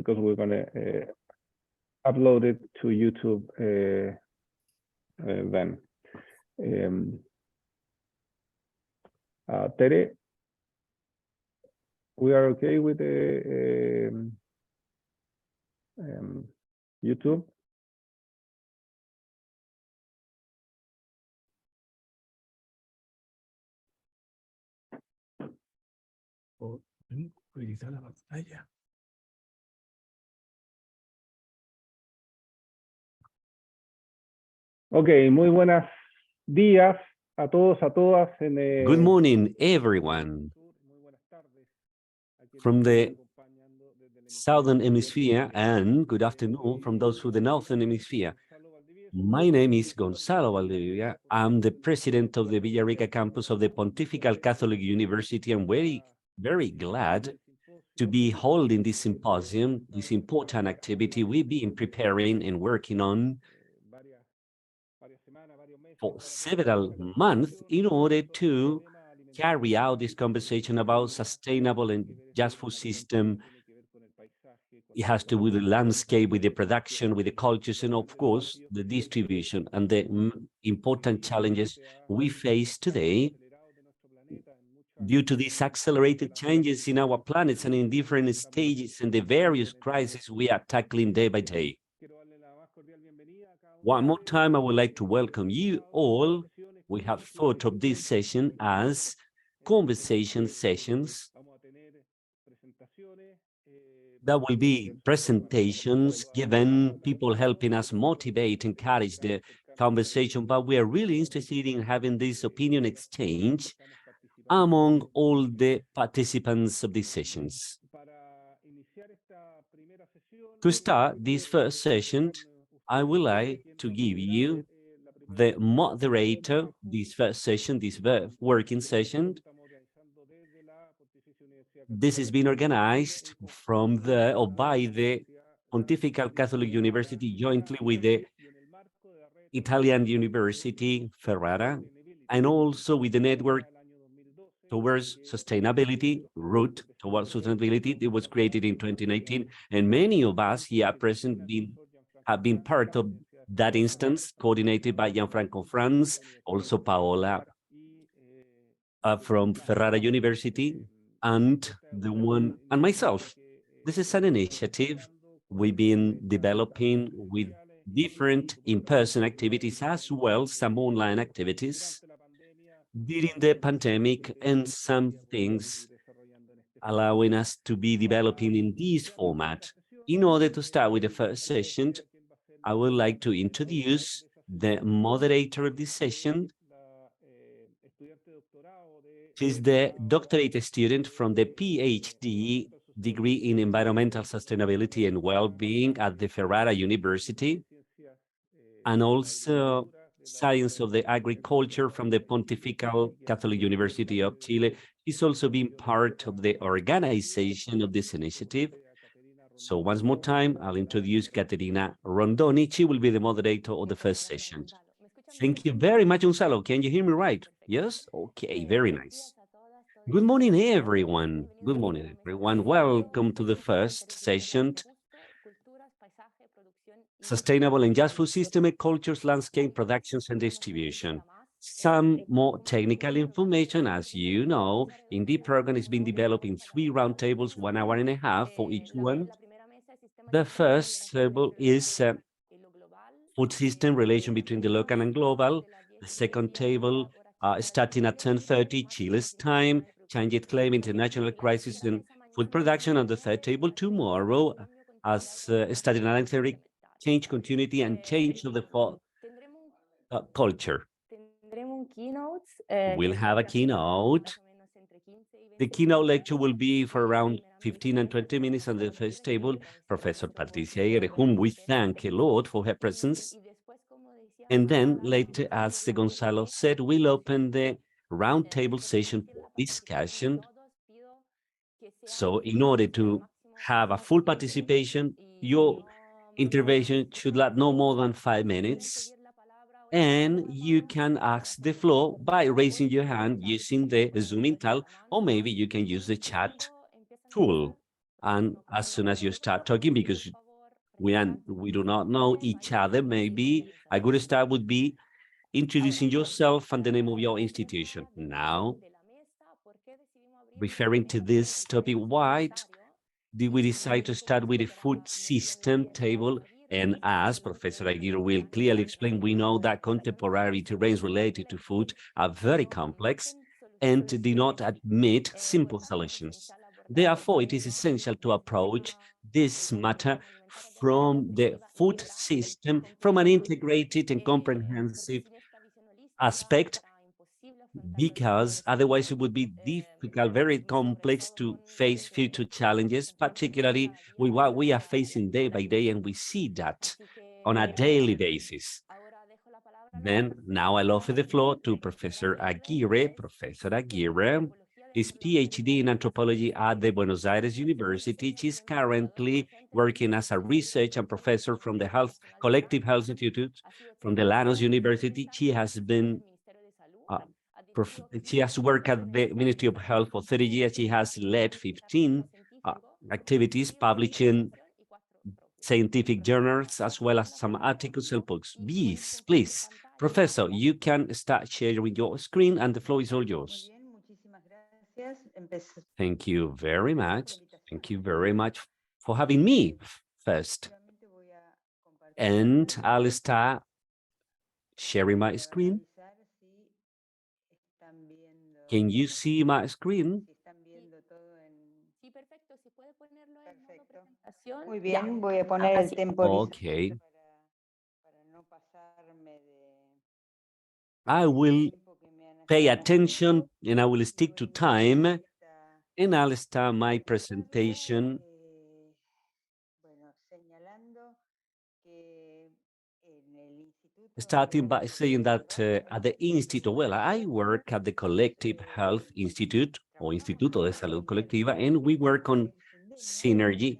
because we're going to upload it to YouTube then. Tere, we are okay with the YouTube? Revisar la pantalla. Ok, muy buenos días a todos, a todas. Good morning, everyone. From the Southern Hemisphere, and good afternoon from those from the Northern Hemisphere. My name is Gonzalo Valdivia. I'm the president of the Villarrica campus of the Pontifical Catholic University. I'm very glad to be holding this symposium, this important activity we've been preparing and working on for several months in order to carry out this conversation about sustainable and just food system. It has to do with the landscape, with the production, with the cultures, and of course, the distribution and the important challenges we face today due to these accelerated changes in our planets and in different stages and the various crises we are tackling day by day. One more time, I would like to welcome you all. We have thought of this session as conversation sessions. There will be presentations given, people helping us motivate, encourage the conversation, but we are really interested in having this opinion exchange among all the participants of these sessions. To start this first session, I would like to give you the moderator, this first session, this working session. This has been organized from by the Pontifical Catholic University jointly with the Italian University Ferrara and also with the network towards sustainability, route towards sustainability. It was created in 2019, and many of us here present have been part of that instance, coordinated by Gianfranco Franz, also Paola from Ferrara University, and myself. This is an initiative we've been developing with different in-person activities as well as some online activities during the pandemic, and some things allowing us to be developing in this format. In order to start with the first session, I would like to introduce the moderator of this session. She's the doctorate student from the PhD degree in environmental sustainability and well-being at the Ferrara University, and also science of the agriculture from the Pontifical Catholic University of Chile. She's also been part of the organization of this initiative. So once more time, I'll introduce Caterina Rondoni. She will be the moderator of the first session. Thank you very much, Gonzalo. Can you hear me right? Yes? Okay, very nice. Good morning, everyone. Good morning, everyone. Welcome to the first session, Sustainable and Just Food System, Cultures, Landscape, Productions, and Distribution. Some more technical information, as you know, in the program is being developed in 3 roundtables, 1 hour and a half for each one. The first table is food system relation between the local and global. The second table starting at 10:30 Chile's time, climate claim, international crisis in food production. On the third table tomorrow, as starting at 9:30, change continuity and change of the culture. We'll have a keynote. The keynote lecture will be for around 15 and 20 minutes on the first table. Professor Patricia Aguirre, whom we thank a lot for her presence. And then later, as Gonzalo said, we'll open the roundtable session for discussion. So in order to have a full participation, your intervention should last no more than 5 minutes. And you can ask the floor by raising your hand using the Zoom tool, or maybe you can use the chat tool. And as soon as you start talking, because we do not know each other, maybe a good start would be introducing yourself and the name of your institution. Now, referring to this topic, why did we decide to start with the food system table? And as Professor Aguirre will clearly explain, we know that contemporary terrains related to food are very complex and do not admit simple solutions. Therefore, it is essential to approach this matter from the food system from an integrated and comprehensive aspect, because otherwise it would be difficult, very complex to face future challenges, particularly with what we are facing day by day, and we see that on a daily basis. Then now I'll offer the floor to Professor Aguirre. Professor Aguirre is PhD in anthropology at the Buenos Aires University. She's currently working as a research and professor from the Collective Health Institute from the Llanos University. She has been she has worked at the Ministry of Health for 30 years. She has led 15 activities, publishing scientific journals, as well as some articles and books. Please, Professor, you can start sharing your screen and the floor is all yours. Thank you very much. Thank you very much for having me first. And I'll start sharing my screen. Can you see my screen? Muy bien, voy a poner el temporizador. Okay. I will pay attention and I will stick to time, and I'll start my presentation. Starting by saying that at the Institute, well, I work at the Collective Health Institute, or Instituto de Salud Colectiva, and we work on synergy.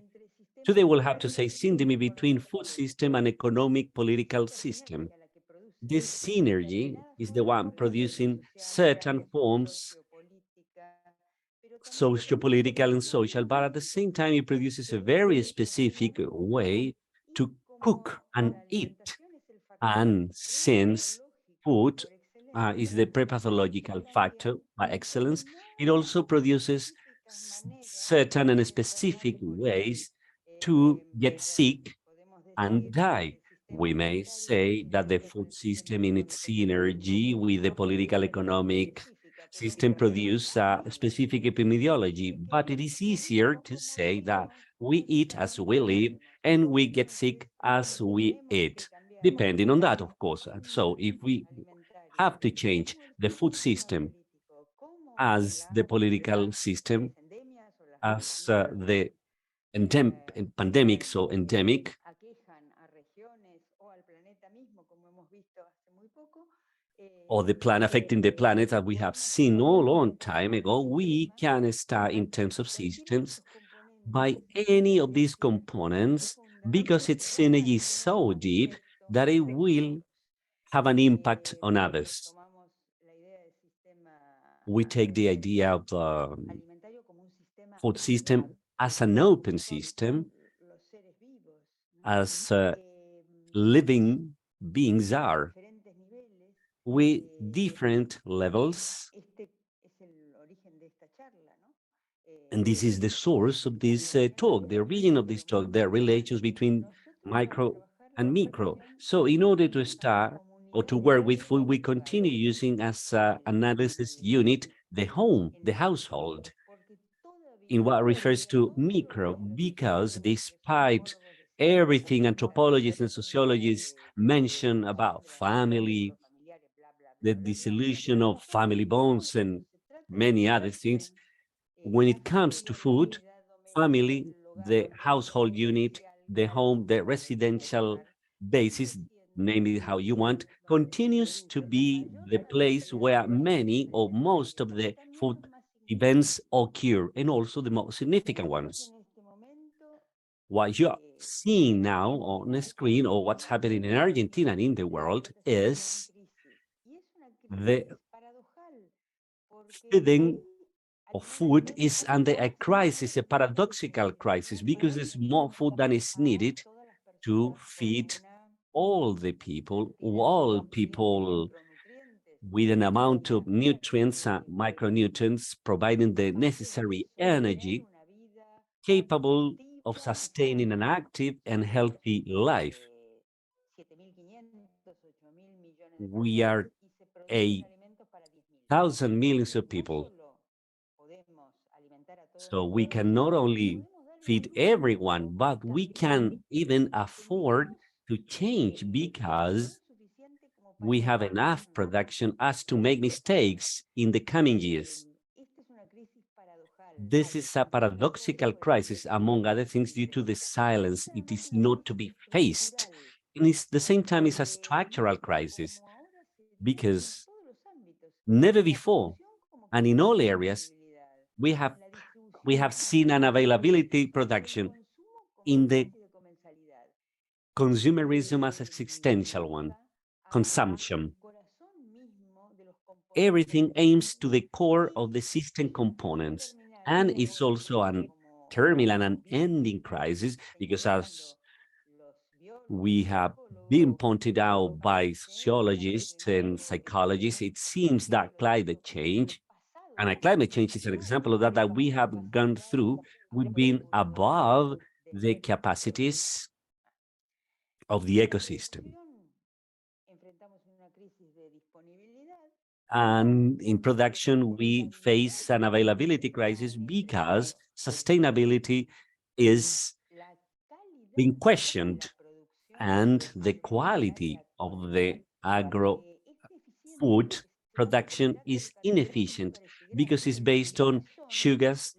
Today we'll have to say synergy between food system and economic political system. This synergy is the one producing certain forms, socio-political and social, but at the same time, it produces a very specific way to cook and eat. And since food is the pre-pathological factor by excellence, it also produces certain and specific ways to get sick and die. We may say that the food system in its synergy with the political economic system produce a specific epidemiology, but it is easier to say that we eat as we live and we get sick as we eat, depending on that, of course. So if we have to change the food system as the political system, as the pandemic, so endemic, or the plan affecting the planet that we have seen a long time ago, we can start in terms of systems by any of these components, because its synergy is so deep that it will have an impact on others. We take the idea of the food system as an open system, as living beings are, with different levels. And this is the source of this talk, the origin of this talk, the relations between micro and micro. So in order to start or to work with food, we continue using as an analysis unit the home, the household, in what refers to micro, because despite everything anthropologists and sociologists mention about family, the dissolution of family bonds and many other things, when it comes to food, family, the household unit, the home, the residential basis, name it how you want, continues to be the place where many or most of the food events occur, and also the most significant ones. What you're seeing now on the screen, or what's happening in Argentina and in the world, is the feeding of food is under a crisis, a paradoxical crisis, because there's more food than is needed to feed all the people, all people with an amount of nutrients and micronutrients, providing the necessary energy capable of sustaining an active and healthy life. We are 1,000 millions of people. So we can not only feed everyone, but we can even afford to change because we have enough production as to make mistakes in the coming years. This is a paradoxical crisis, among other things, due to the silence. It is not to be faced. And at the same time, it's a structural crisis because never before, and in all areas, we have seen an availability production in the consumerism as existential one, consumption. Everything aims to the core of the system components, and it's also an terminal and an ending crisis because, as we have been pointed out by sociologists and psychologists, it seems that climate change, and climate change is an example of that we have gone through, we've been above the capacities of the ecosystem. And in production, we face an availability crisis because sustainability is being questioned, and the quality of the agro-food production is inefficient because it's based on sugars,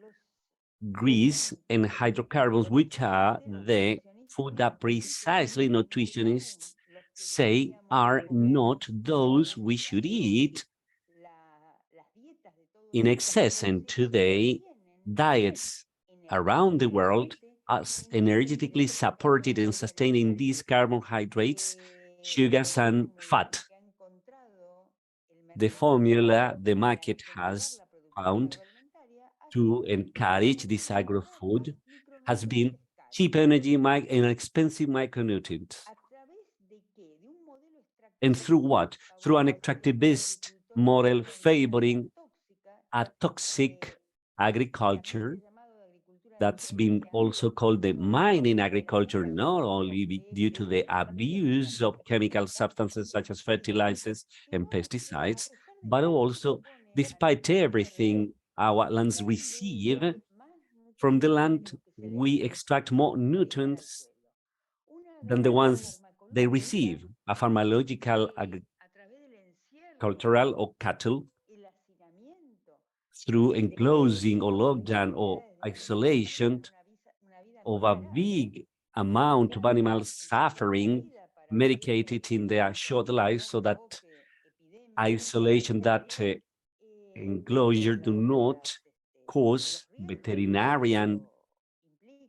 grease, and hydrocarbons, which are the food that precisely nutritionists say are not those we should eat in excess. And today, diets around the world are energetically supported and sustaining these carbohydrates, sugars, and fat. The formula the market has found to encourage this agro-food has been cheap energy and expensive micronutrients. And through what? Through an extractivist model favoring a toxic agriculture that's been also called the mining agriculture, not only due to the abuse of chemical substances such as fertilizers and pesticides, but also despite everything our lands receive from the land, we extract more nutrients than the ones they receive. A pharmacological, cultural, or cattle through enclosing or lockdown or isolation of a big amount of animals suffering, medicated in their short lives, so that isolation, that enclosure do not cause veterinarian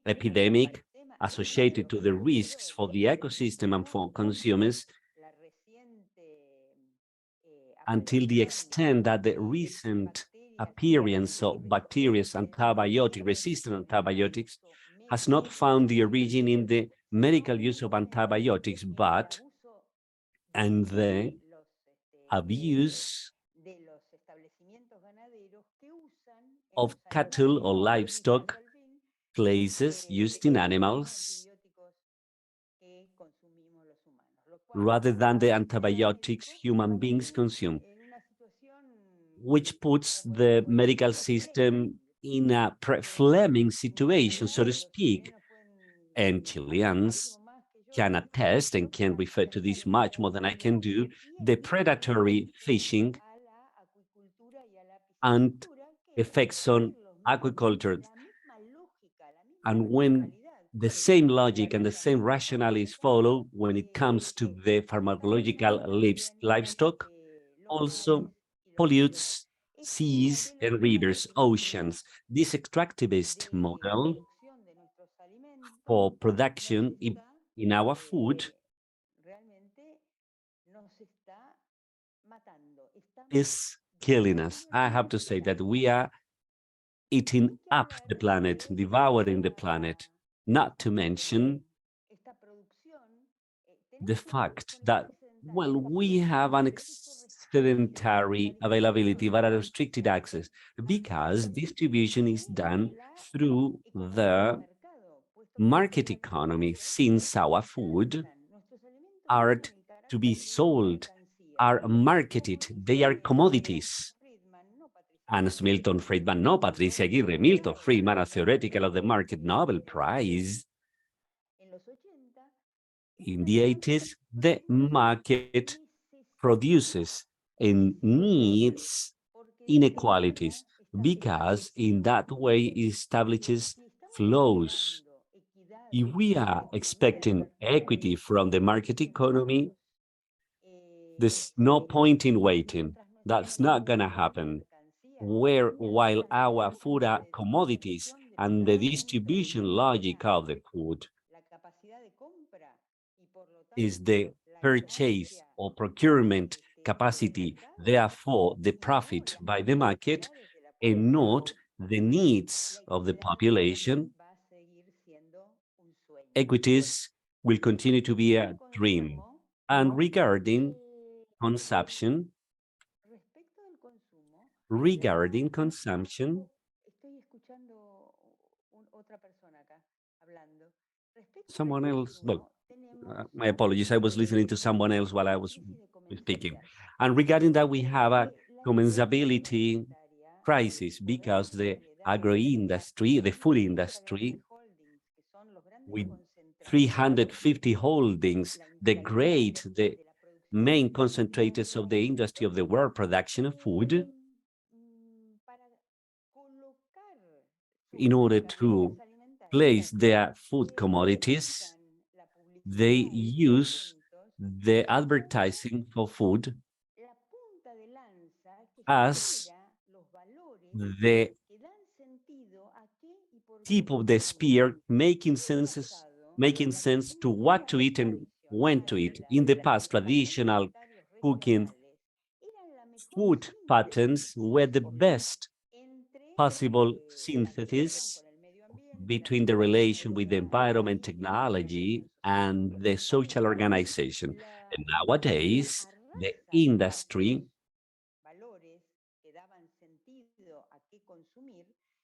epidemic associated to the risks for the ecosystem and for consumers, until the extent that the recent appearance of bacteria, antibiotic-resistant antibiotics, has not found the origin in the medical use of antibiotics, but in the abuse of cattle or livestock places used in animals, rather than the antibiotics human beings consume, which puts the medical system in a pre-Fleming situation, so to speak. And Chileans can attest and can refer to this much more than I can do, the predatory fishing and effects on agriculture. And when the same logic and the same rationale is followed when it comes to the pharmacological livestock, also pollutes seas and rivers, oceans. This extractivist model for production in our food is killing us. I have to say that we are eating up the planet, devouring the planet, not to mention the fact that, well, we have an sedentary availability but a restricted access because distribution is done through the market economy, since our food are to be sold, are marketed, they are commodities. And Milton Friedman, no, Patricia Aguirre, Milton Friedman, a theoretical of the market Nobel Prize, in the 80s, the market produces and needs inequalities because in that way it establishes flows. If we are expecting equity from the market economy, there's no point in waiting. That's not going to happen. While our food are commodities and the distribution logic of the food is the purchase or procurement capacity, therefore the profit by the market, and not the needs of the population, equities will continue to be a dream. And regarding consumption, someone else, well, my apologies, I was listening to someone else while I was speaking. And regarding that, we have a commensability crisis because the agro-industry, the food industry, with 350 holdings, the main concentrators of the industry of the world production of food, in order to place their food commodities, they use the advertising for food as the tip of the spear, making sense to what to eat and when to eat. In the past, traditional cooking food patterns were the best possible synthesis between the relation with the environment, technology, and the social organization. And nowadays, the industry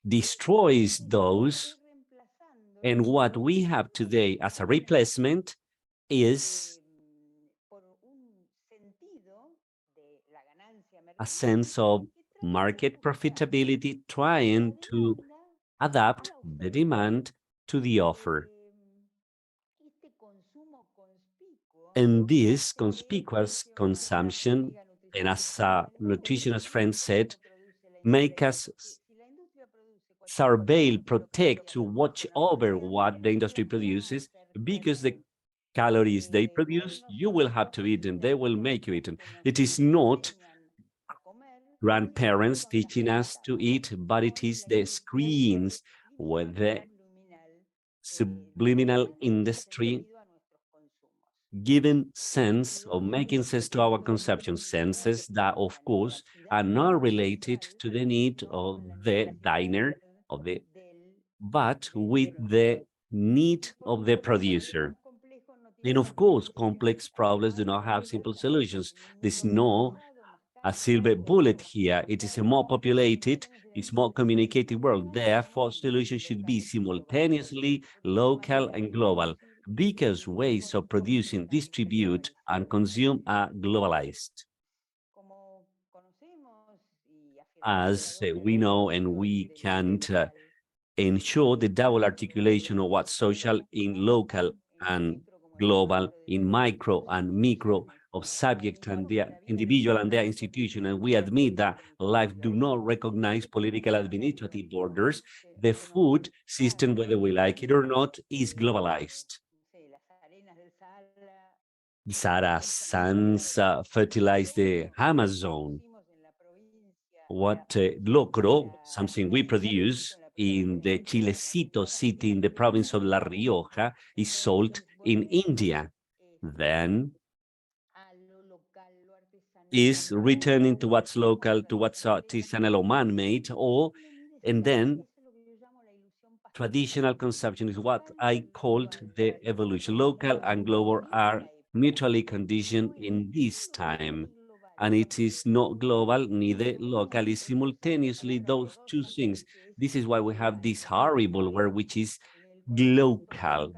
destroys those, and what we have today as a replacement is a sense of market profitability trying to adapt the demand to the offer. And this conspicuous consumption, and as a nutritionist friend said, make us surveil, protect, to watch over what the industry produces, because the calories they produce, you will have to eat them, they will make you eat them. It is not grandparents teaching us to eat, but it is the screens where the subliminal industry giving sense or making sense to our consumption, senses that of course are not related to the need of the diner, but with the need of the producer. And of course, complex problems do not have simple solutions. There's no a silver bullet here. It is a more populated, it's more communicated world. Therefore, solutions should be simultaneously local and global, because ways of producing, distribute, and consume are globalized. As we know, and we can't ensure the double articulation of what's social in local and global, in micro and micro, of subject and their individual and their institution. And we admit that life do not recognize political administrative borders. The food system, whether we like it or not, is globalized. Sahara sands fertilize the Amazon. What locro, something we produce in the Chilecito city in the province of La Rioja, is sold in India. Then is returning to what's local, to what's artisanal or man-made, or And then traditional consumption is what I called the evolution. Local and global are mutually conditioned in this time. And it is not global, neither local, is simultaneously those two things. This is why we have this horrible word, which is local.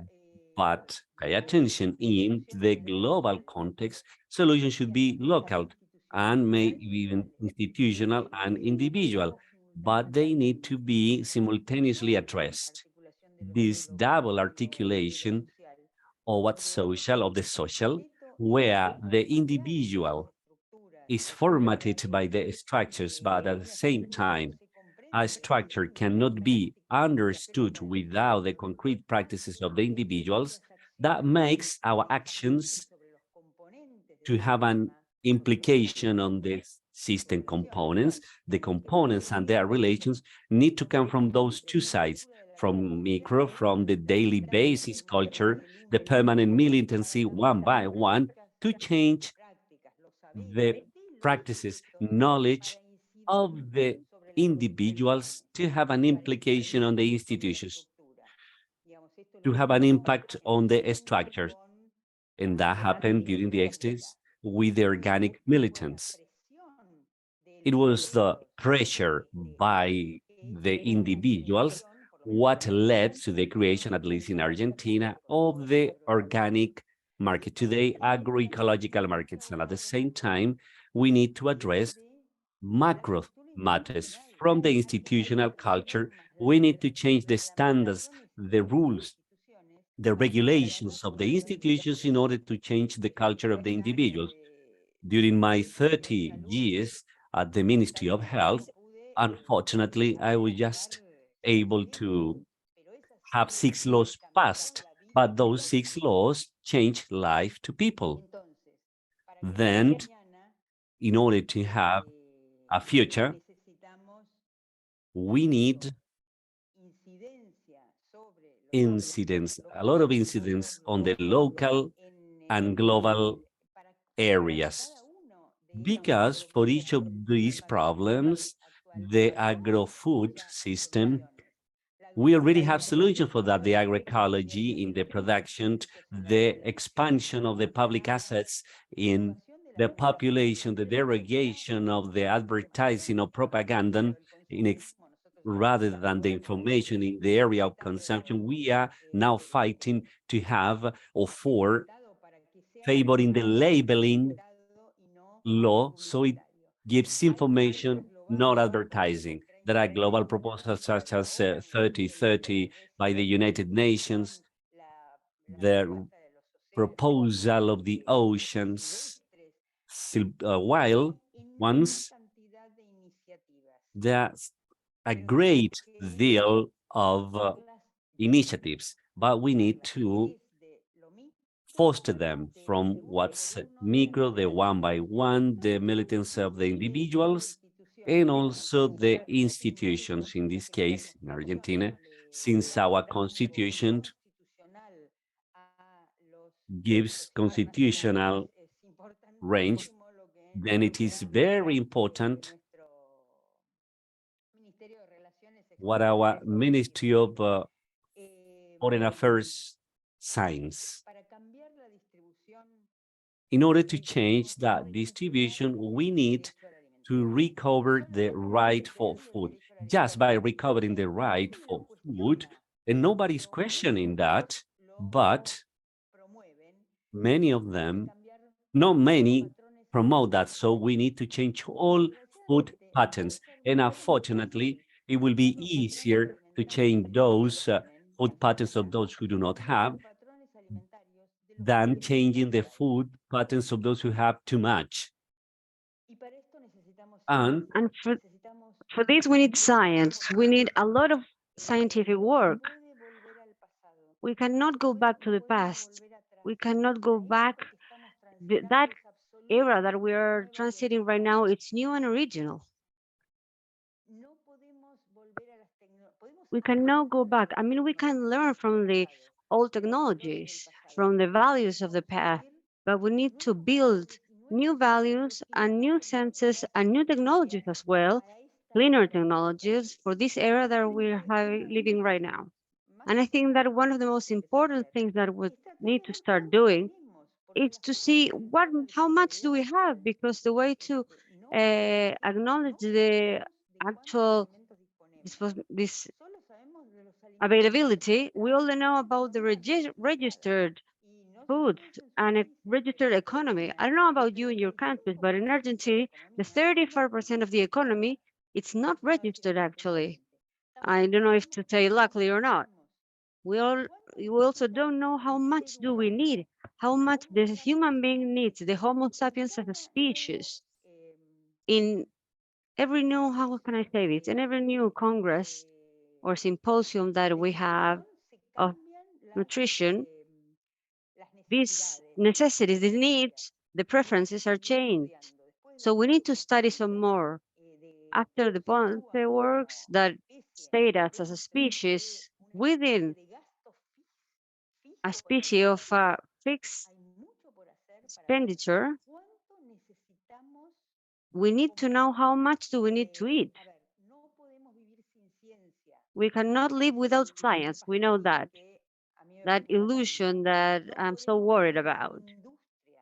But pay attention, in the global context, solutions should be local and may even institutional and individual, but they need to be simultaneously addressed. This double articulation of what's social, of the social, where the individual is formatted by the structures, but at the same time, a structure cannot be understood without the concrete practices of the individuals. That makes our actions to have an implication on the system components. The components and their relations need to come from those two sides, from micro, from the daily basis culture, the permanent militancy one by one, to change the practices, knowledge of the individuals to have an implication on the institutions, to have an impact on the structures. And that happened during the 60s with the organic militants. It was the pressure by the individuals what led to the creation, at least in Argentina, of the organic market today, agroecological markets. And at the same time, we need to address macro matters from the institutional culture. We need to change the standards, the rules, the regulations of the institutions in order to change the culture of the individuals. During my 30 years at the Ministry of Health, unfortunately, I was just able to have 6 laws passed, but those 6 laws changed life to people. Then, in order to have a future, we need incidents, a lot of incidents on the local and global areas. Because for each of these problems, the agro-food system, we already have solutions for that, the agroecology in the production, the expansion of the public assets in the population, the derogation of the advertising or propaganda rather than the information in the area of consumption. We are now fighting to have or for favoring the labeling law, so it gives information, not advertising. There are global proposals such as 3030 by the United Nations, the proposal of the oceans, while once there's a great deal of initiatives, but we need to foster them from what's micro, the one by one, the militants of the individuals, and also the institutions, in this case, in Argentina, since our constitution gives constitutional range, then it is very important what our Ministry of Foreign Affairs signs. In order to change that distribution, we need to recover the right for food. Just by recovering the right for food, and nobody's questioning that, but many of them, not many, promote that. So we need to change all food patterns. And unfortunately, it will be easier to change those food patterns of those who do not have than changing the food patterns of those who have too much. And for this, we need science. We need a lot of scientific work. We cannot go back to the past. We cannot go back. That era that we are transiting right now, it's new and original. We cannot go back. I mean, we can learn from the old technologies, from the values of the past, but we need to build new values and new senses and new technologies as well cleaner technologies for this era that we're living right now. And I think that one of the most important things that we need to start doing is to see how much do we have, because the way to acknowledge the actual this availability, we only know about the registered foods and a registered economy. I don't know about you in your countries, but in Argentina, the 35% of the economy, it's not registered actually. I don't know if to say luckily or not. We also don't know how much do we need, how much the human being needs, the Homo sapiens as a species. In every new, how can I say this, in every new congress or symposium that we have of nutrition, these necessities, these needs, the preferences are changed. So we need to study some more. After the Ponce works that state us as a species within a species of fixed expenditure, we need to know how much do we need to eat. We cannot live without science. We know that. That illusion that I'm so worried about.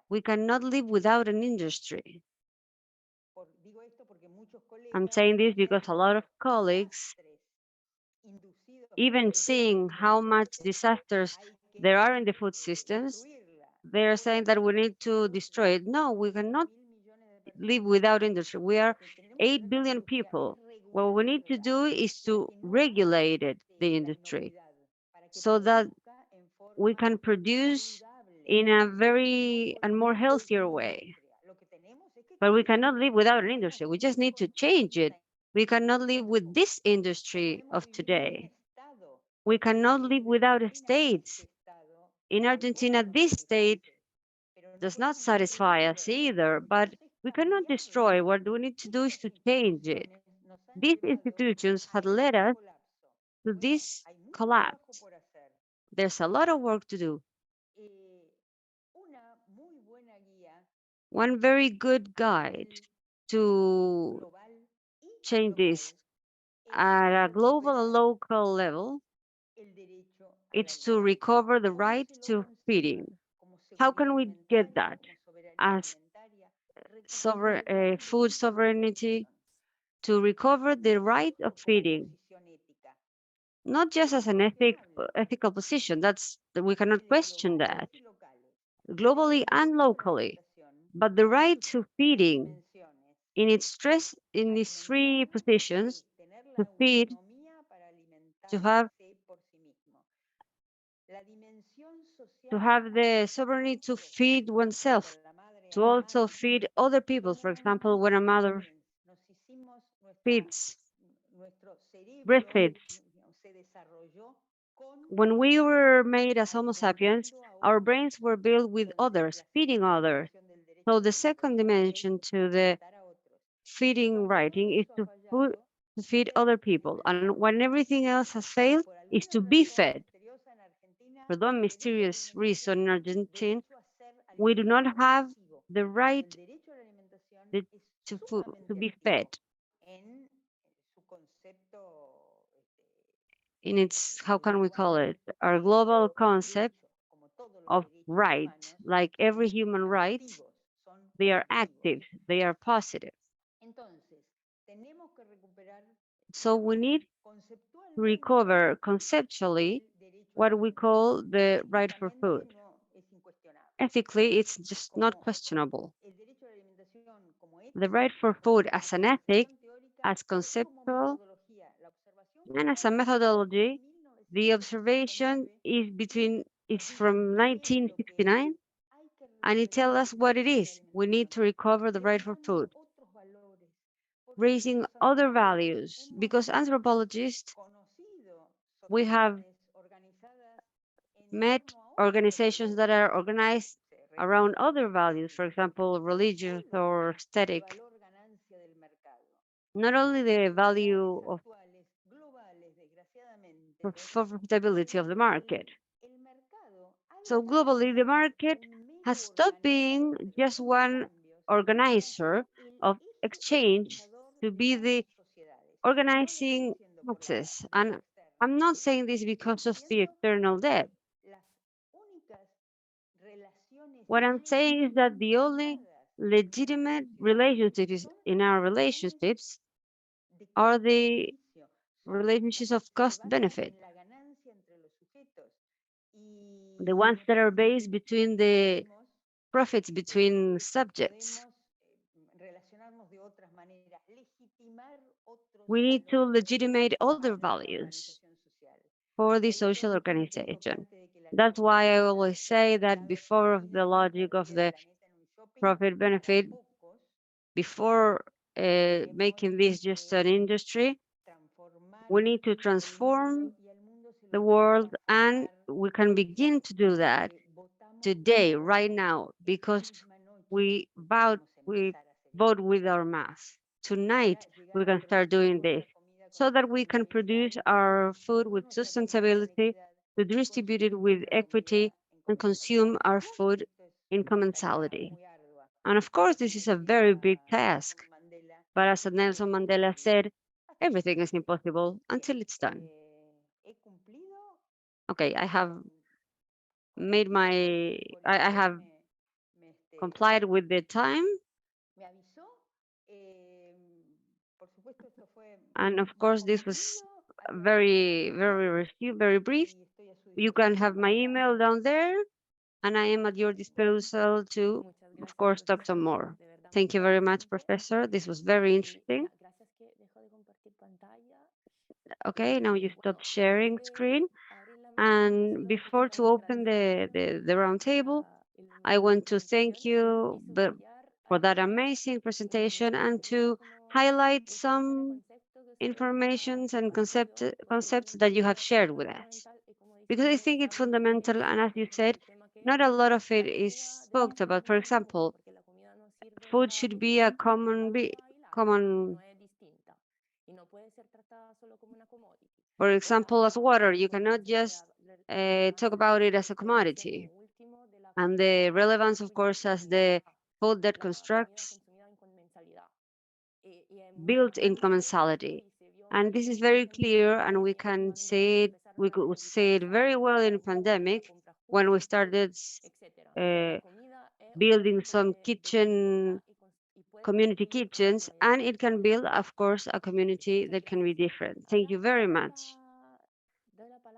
We cannot live without an industry. I'm saying this because a lot of colleagues, even seeing how much disasters there are in the food systems, they're saying that we need to destroy it. No, we cannot live without industry. We are 8 billion people. What we need to do is to regulate it, the industry, so that we can produce in a very and more healthier way. But we cannot live without an industry. We just need to change it. We cannot live with this industry of today. We cannot live without states. In Argentina, this state does not satisfy us either, but we cannot destroy. What we need to do is to change it. These institutions have led us to this collapse. There's a lot of work to do. One very good guide to change this at a global and local level, it's to recover the right to feeding. How can we get that as food sovereignty, to recover the right of feeding, not just as an ethical position, we cannot question that, globally and locally, but the right to feeding in its three positions: to feed, to have the sovereignty to feed oneself, to also feed other people. For example, when a mother feeds, breastfeeds. When we were made as Homo sapiens, our brains were built with others, feeding others. So the second dimension to the feeding writing is to feed other people. And when everything else has failed, is to be fed. For some mysterious reason in Argentina, we do not have the right to be fed. In its, how can we call it, our global concept of right, like every human right, they are active, they are positive. So we need to recover conceptually what we call the right for food. Ethically, it's just not questionable. The right for food as an ethic, as conceptual, and as a methodology, the observation is from 1969, and it tells us what it is. We need to recover the right for food, raising other values, because anthropologists, we have met organizations that are organized around other values, for example, religious or aesthetic. Not only the value of profitability of the market. So globally, the market has stopped being just one organizer of exchange to be the organizing access. And I'm not saying this because of the external debt. What I'm saying is that the only legitimate relationships in our relationships are the relationships of cost benefit, the ones that are based between the profits between subjects. We need to legitimate other values for the social organization. That's why I always say that before the logic of the profit benefit, before making this just an industry, we need to transform the world, and we can begin to do that today, right now, because we vote with our mouth. Tonight, we can start doing this so that we can produce our food with sustainability, to distribute it with equity, and consume our food in commensality. And of course, this is a very big task. But as Nelson Mandela said, everything is impossible until it's done. Okay, I have made my, I have complied with the time. And of course, this was very, very brief. You can have my email down there, and I am at your disposal to, of course, talk some more. Thank you very much, Professor. This was very interesting. Okay, now you stop sharing screen. And before to open the round table, I want to thank you for that amazing presentation and to highlight some informations and concepts that you have shared with us. Because I think it's fundamental, and as you said, not a lot of it is spoke about. For example, food should be a common, for example, as water. You cannot just talk about it as a commodity. And the relevance, of course, as the food that constructs, built in commensality. And this is very clear, and we can say it, we could say it very well in pandemic when we started building some community kitchens, and it can build, of course, a community that can be different. Thank you very much.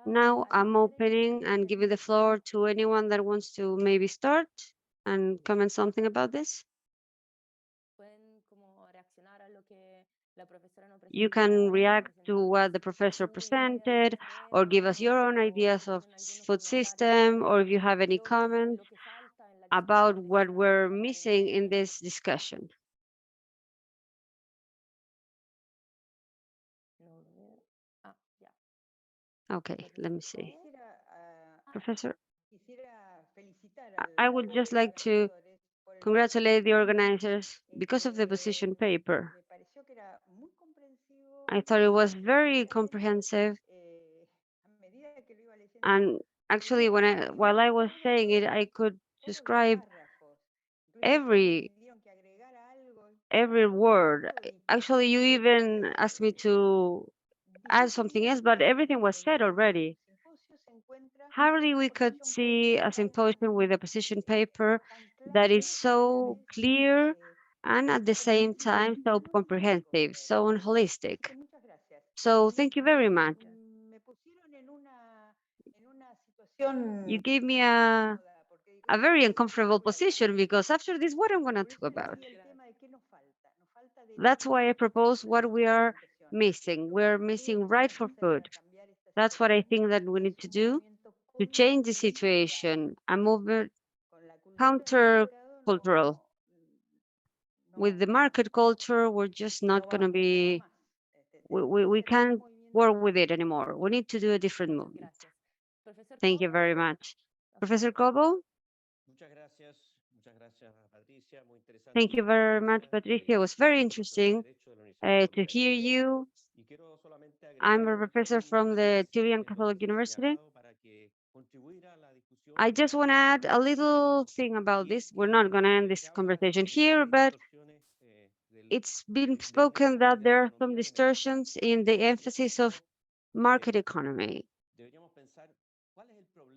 Now I'm opening and giving the floor to anyone that wants to maybe start and comment something about this. You can react to what the professor presented, or give us your own ideas of food system, or if you have any comments about what we're missing in this discussion. Okay, let me see. Professor, I would just like to congratulate the organizers because of the position paper. I thought it was very comprehensive, and actually while I was saying it, I could describe every word. Actually, you even asked me to add something else, but everything was said already. Hardly we could see a symposium with a position paper that is so clear and at the same time so comprehensive, so holistic. So thank you very much. You gave me a very uncomfortable position, because after this, what I'm going to talk about? That's why I propose what we are missing. We're missing right for food. That's what I think that we need to do to change the situation, a movement counter-cultural. With the market culture, we're just not going to be, we can't work with it anymore. We need to do a different movement. Thank you very much. Professor Cobo? Thank you very much, Patricia. It was very interesting to hear you. I'm a professor from the Chilean Catholic University. I just want to add a little thing about this. We're not going to end this conversation here, but it's been spoken that there are some distortions in the emphasis of market economy.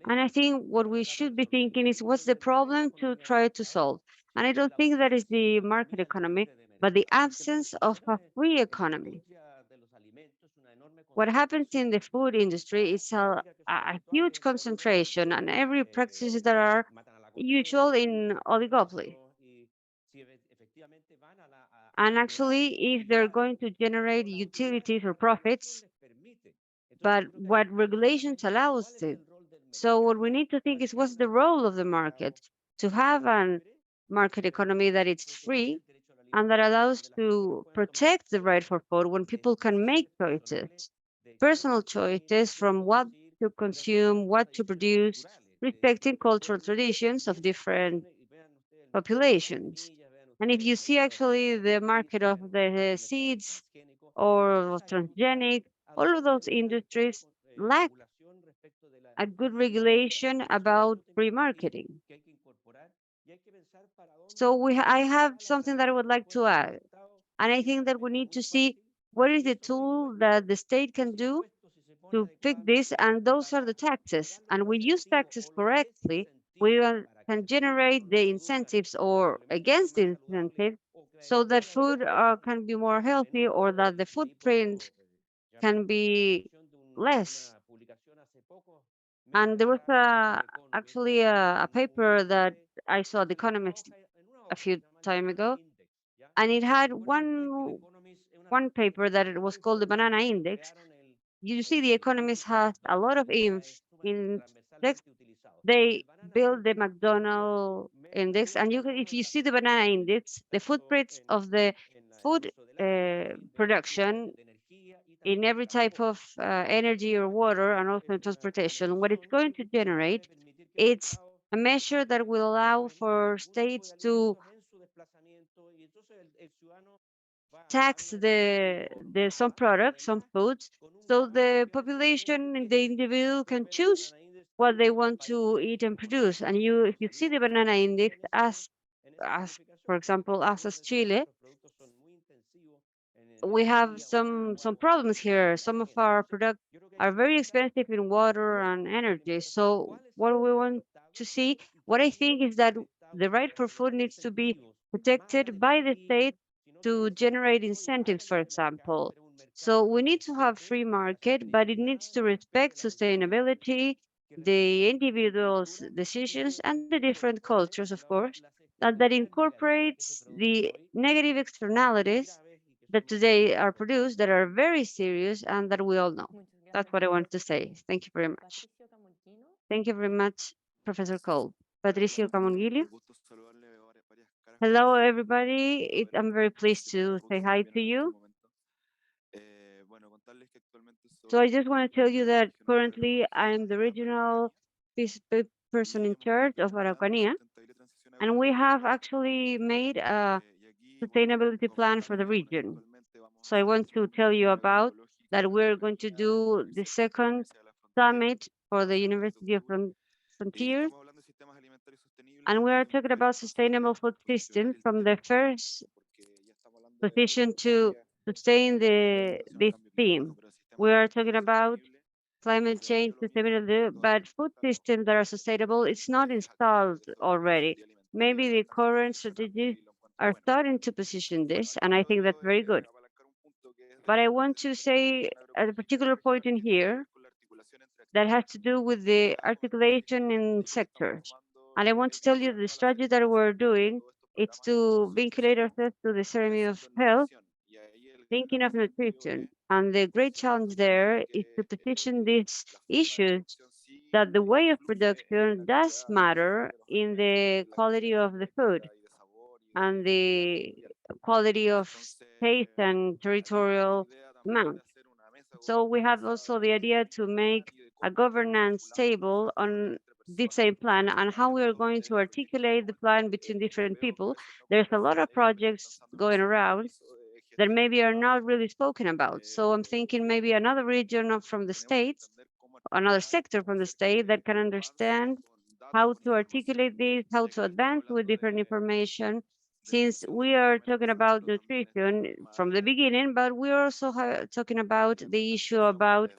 And I think what we should be thinking is what's the problem to try to solve? And I don't think that is the market economy, but the absence of a free economy. What happens in the food industry is a huge concentration, and every practices that are usual in oligopoly. And actually, if they're going to generate utilities or profits, but what regulations allows it. So what we need to think is what's the role of the market to have a market economy that it's free and that allows to protect the right for food when people can make choices, personal choices from what to consume, what to produce, respecting cultural traditions of different populations. And if you see actually the market of the seeds or of transgenic, all of those industries lack a good regulation about free marketing. So I have something that I would like to add. And I think that we need to see what is the tool that the state can do to fix this, and those are the taxes. And we use taxes correctly, we can generate the incentives or against the incentives so that food can be more healthy or that the footprint can be less. And there was actually a paper that I saw The Economist a few time ago, and it had one paper that it was called the banana index. You see, the Economist has a lot of index. They build the McDonald index, and if you see the banana index, the footprints of the food production in every type of energy or water and also transportation, what it's going to generate, it's a measure that will allow for states to tax the some products, some foods, so the population and the individual can choose what they want to eat and produce. And if you see the banana index as for example, us as Chile, we have some problems here. Some of our products are very expensive in water and energy. So what we want to see, what I think is that the right for food needs to be protected by the state to generate incentives, for example. So we need to have free market, but it needs to respect sustainability, the individual's decisions, and the different cultures, of course, and that incorporates the negative externalities that today are produced that are very serious and that we all know. That's what I wanted to say. Thank you very much. Thank you very much, Professor Cole. Patricio Camongilio. Hello, everybody. I'm very pleased to say hi to you. So I just want to tell you that currently I'm the regional person in charge of Araucanía, and we have actually made a sustainability plan for the region. So I want to tell you about that we're going to do the second summit for the University of Frontiers. And we are talking about sustainable food systems from the first position to sustain this theme. We are talking about climate change, sustainability, but food systems that are sustainable, it's not installed already. Maybe the current strategies are starting to position this, and I think that's very good. But I want to say at a particular point in here that has to do with the articulation in sectors. And I want to tell you the strategy that we're doing is to vinculate ourselves to the ceremony of health, thinking of nutrition. And the great challenge there is to position these issues that the way of production does matter in the quality of the food and the quality of taste and territorial amount. So we have also the idea to make a governance table on this same plan and how we are going to articulate the plan between different people. There's a lot of projects going around that maybe are not really spoken about. So I'm thinking maybe another region from the states, another sector from the state that can understand how to articulate this, how to advance with different information, since we are talking about nutrition from the beginning, but we're also talking about the issue about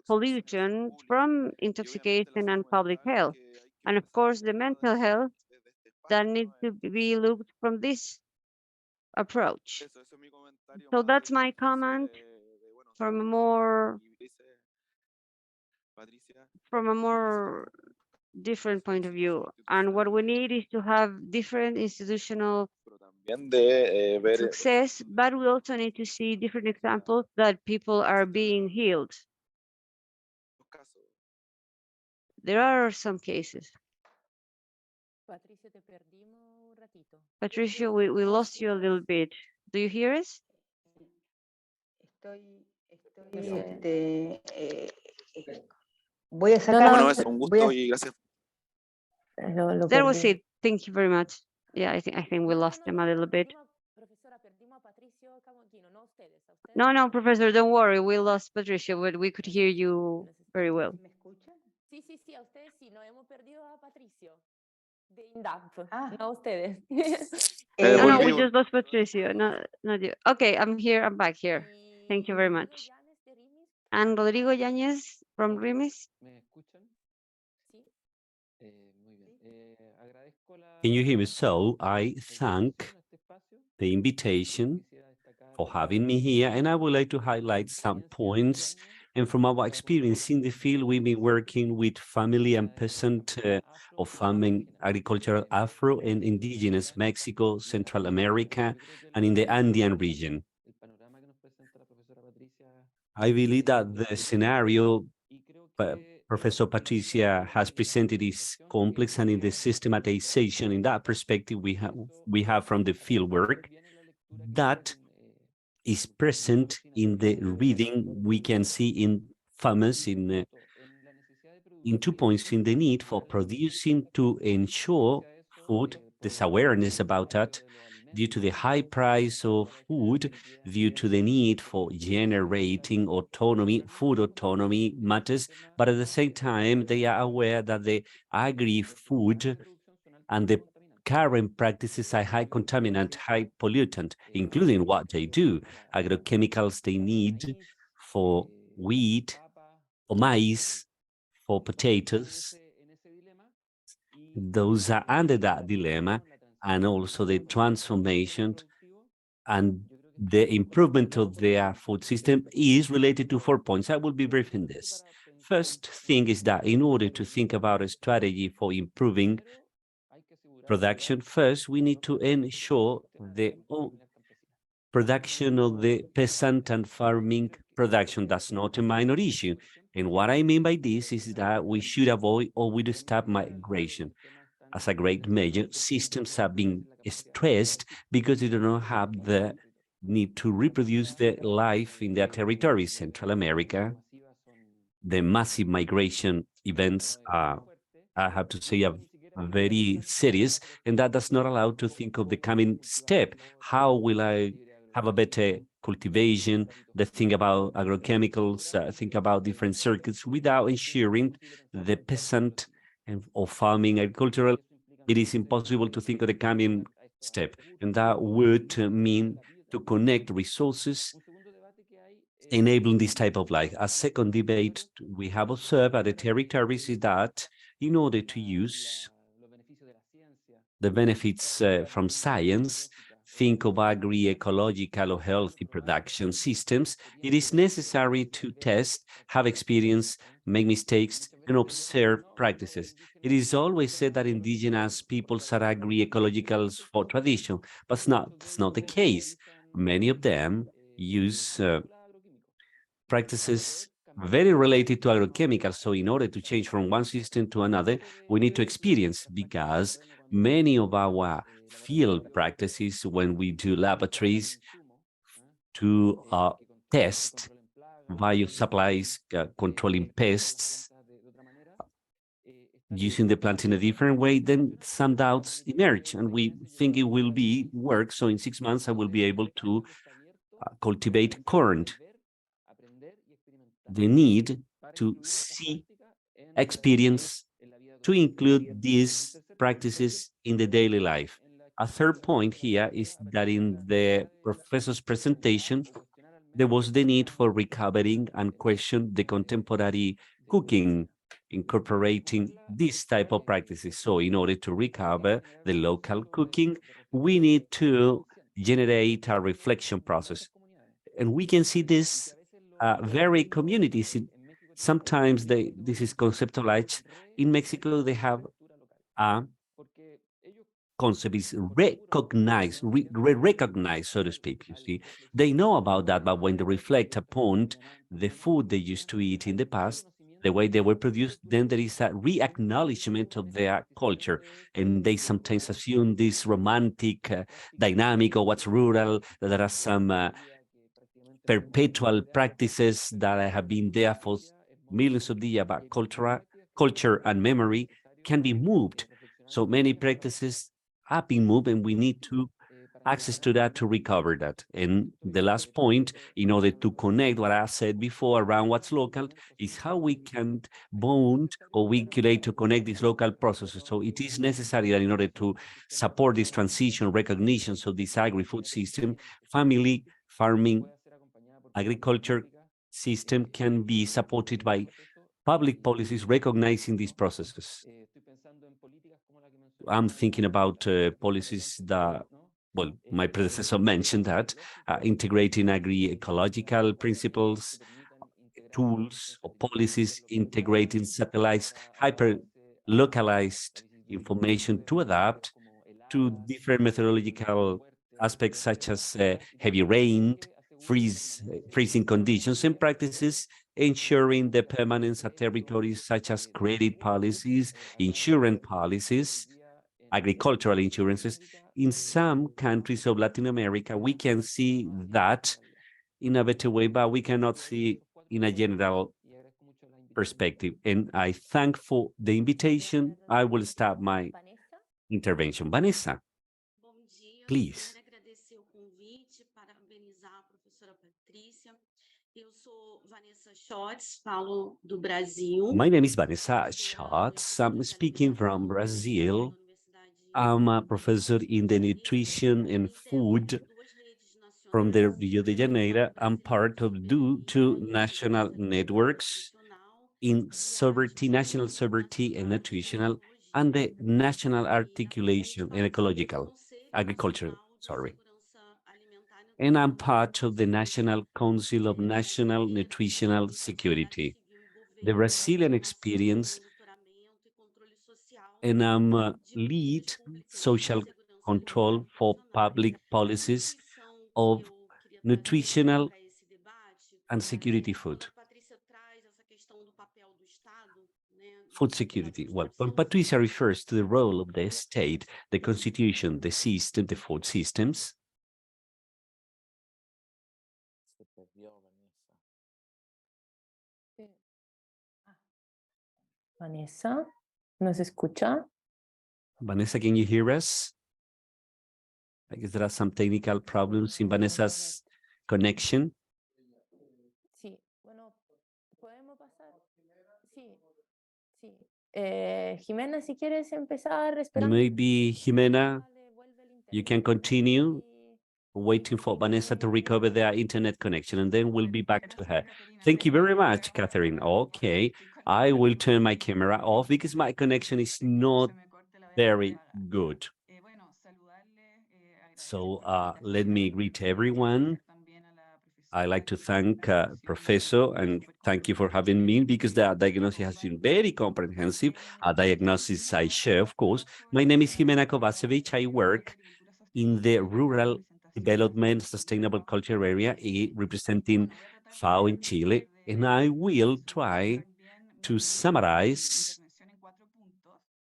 pollution from intoxication and public health. And of course, the mental health that needs to be looked from this approach. So that's my comment from a more different point of view. And what we need is to have different institutional success, but we also need to see different examples that people are being healed. There are some cases. Patricio, we lost you a little bit. Do you hear us? Voy a sacar. Bueno, es un gusto y gracias. That was it. Thank you very much. Yeah, I think we lost them a little bit. No, Professor, don't worry. We lost Patricia, but we could hear you very well. Sí, sí, sí, a ustedes sí, nos hemos perdido a Patricio de INDAP, no a ustedes. No, we just lost Patricio, not you. Okay, I'm here, I'm back here. Thank you very much. And Rodrigo Yáñez from Rimis. Can you hear me? So I thank the invitation for having me here, and I would like to highlight some points. And from our experience in the field, we've been working with family and peasant or farming agricultural Afro and indigenous Mexico, Central America, and in the Andean region. I believe that the scenario Professor Patricia has presented is complex, and in the systematization, in that perspective, we have from the fieldwork that is present in the reading. We can see in farmers in 2 points: in the need for producing to ensure food, this awareness about that, due to the high price of food, due to the need for generating autonomy, food autonomy matters, but at the same time, they are aware that the agri-food and the current practices are high contaminant, high pollutant, including what they do, agrochemicals they need for wheat, for maize, for potatoes. Those are under that dilemma, and also the transformation and the improvement of their food system is related to 4 points. I will be brief in this. First thing is that in order to think about a strategy for improving production, first we need to ensure the production of the peasant and farming production. That's not a minor issue. And what I mean by this is that we should avoid or we should stop migration. As a great measure, systems have been stressed because they do not have the need to reproduce the life in their territories. Central America, the massive migration events are, I have to say, are very serious, and that does not allow to think of the coming step. How will I have a better cultivation, the thing about agrochemicals, think about different circuits without ensuring the peasant and or farming agricultural? It is impossible to think of the coming step, and that would mean to connect resources, enabling this type of life. A second debate we have observed at the territories is that in order to use the benefits from science, think of agri-ecological or healthy production systems, it is necessary to test, have experience, make mistakes, and observe practices. It is always said that indigenous peoples are agri-ecologicals for tradition, but that's not the case. Many of them use practices very related to agrochemicals. So in order to change from one system to another, we need to experience, because many of our field practices, when we do laboratories to test bio supplies, controlling pests, using the plant in a different way, then some doubts emerge, and we think it will work. So in 6 months, I will be able to cultivate corn. The need to see, experience, to include these practices in the daily life. A third point here is that in the professor's presentation, there was the need for recovering and question the contemporary cooking, incorporating this type of practices. So in order to recover the local cooking, we need to generate a reflection process. And we can see this very communities. Sometimes this is conceptualized. In Mexico, they have a concept is recognized, so to speak. You see, they know about that, but when they reflect upon the food they used to eat in the past, the way they were produced, then there is a re-acknowledgement of their culture, and they sometimes assume this romantic dynamic of what's rural. That there are some perpetual practices that have been there for millions of years, but culture and memory can be moved. So many practices have been moved, and we need to access to that to recover that. And the last point, in order to connect what I said before around what's local, is how we can bond or vinculate to connect these local processes. So it is necessary that in order to support this transition, recognition, so this agri-food system, family farming, agriculture system can be supported by public policies recognizing these processes. I'm thinking about policies that, well, my predecessor mentioned that, integrating agroecological principles, tools or policies, integrating satellites, hyper-localized information to adapt to different methodological aspects such as heavy rain, freezing conditions and practices, ensuring the permanence of territories such as credit policies, insurance policies, agricultural insurances. In some countries of Latin America, we can see that in a better way, but we cannot see in a general perspective. And I thank for the invitation. I will start my intervention. Vanessa, please. My name is Vanessa Schatz. I'm speaking from Brazil. I'm a professor in the nutrition and food from the Rio de Janeiro. I'm part of two national networks in sovereignty, national sovereignty and nutritional, and the national articulation and ecological agriculture, sorry. And I'm part of the National Council of National Nutritional Security, the Brazilian experience, and I'm lead social control for public policies of nutritional and security food. Food security. Well, when Patricia refers to the role of the state, the constitution, the system, the food systems, Vanessa, ¿nos escucha? Vanessa, can you hear us? I guess there are some technical problems in Vanessa's connection. Sí, bueno, podemos pasar. Sí, sí. Jimena, si quieres empezar esperando. Maybe, Jimena, you can continue waiting for Vanessa to recover their internet connection, and then we'll be back to her. Thank you very much, Catherine. Okay, I will turn my camera off because my connection is not very good. So let me greet everyone. I'd like to thank Professor, and thank you for having me, because the diagnosis has been very comprehensive. A diagnosis I share, of course. My name is Jimena Kovacevic. I work in the Rural Development Sustainable Culture area, representing FAO in Chile, and I will try to summarize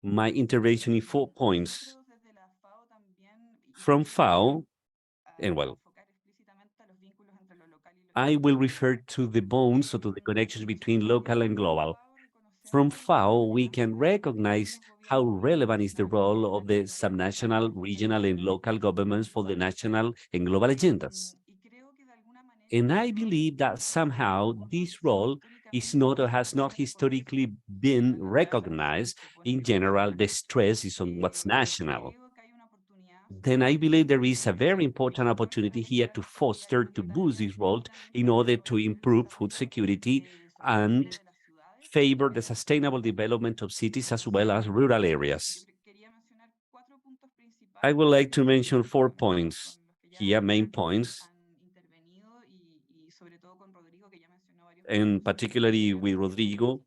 my intervention in 4 points. From FAO, and well, I will refer to the bones or to the connections between local and global. From FAO, we can recognize how relevant is the role of the subnational, regional, and local governments for the national and global agendas. And I believe that somehow this role is not or has not historically been recognized. In general, the stress is on what's national. then I believe there is a very important opportunity here to foster, to boost this role in order to improve food security and favor the sustainable development of cities as well as rural areas. I would like to mention 4 points here, main points, and particularly with Rodrigo.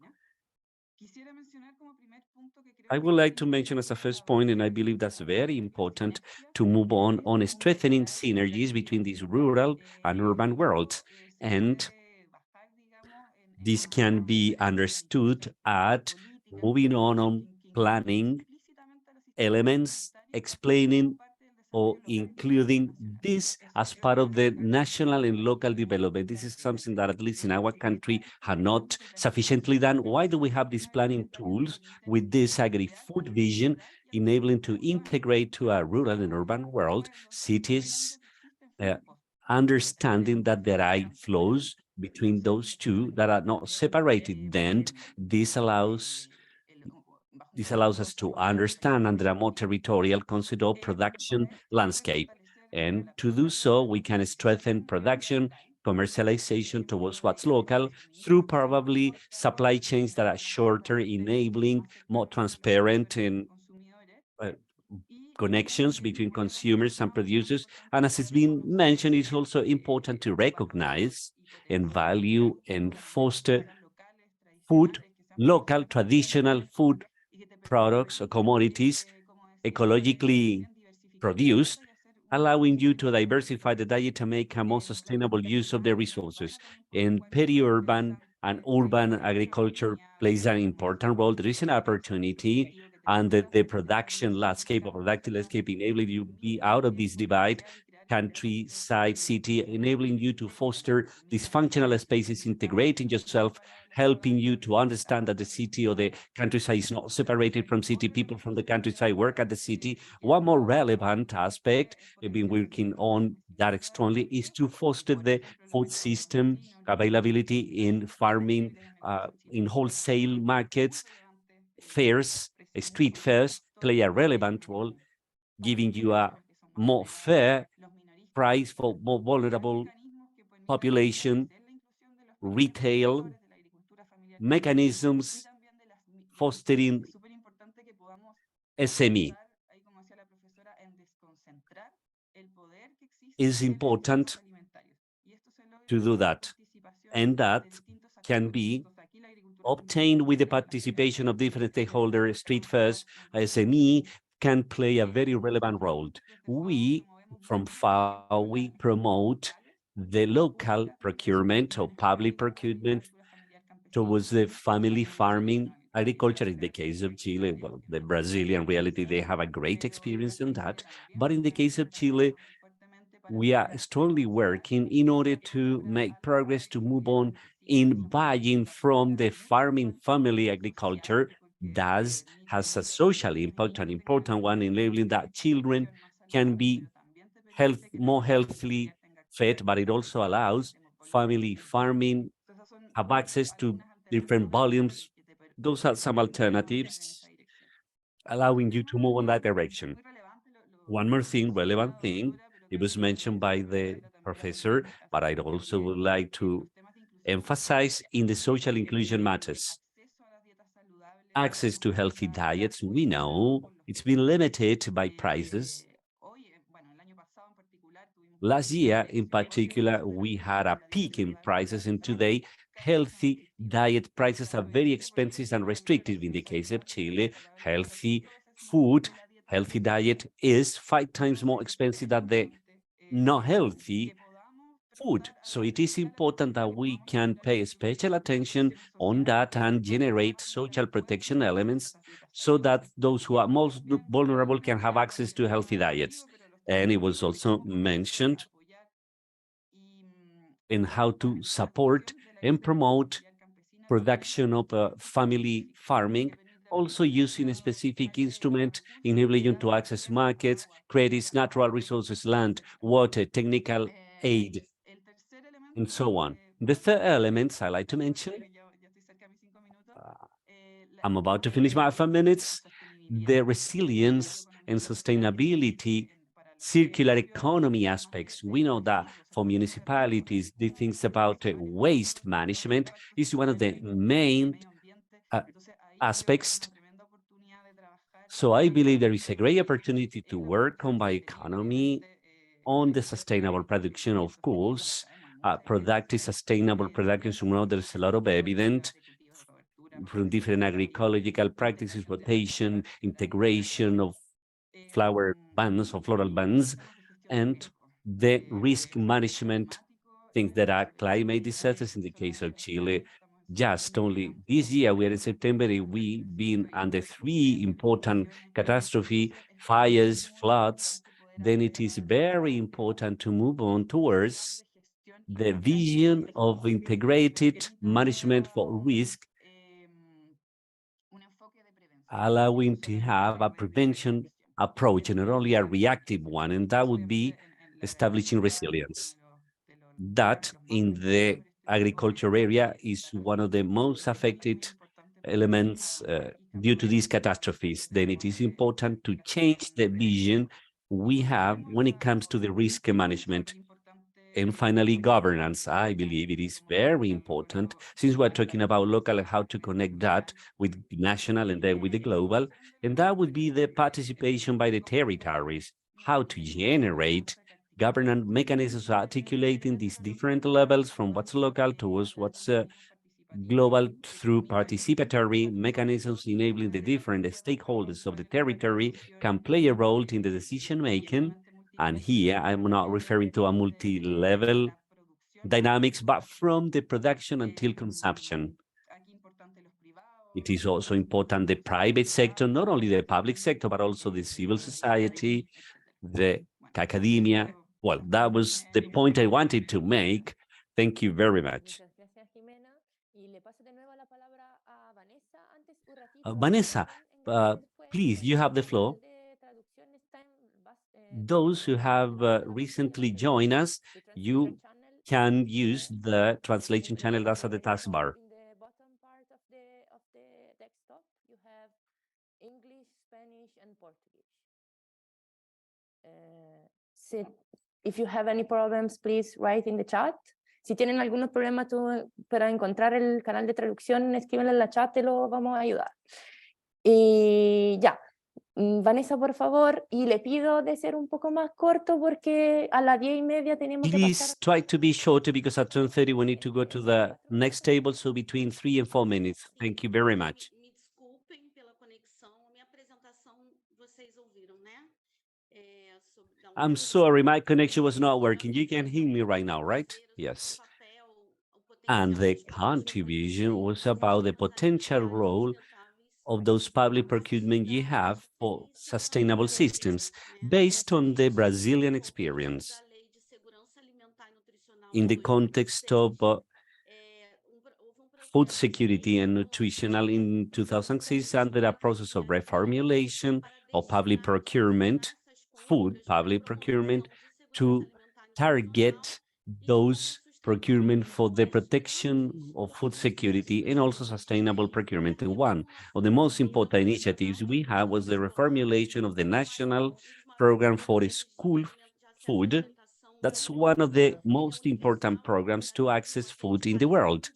I would like to mention as a first point, and I believe that's very important, to move on strengthening synergies between these rural and urban worlds. And this can be understood at moving on planning elements, explaining or including this as part of the national and local development. This is something that at least in our country have not sufficiently done. Why do we have these planning tools with this agri-food vision, enabling to integrate to a rural and urban world, cities, understanding that there are flows between those two that are not separated? Then this allows us to understand under a more territorial concept of production landscape. And to do so, we can strengthen production, commercialization towards what's local through probably supply chains that are shorter, enabling more transparent and connections between consumers and producers. And as it's been mentioned, it's also important to recognize and value and foster food, local, traditional food products or commodities ecologically produced, allowing you to diversify the diet to make a more sustainable use of the resources. And peri-urban and urban agriculture plays an important role. There is an opportunity, and the production landscape or productive landscape enabling you to be out of this divide, countryside, city, enabling you to foster these functional spaces, integrating yourself, helping you to understand that the city or the countryside is not separated from city. People from the countryside work at the city. One more relevant aspect we've been working on that strongly is to foster the food system availability in farming, in wholesale markets. Fairs, street fairs play a relevant role, giving you a more fair price for more vulnerable population, retail mechanisms, fostering SME. Is important to do that, and that can be obtained with the participation of different stakeholders. Street fairs, SME can play a very relevant role. We, from FAO, we promote the local procurement or public procurement towards the family farming agriculture. In the case of Chile, well, the Brazilian reality, they have a great experience in that. But in the case of Chile, we are strongly working in order to make progress to move on in buying from the farming family agriculture. Thus has a social impact, an important one, enabling that children can be more healthily fed, but it also allows family farming have access to different volumes. Those are some alternatives allowing you to move in that direction. One more thing, relevant thing, it was mentioned by the professor, but I'd also would like to emphasize in the social inclusion matters. Access to healthy diets, we know it's been limited by prices. Last year, in particular, we had a peak in prices, and today, healthy diet prices are very expensive and restricted. In the case of Chile, healthy food, healthy diet is 5 times more expensive than the not healthy food. So it is important that we can pay special attention on that and generate social protection elements so that those who are most vulnerable can have access to healthy diets. And it was also mentioned in how to support and promote production of family farming, also using a specific instrument enabling you to access markets, credits, natural resources, land, water, technical aid, and so on. The third element I like to mention, I'm about to finish my 5 minutes, the resilience and sustainability circular economy aspects. We know that for municipalities, the things about waste management is one of the main aspects. So I believe there is a great opportunity to work on bioeconomy, on the sustainable production, of course. Productive, sustainable production, there's a lot of evidence from different agroecological practices, rotation, integration of flower bands or floral bands, and the risk management things that are climate disasters in the case of Chile. Just only this year, we are in September, we've been under 3 important catastrophes, fires, floods. Then it is very important to move on towards the vision of integrated management for risk, allowing to have a prevention approach and not only a reactive one, and that would be establishing resilience. That in the agriculture area is one of the most affected elements due to these catastrophes. Then it is important to change the vision we have when it comes to the risk management. And finally, governance. I believe it is very important, since we're talking about local, how to connect that with national and then with the global. And that would be the participation by the territories, how to generate governance mechanisms articulating these different levels from what's local towards what's global through participatory mechanisms enabling the different stakeholders of the territory can play a role in the decision making. And here I'm not referring to a multi-level dynamics, but from the production until consumption. It is also important the private sector, not only the public sector, but also the civil society, the academia. Well, that was the point I wanted to make. Thank you very much. Vanessa, please, you have the floor. Those who have recently joined us, you can use the translation channel that's at the taskbar. In the bottom part of the desktop, you have English, Spanish, and Portuguese. If you have any problems, please write in the chat. Si tienen algunos problemas para encontrar el canal de traducción, escríbenlo en la chat, te lo vamos a ayudar. Y ya, Vanessa, por favor, y le pido de ser un poco más corto porque a las 10:30 tenemos que pasar. Please try to be shorter because at 10:30 we need to go to the next table, so between 3 and 4 minutes. Thank you very much. Me desculpem pela conexão, minha apresentação vocês ouviram, né? I'm sorry, my connection was not working. You can hear me right now, right? Yes. And the contribution was about the potential role of those public procurement you have for sustainable systems based on the Brazilian experience in the context of food security and nutritional in 2006 under a process of reformulation of public procurement, food public procurement, to target those procurement for the protection of food security and also sustainable procurement. And one of the most important initiatives we had was the reformulation of the National Program for School Food. That's one of the most important programs to access food in the world.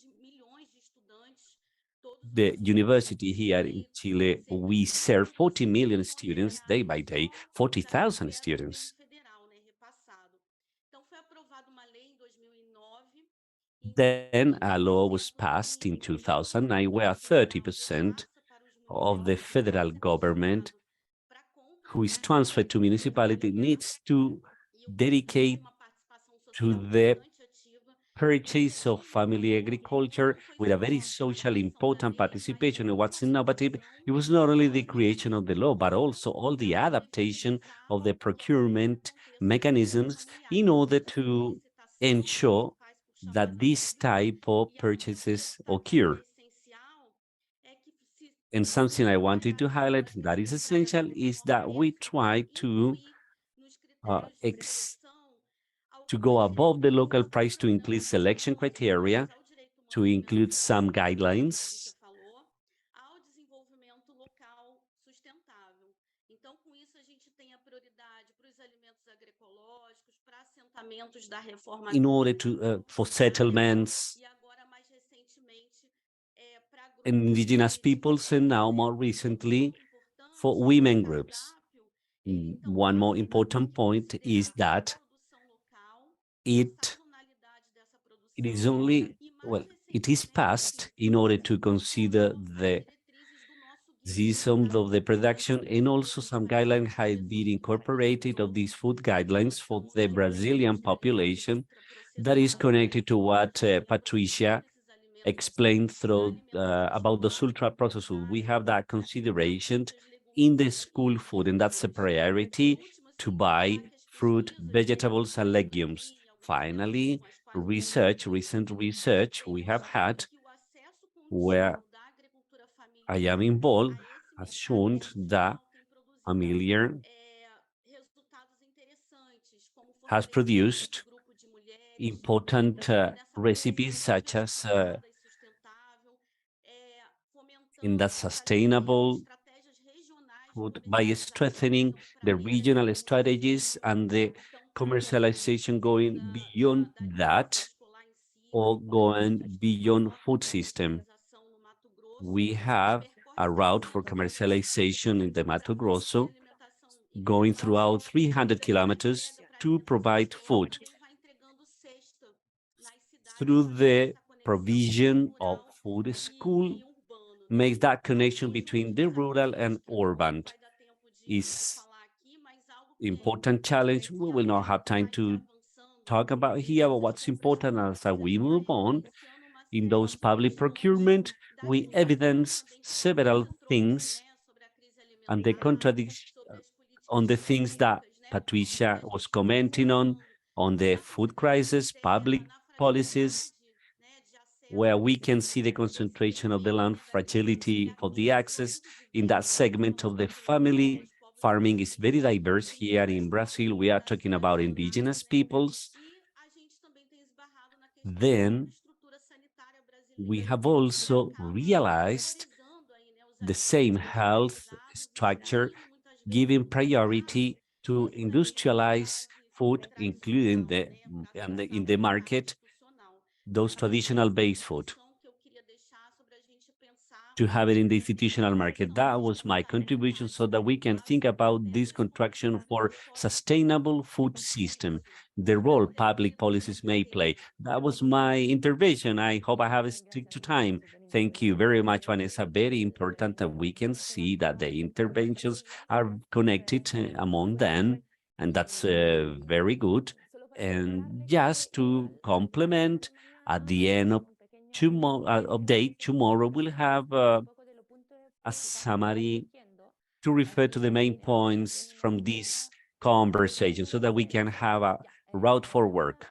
The university here in Chile, we serve 40 million students day by day, 40,000 students. Then a law was passed in 2009 where 30% of the federal government who is transferred to municipality needs to dedicate to the purchase of family agriculture with a very social important participation. And what's innovative, it was not only the creation of the law, but also all the adaptation of the procurement mechanisms in order to ensure that this type of purchases occur. And something I wanted to highlight that is essential is that we try to go above the local price to include selection criteria, to include some guidelines. in order to for settlements indigenous peoples, and now more recently for women groups. One more important point is that it is only, well, it is passed in order to consider the season of the production, and also some guidelines have been incorporated of these food guidelines for the Brazilian population that is connected to what Patricia explained through about the ultra processed food. We have that consideration in the school food, and that's a priority to buy fruit, vegetables, and legumes. Finally, recent research we have had where I am involved has shown that Amelia has produced important recipes such as in that sustainable food by strengthening the regional strategies and the commercialization going beyond that or going beyond food system. We have a route for commercialization in the Mato Grosso going throughout 300 kilometers to provide food through the provision of food school makes that connection between the rural and urban is important challenge. We will not have time to talk about here, but what's important as we move on in those public procurement, we evidence several things and the contradiction on the things that Patricia was commenting on the food crisis, public policies, where we can see the concentration of the land fragility for the access in that segment of the family. Farming is very diverse here in Brazil. We are talking about indigenous peoples. Then we have also realized the same health structure, giving priority to industrialize food, including in the market, those traditional based food, to have it in the institutional market. That was my contribution so that we can think about this contraction for sustainable food system, the role public policies may play. That was my intervention. I hope I have stick to time. Thank you very much, Vanessa. Very important that we can see that the interventions are connected among them, and that's very good. And just to complement, at the end of update tomorrow, we'll have a summary to refer to the main points from this conversation so that we can have a route for work.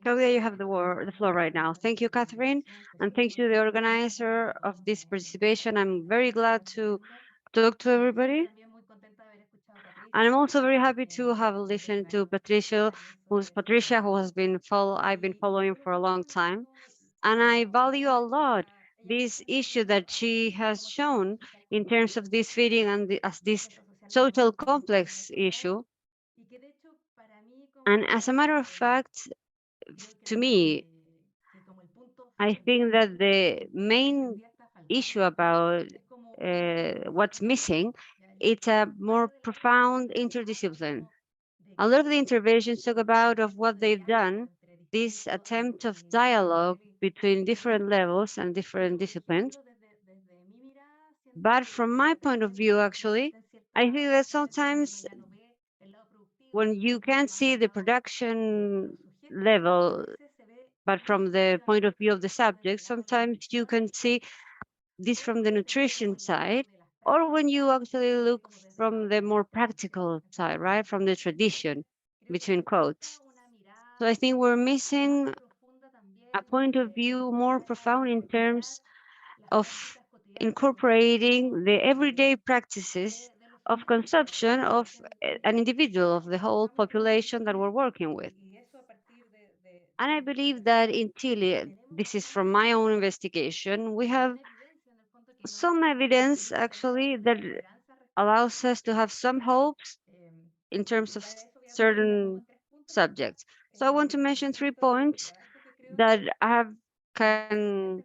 Claudia, you have the floor right now. Thank you, Catherine, and thank you, the organizer of this participation. I'm very glad to talk to everybody. And I'm also very happy to have listened to Patricia, who has been I've been following for a long time. And I value a lot this issue that she has shown in terms of this feeding and as this social complex issue. And as a matter of fact, to me, I think that the main issue about what's missing, it's a more profound interdiscipline. A lot of the interventions talk about of what they've done, this attempt of dialogue between different levels and different disciplines. But from my point of view, actually, I think that sometimes when you can't see the production level, but from the point of view of the subject, sometimes you can see this from the nutrition side, or when you actually look from the more practical side, right? From the tradition, between quotes. So I think we're missing a point of view more profound in terms of incorporating the everyday practices of consumption of an individual, of the whole population that we're working with. And I believe that in Chile, this is from my own investigation, we have some evidence actually that allows us to have some hopes in terms of certain subjects. So I want to mention 3 points that I can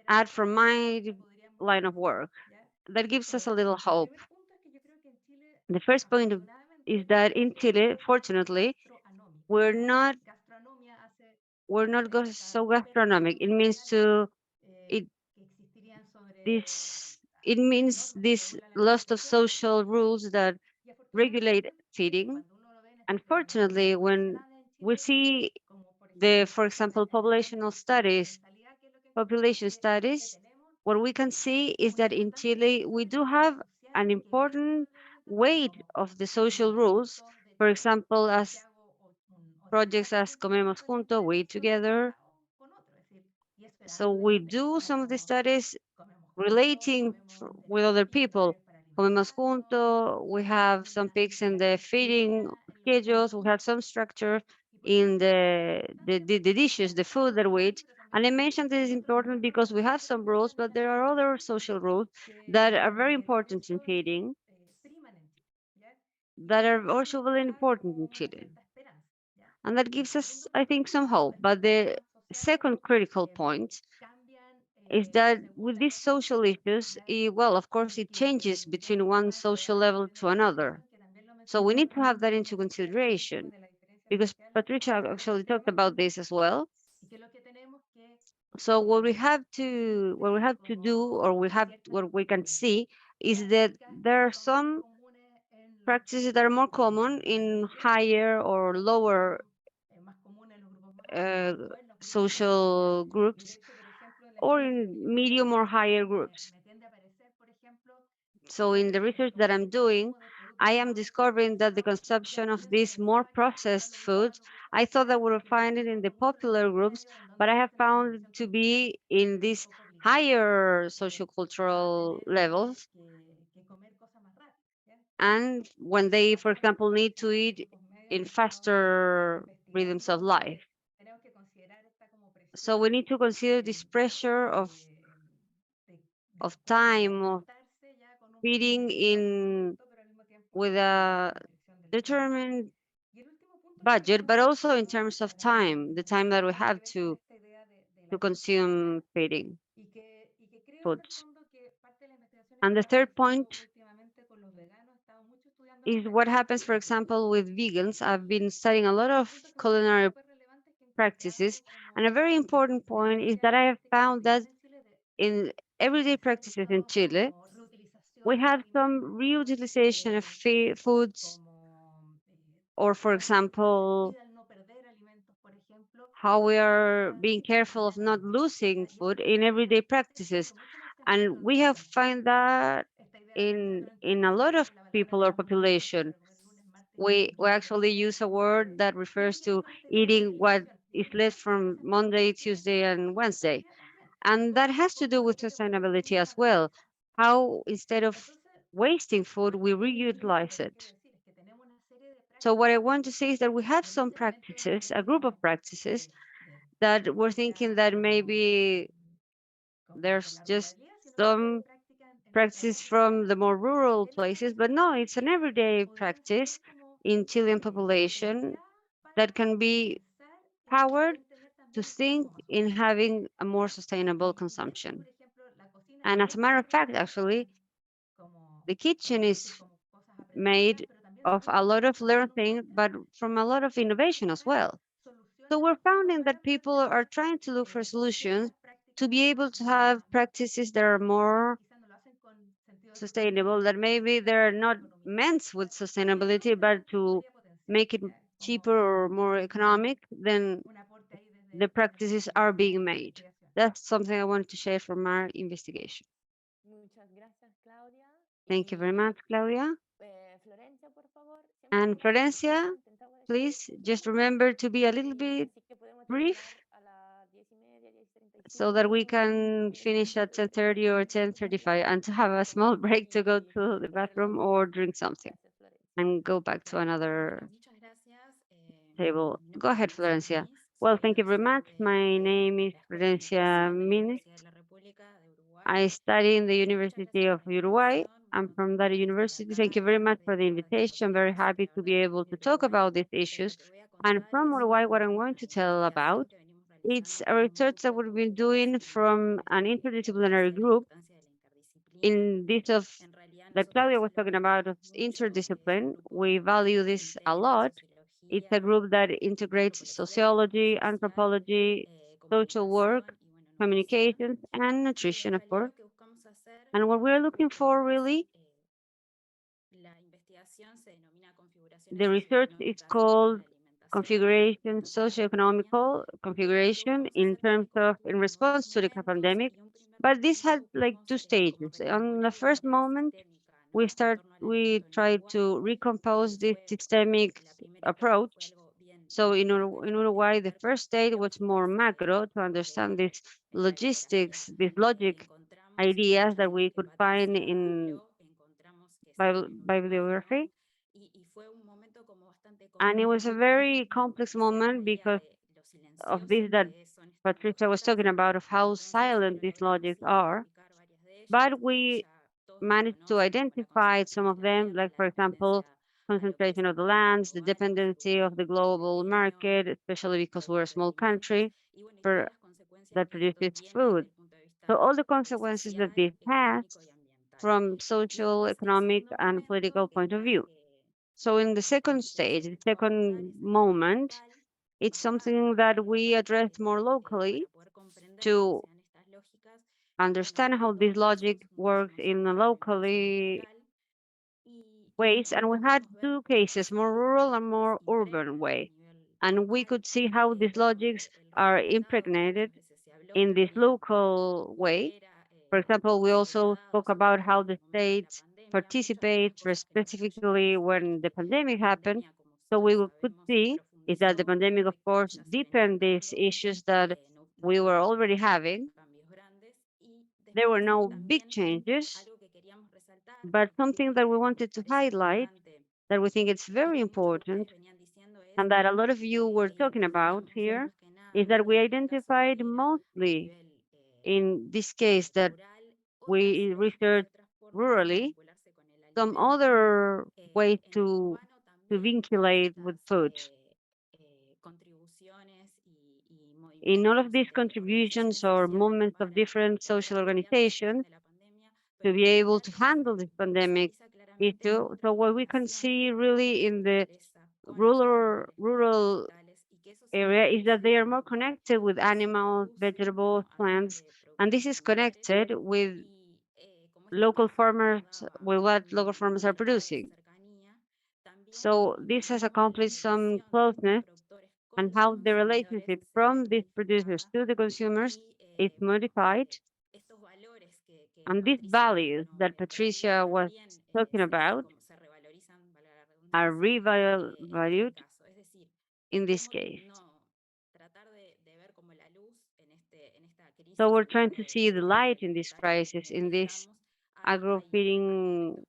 add from my line of work that gives us a little hope. The first point is that in Chile, fortunately, we're not so gastronomic. It means this loss of social rules that regulate feeding. Unfortunately, when we see for example, population studies, what we can see is that in Chile, we do have an important weight of the social rules. For example, as projects as Comemos Juntos, we eat together. So we do some of the studies relating with other people. Comemos Juntos, we have some peaks in the feeding schedules, we have some structure in the dishes, the food that we eat. And I mentioned this is important because we have some rules, but there are other social rules that are very important in feeding, that are also very important in Chile. And that gives us, I think, some hope. But the second critical point is that with these social issues, well, of course, it changes between one social level to another. So we need to have that into consideration, because Patricia actually talked about this as well. So what we have to do, or what we can see, is that there are some practices that are more common in higher or lower uh, social groups, or in medium or higher groups. So in the research that I'm doing, I am discovering that the consumption of these more processed foods, I thought that we would find it in the popular groups, but I have found it to be in these higher sociocultural levels. And when they, for example, need to eat in faster rhythms of life. So we need to consider this pressure of time, of feeding with a determined budget, but also in terms of time, the time that we have to consume feeding foods. And the third point is what happens, for example, with vegans. I've been studying a lot of culinary practices, and a very important point is that I have found that in everyday practices in Chile, we have some reutilization of foods, or for example, how we are being careful of not losing food in everyday practices. And we have found that in a lot of people or population. We actually use a word that refers to eating what is left from Monday, Tuesday, and Wednesday. And that has to do with sustainability as well. How instead of wasting food, we reutilize it. So what I want to say is that we have some practices, a group of practices, that we're thinking that maybe there's just some practice from the more rural places, but no, it's an everyday practice in Chilean population that can be powered to think in having a more sustainable consumption. And as a matter of fact, actually, the kitchen is made of a lot of learned things, but from a lot of innovation as well. So we're finding that people are trying to look for solutions to be able to have practices that are more sustainable, that maybe they're not meant with sustainability, but to make it cheaper or more economic, then the practices are being made. That's something I wanted to share from our investigation. Thank you very much, Claudia. And Florencia, please just remember to be a little bit brief so that we can finish at 10:30 or 10:35 and to have a small break to go to the bathroom or drink something and go back to another table. Go ahead, Florencia. Well, thank you very much. My name is Florencia Mines. I study in the University of Uruguay. I'm from that university. Thank you very much for the invitation. I'm very happy to be able to talk about these issues. And from Uruguay, what I'm going to tell about, it's a research that we've been doing from an interdisciplinary group in this of that Claudia was talking about of interdiscipline. We value this a lot. It's a group that integrates sociology, anthropology, social work, communications, and nutrition, of course. And what we're looking for really, the research is called configuration, socioeconomical configuration in terms of in response to the pandemic. But this had like two stages. On the first moment, we tried to recompose this systemic approach. So in Uruguay, the first stage was more macro to understand these logistics, these logic ideas that we could find in bibliography. And it was a very complex moment because of this that Patricia was talking about, of how silent these logics are. But we managed to identify some of them, like, for example, concentration of the lands, the dependency of the global market, especially because we're a small country that produces food. So all the consequences that this has from social, economic, and political point of view. So in the second stage, the second moment, it's something that we address more locally to understand how this logic works in a locally ways. And we had two cases, more rural and more urban way. And we could see how these logics are impregnated in this local way. For example, we also spoke about how the states participate specifically when the pandemic happened. So we could see is that the pandemic, of course, deepened these issues that we were already having. There were no big changes, but something that we wanted to highlight that we think it's very important and that a lot of you were talking about here is that we identified mostly in this case that we researched rurally some other ways to vinculate with food. In all of these contributions or movements of different social organizations to be able to handle this pandemic issue. So what we can see really in the rural area is that they are more connected with animals, vegetables, plants, and this is connected with local farmers, with what local farmers are producing. So this has accomplished some closeness and how the relationship from these producers to the consumers is modified. And these values that Patricia was talking about are revalued in this case. So we're trying to see the light in this crisis, in this agro-feeding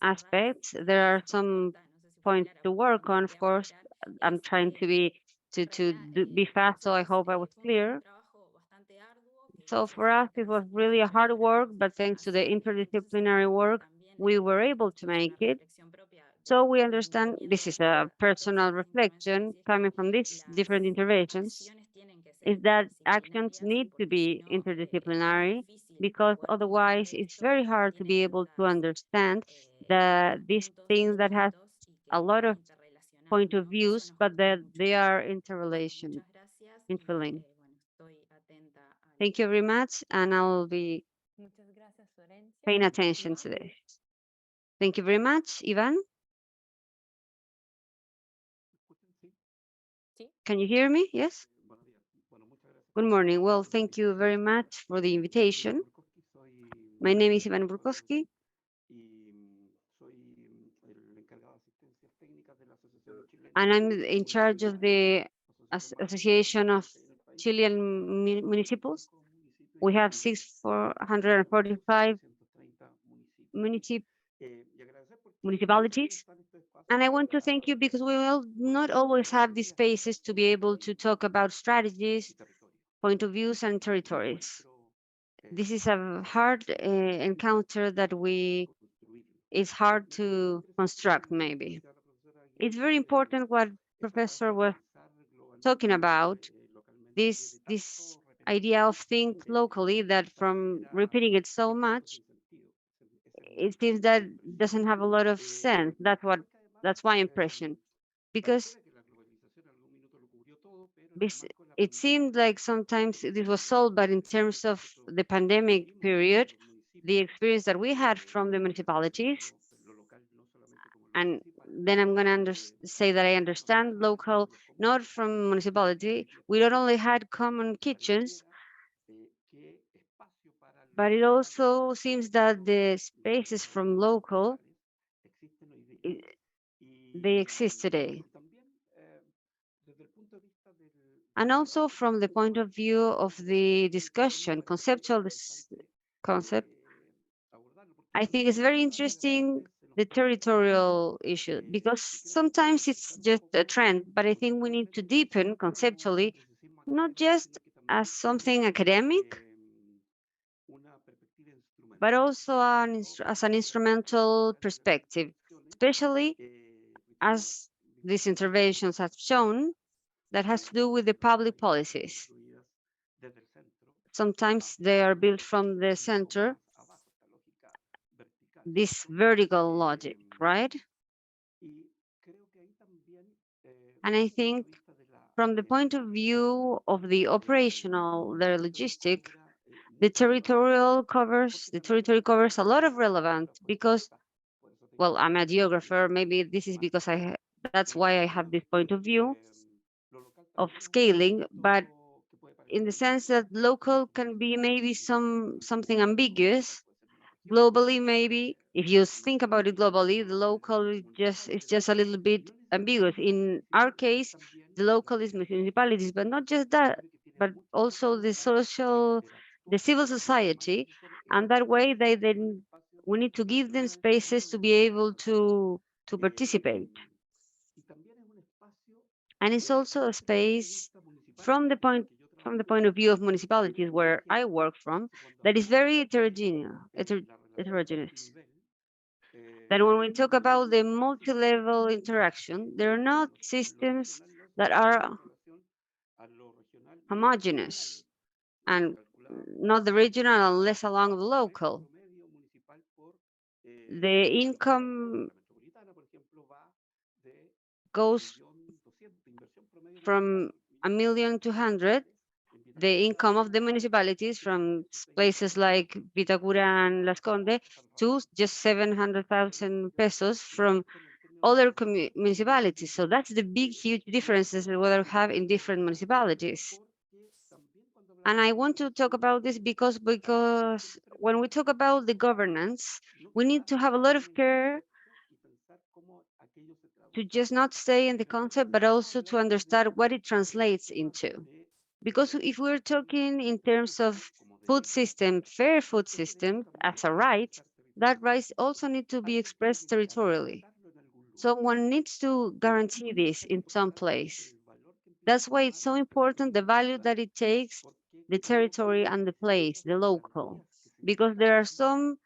aspects. There are some points to work on, of course. I'm trying to be fast, so I hope I was clear. So for us, it was really a hard work, but thanks to the interdisciplinary work, we were able to make it. So we understand this is a personal reflection coming from these different interventions, is that actions need to be interdisciplinary because otherwise it's very hard to be able to understand this thing that has a lot of point of views, but that they are interrelated. Thank you very much, and I'll be paying attention to this. Thank you very much, Ivan. Can you hear me? Yes? Good morning. Well, thank you very much for the invitation. My name is Ivan Burkowski. And I'm in charge of the Association of Chilean Municipals. We have 645 municipalities. And I want to thank you because we will not always have these spaces to be able to talk about strategies, point of views, and territories. This is a hard encounter that it's hard to construct, maybe. It's very important what Professor was talking about, this idea of think locally, that from repeating it so much, it seems that doesn't have a lot of sense. That's my impression. Because it seemed like sometimes this was solved, but in terms of the pandemic period, the experience that we had from the municipalities, and then I'm going to say that I understand local, not from municipality. We not only had common kitchens, but it also seems that the spaces from local, they exist today. And also from the point of view of the discussion, conceptual concept, I think it's very interesting, the territorial issue, because sometimes it's just a trend, but I think we need to deepen conceptually, not just as something academic, but also as an instrumental perspective, especially as these interventions have shown, that has to do with the public policies. Sometimes they are built from the center, this vertical logic, right? And I think from the point of view of the operational, the logistic, the territory covers a lot of relevant, because, well, I'm a geographer, maybe this is because that's why I have this point of view of scaling, but in the sense that local can be maybe something ambiguous. Globally, maybe if you think about it globally, the local is just a little bit ambiguous. In our case, the local is municipalities, but not just that, but also the civil society, and that way we need to give them spaces to be able to participate. And it's also a space from the point of view of municipalities where I work from, that is very heterogeneous. That when we talk about the multi-level interaction, they're not systems that are homogeneous, and not the regional unless along the local. The income goes from 1,200,000, the income of the municipalities from places like Vitacura and Las Condes, to just 700,000 pesos from other municipalities. So that's the big, huge differences that we have in different municipalities. And I want to talk about this because when we talk about the governance, we need to have a lot of care to just not stay in the concept, but also to understand what it translates into. Because if we're talking in terms of food system, fair food system as a right, that rights also need to be expressed territorially. Someone needs to guarantee this in some place. That's why it's so important, the value that it takes, the territory and the place, the local. Because there are some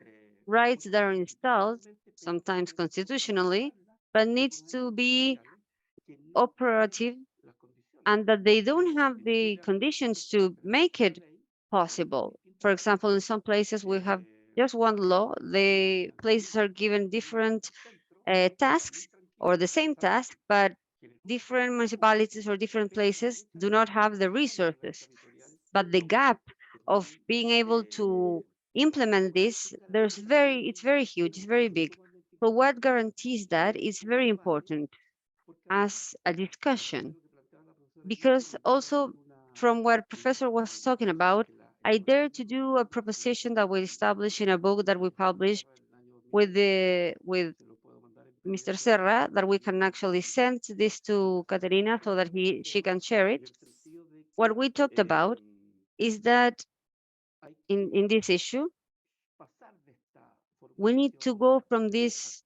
rights that are installed, sometimes constitutionally, but needs to be operative, and that they don't have the conditions to make it possible. For example, in some places we have just one law, the places are given different tasks or the same task, but different municipalities or different places do not have the resources. But the gap of being able to implement this, it's very huge, it's very big. So what guarantees that is very important as a discussion. Because also from what Professor was talking about, I dare to do a proposition that we established in a book that we published with Mr. Serra, that we can actually send this to Caterina so that she can share it. What we talked about is that in this issue, we need to go from this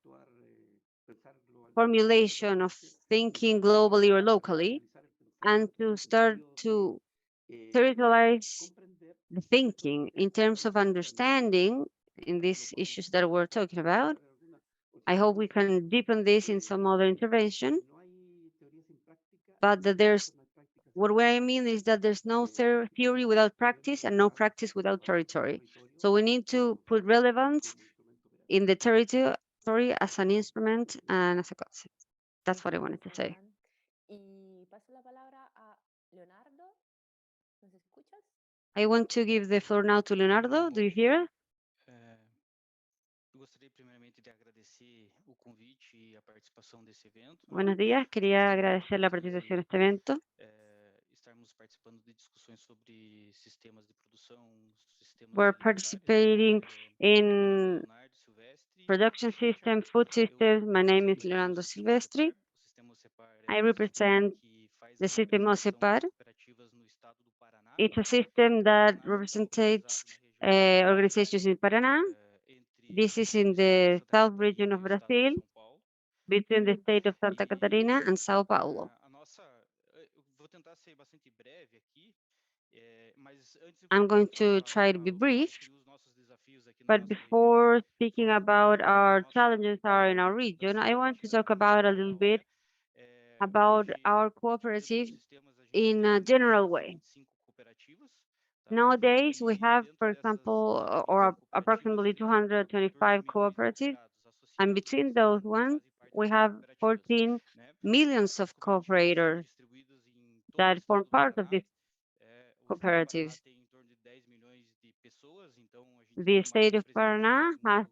formulation of thinking globally or locally, and to start to territorialize the thinking in terms of understanding in these issues that we're talking about. I hope we can deepen this in some other intervention, but that what I mean is that there's no theory without practice and no practice without territory. So we need to put relevance in the territory as an instrument and as a concept. That's what I wanted to say. Y paso la palabra a Leonardo. ¿Nos escuchas? I want to give the floor now to Leonardo. Do you hear? Gostaria primeiramente de agradecer o convite e a participação desse evento. Buenos días, quería agradecer la participación en este evento. Estarmos participando de discussões sobre sistemas de produção, sistemas We're alimentares. participating in Leonardo Silvestre. production system, food systems. My name is Leonardo Silvestri. I represent the Sistemas. It's a system that represents organizations in Paraná. This is in the south region of Brazil, between the state of Santa Catarina and Sao Paulo. Vou tentar ser bastante breve aqui, mas antes I'm going to try to be brief, but before speaking about our challenges are in our region, I want to talk about a little bit about our cooperative in a general way. Nowadays, we have, for example, or approximately 225 cooperatives, and between those ones, we have 14 millions of cooperators that form part of this cooperative. The state of Paraná has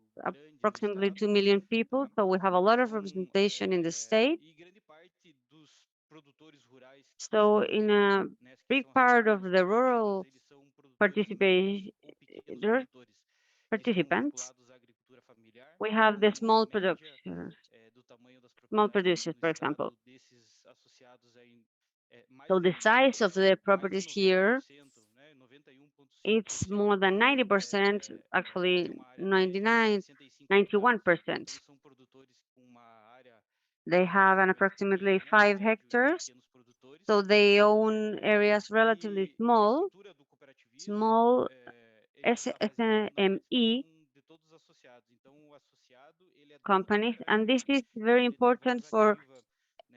approximately 2 million people, so we have a lot of representation in the state. So in a big part of the rural participants, we have the small producers, for example. So the size of the properties here, it's more than 90%, actually 99, 91%. They have an approximately 5 hectares, so they own areas relatively small SME companies, and this is very important for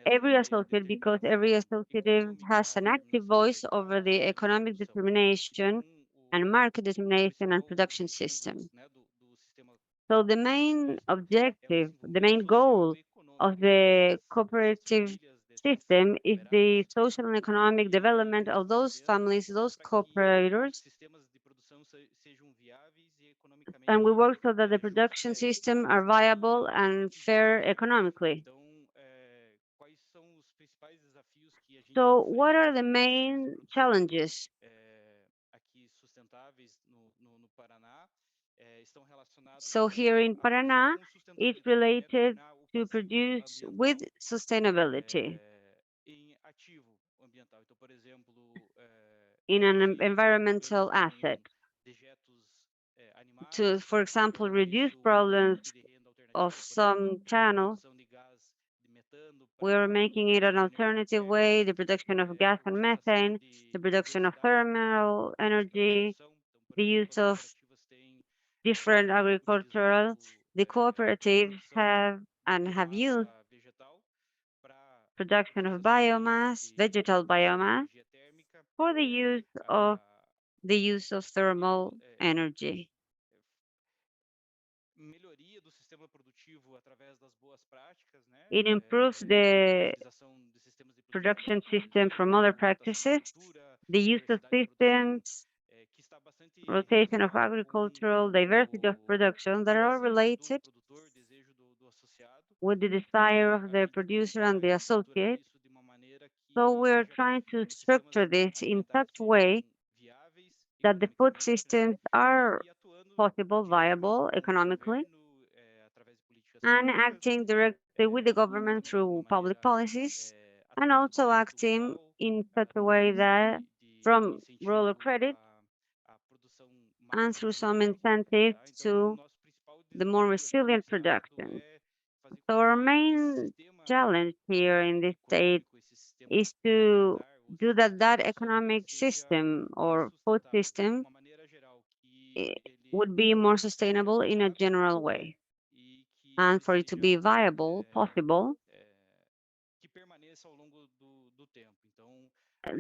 every associate because every associative has an active voice over the economic determination and market determination and production system. So the main objective, the main goal of the cooperative system is the social and economic development of those families, those cooperators, and we work so that the production system are viable and fair economically. So what are the main challenges? So here in Paraná, it's related to produce with sustainability in an environmental asset. To, for example, reduce problems of some channels, we're making it an alternative way, the production of gas and methane, the production of thermal energy, the use of different agricultural. The cooperatives have used production of biomass, vegetal biomass, for the use of thermal energy. It improves the production system from other practices, the use of systems, rotation of agricultural, diversity of production that are all related with the desire of the producer and the associate. So we're trying to structure this in such a way that the food systems are possible, viable economically, and acting directly with the government through public policies, and also acting in such a way that from rural credit and through some incentives to the more resilient production. So our main challenge here in this state is to do that economic system or food system would be more sustainable in a general way. And for it to be viable, possible,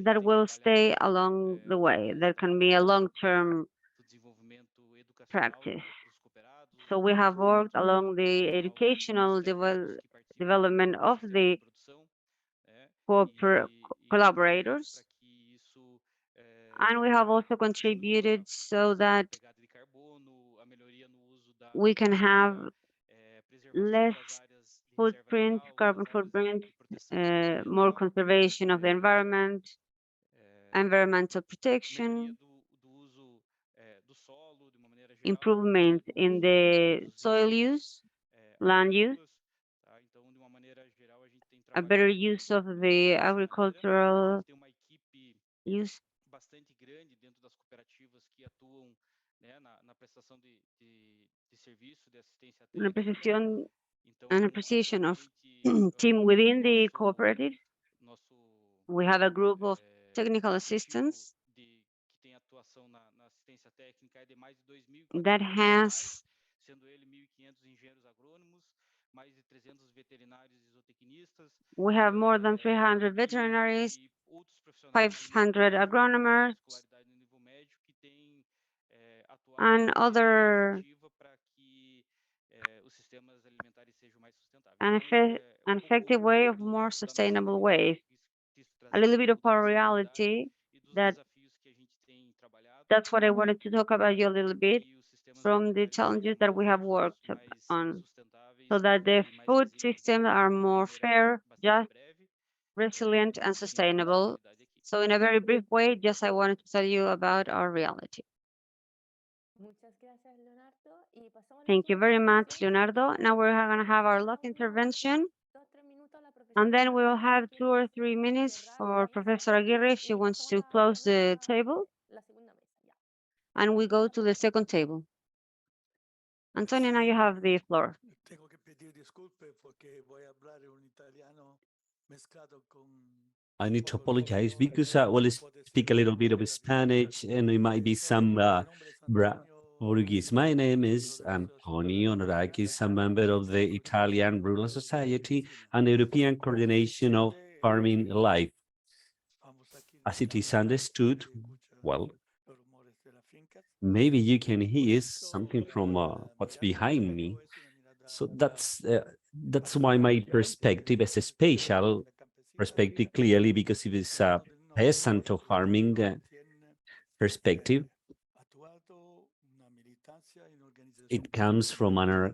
that will stay along the way. That can be a long-term practice. So we have worked along the educational development of the collaborators, and we have also contributed so that we can have less footprint, carbon footprint, more conservation of the environment, environmental protection, improvement in the soil use, land use, a better use of the agricultural use, bastante grande dentro das cooperativas que atuam, né, na prestação de serviço de assistência técnica. an appreciation of team within the cooperative. We have a group of technical assistants that has we have more than 300 veterinaries, 500 agronomers, and other an effective way of more sustainable ways. A little bit of our reality, that's what I wanted to talk about you a little bit from the challenges that we have worked on, so that the food systems are more fair, just, resilient, and sustainable. So in a very brief way, just I wanted to tell you about our reality. Thank you very much, Leonardo. Now we're going to have our last intervention. And then we will have 2 or 3 minutes for Professor Aguirre if she wants to close the table. And we go to the second table. Antonio, now you have the floor. I need to apologize because I will speak a little bit of Spanish and it might be some Portuguese. My name is Antonio Norakis, a member of the Italian Rural Society and European Coordination of Farming Life. As it is understood, well, maybe you can hear something from what's behind me. So that's why my perspective is a spatial perspective, clearly, because it is a peasant of farming perspective. It comes from a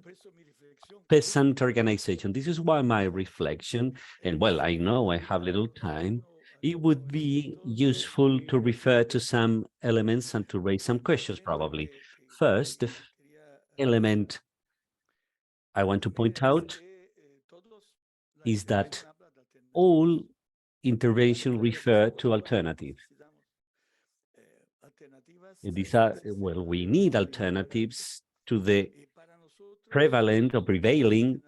peasant organization. This is why my reflection, and well, I know I have little time, it would be useful to refer to some elements and to raise some questions, probably. First, the element I want to point out is that all interventions refer to alternatives. These are, well, we need alternatives to the prevalent or prevailing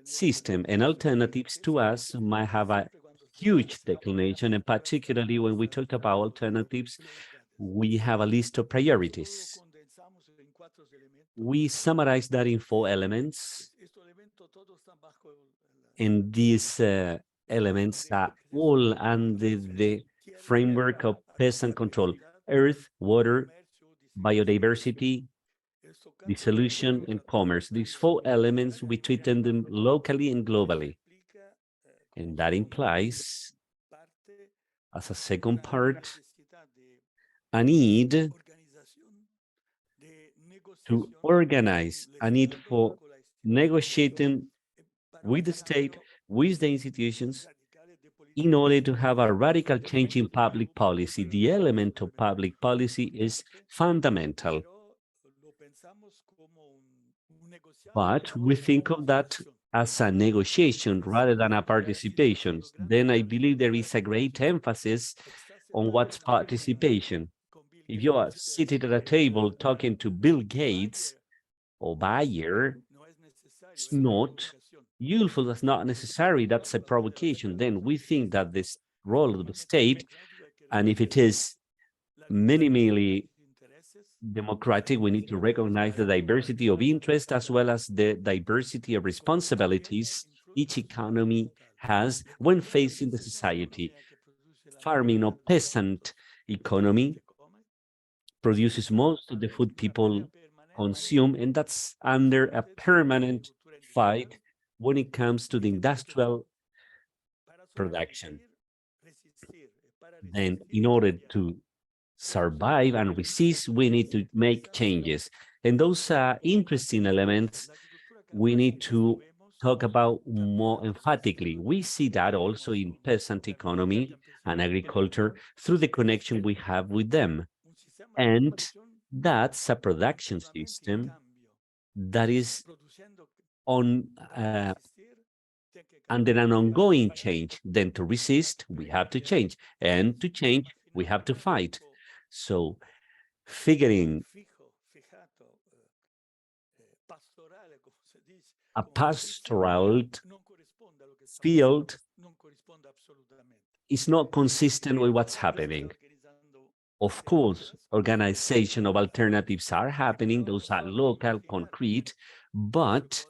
system, and alternatives to us might have a huge declination, and particularly when we talk about alternatives, we have a list of priorities. We summarize that in 4 elements, and these elements are all under the framework of peasant control: earth, water, biodiversity, dissolution, and commerce. These 4 elements, we treat them locally and globally. And that implies, as a second part, a need to organize, a need for negotiating with the state, with the institutions, in order to have a radical change in public policy. The element of public policy is fundamental. But we think of that as a negotiation rather than a participation. Then I believe there is a great emphasis on what's participation. If you are seated at a table talking to Bill Gates or Bayer, it's not useful, that's not necessary, that's a provocation. Then we think that this role of the state, and if it is minimally democratic, we need to recognize the diversity of interest as well as the diversity of responsibilities each economy has when facing the society. Farming or peasant economy produces most of the food people consume, and that's under a permanent fight when it comes to the industrial production. Then in order to survive and resist, we need to make changes. And those are interesting elements we need to talk about more emphatically. We see that also in peasant economy and agriculture through the connection we have with them. And that's a production system that is on under an ongoing change. Then to resist, we have to change. And to change, we have to fight. So figuring a pastoral field is not consistent with what's happening. Of course, organization of alternatives are happening. Those are local, concrete, but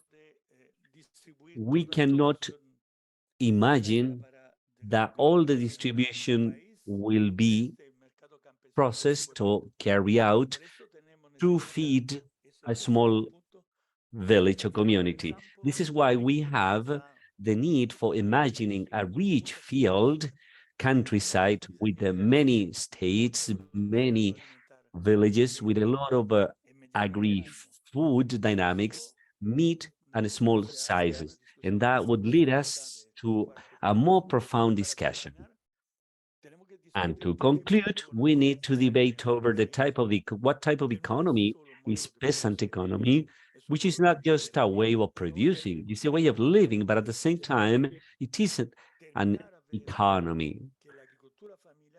we cannot imagine that all the distribution will be processed or carried out to feed a small village or community. This is why we have the need for imagining a rich field, countryside with many states, many villages with a lot of agri-food dynamics, meat and small sizes. And that would lead us to a more profound discussion. And to conclude, we need to debate over the what type of economy is peasant economy, which is not just a way of producing, it's a way of living, but at the same time, it isn't an economy.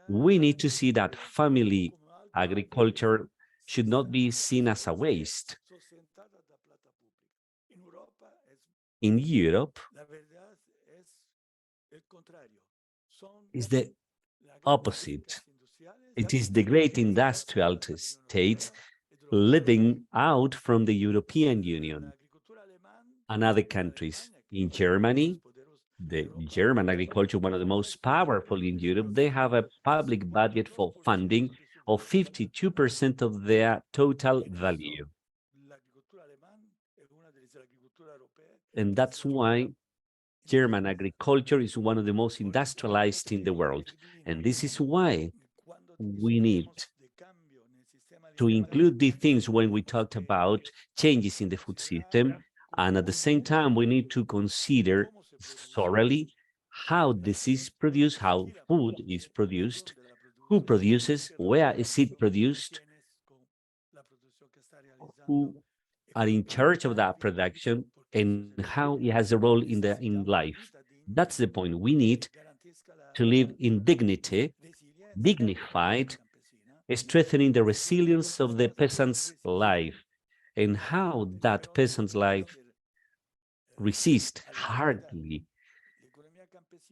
We need to see that family agriculture should not be seen as a waste. In Europe, is the opposite. It is the great industrial states living out from the European Union and other countries. In Germany, the German agriculture, one of the most powerful in Europe, they have a public budget for funding of 52% of their total value. And that's why German agriculture is one of the most industrialized in the world. And this is why we need to include these things when we talked about changes in the food system. And at the same time, we need to consider thoroughly how this is produced, how food is produced, who produces, where is it produced, who are in charge of that production, and how it has a role in life. That's the point. We need to live in dignity, dignified, strengthening the resilience of the peasant's life, and how that peasant's life resists hardly,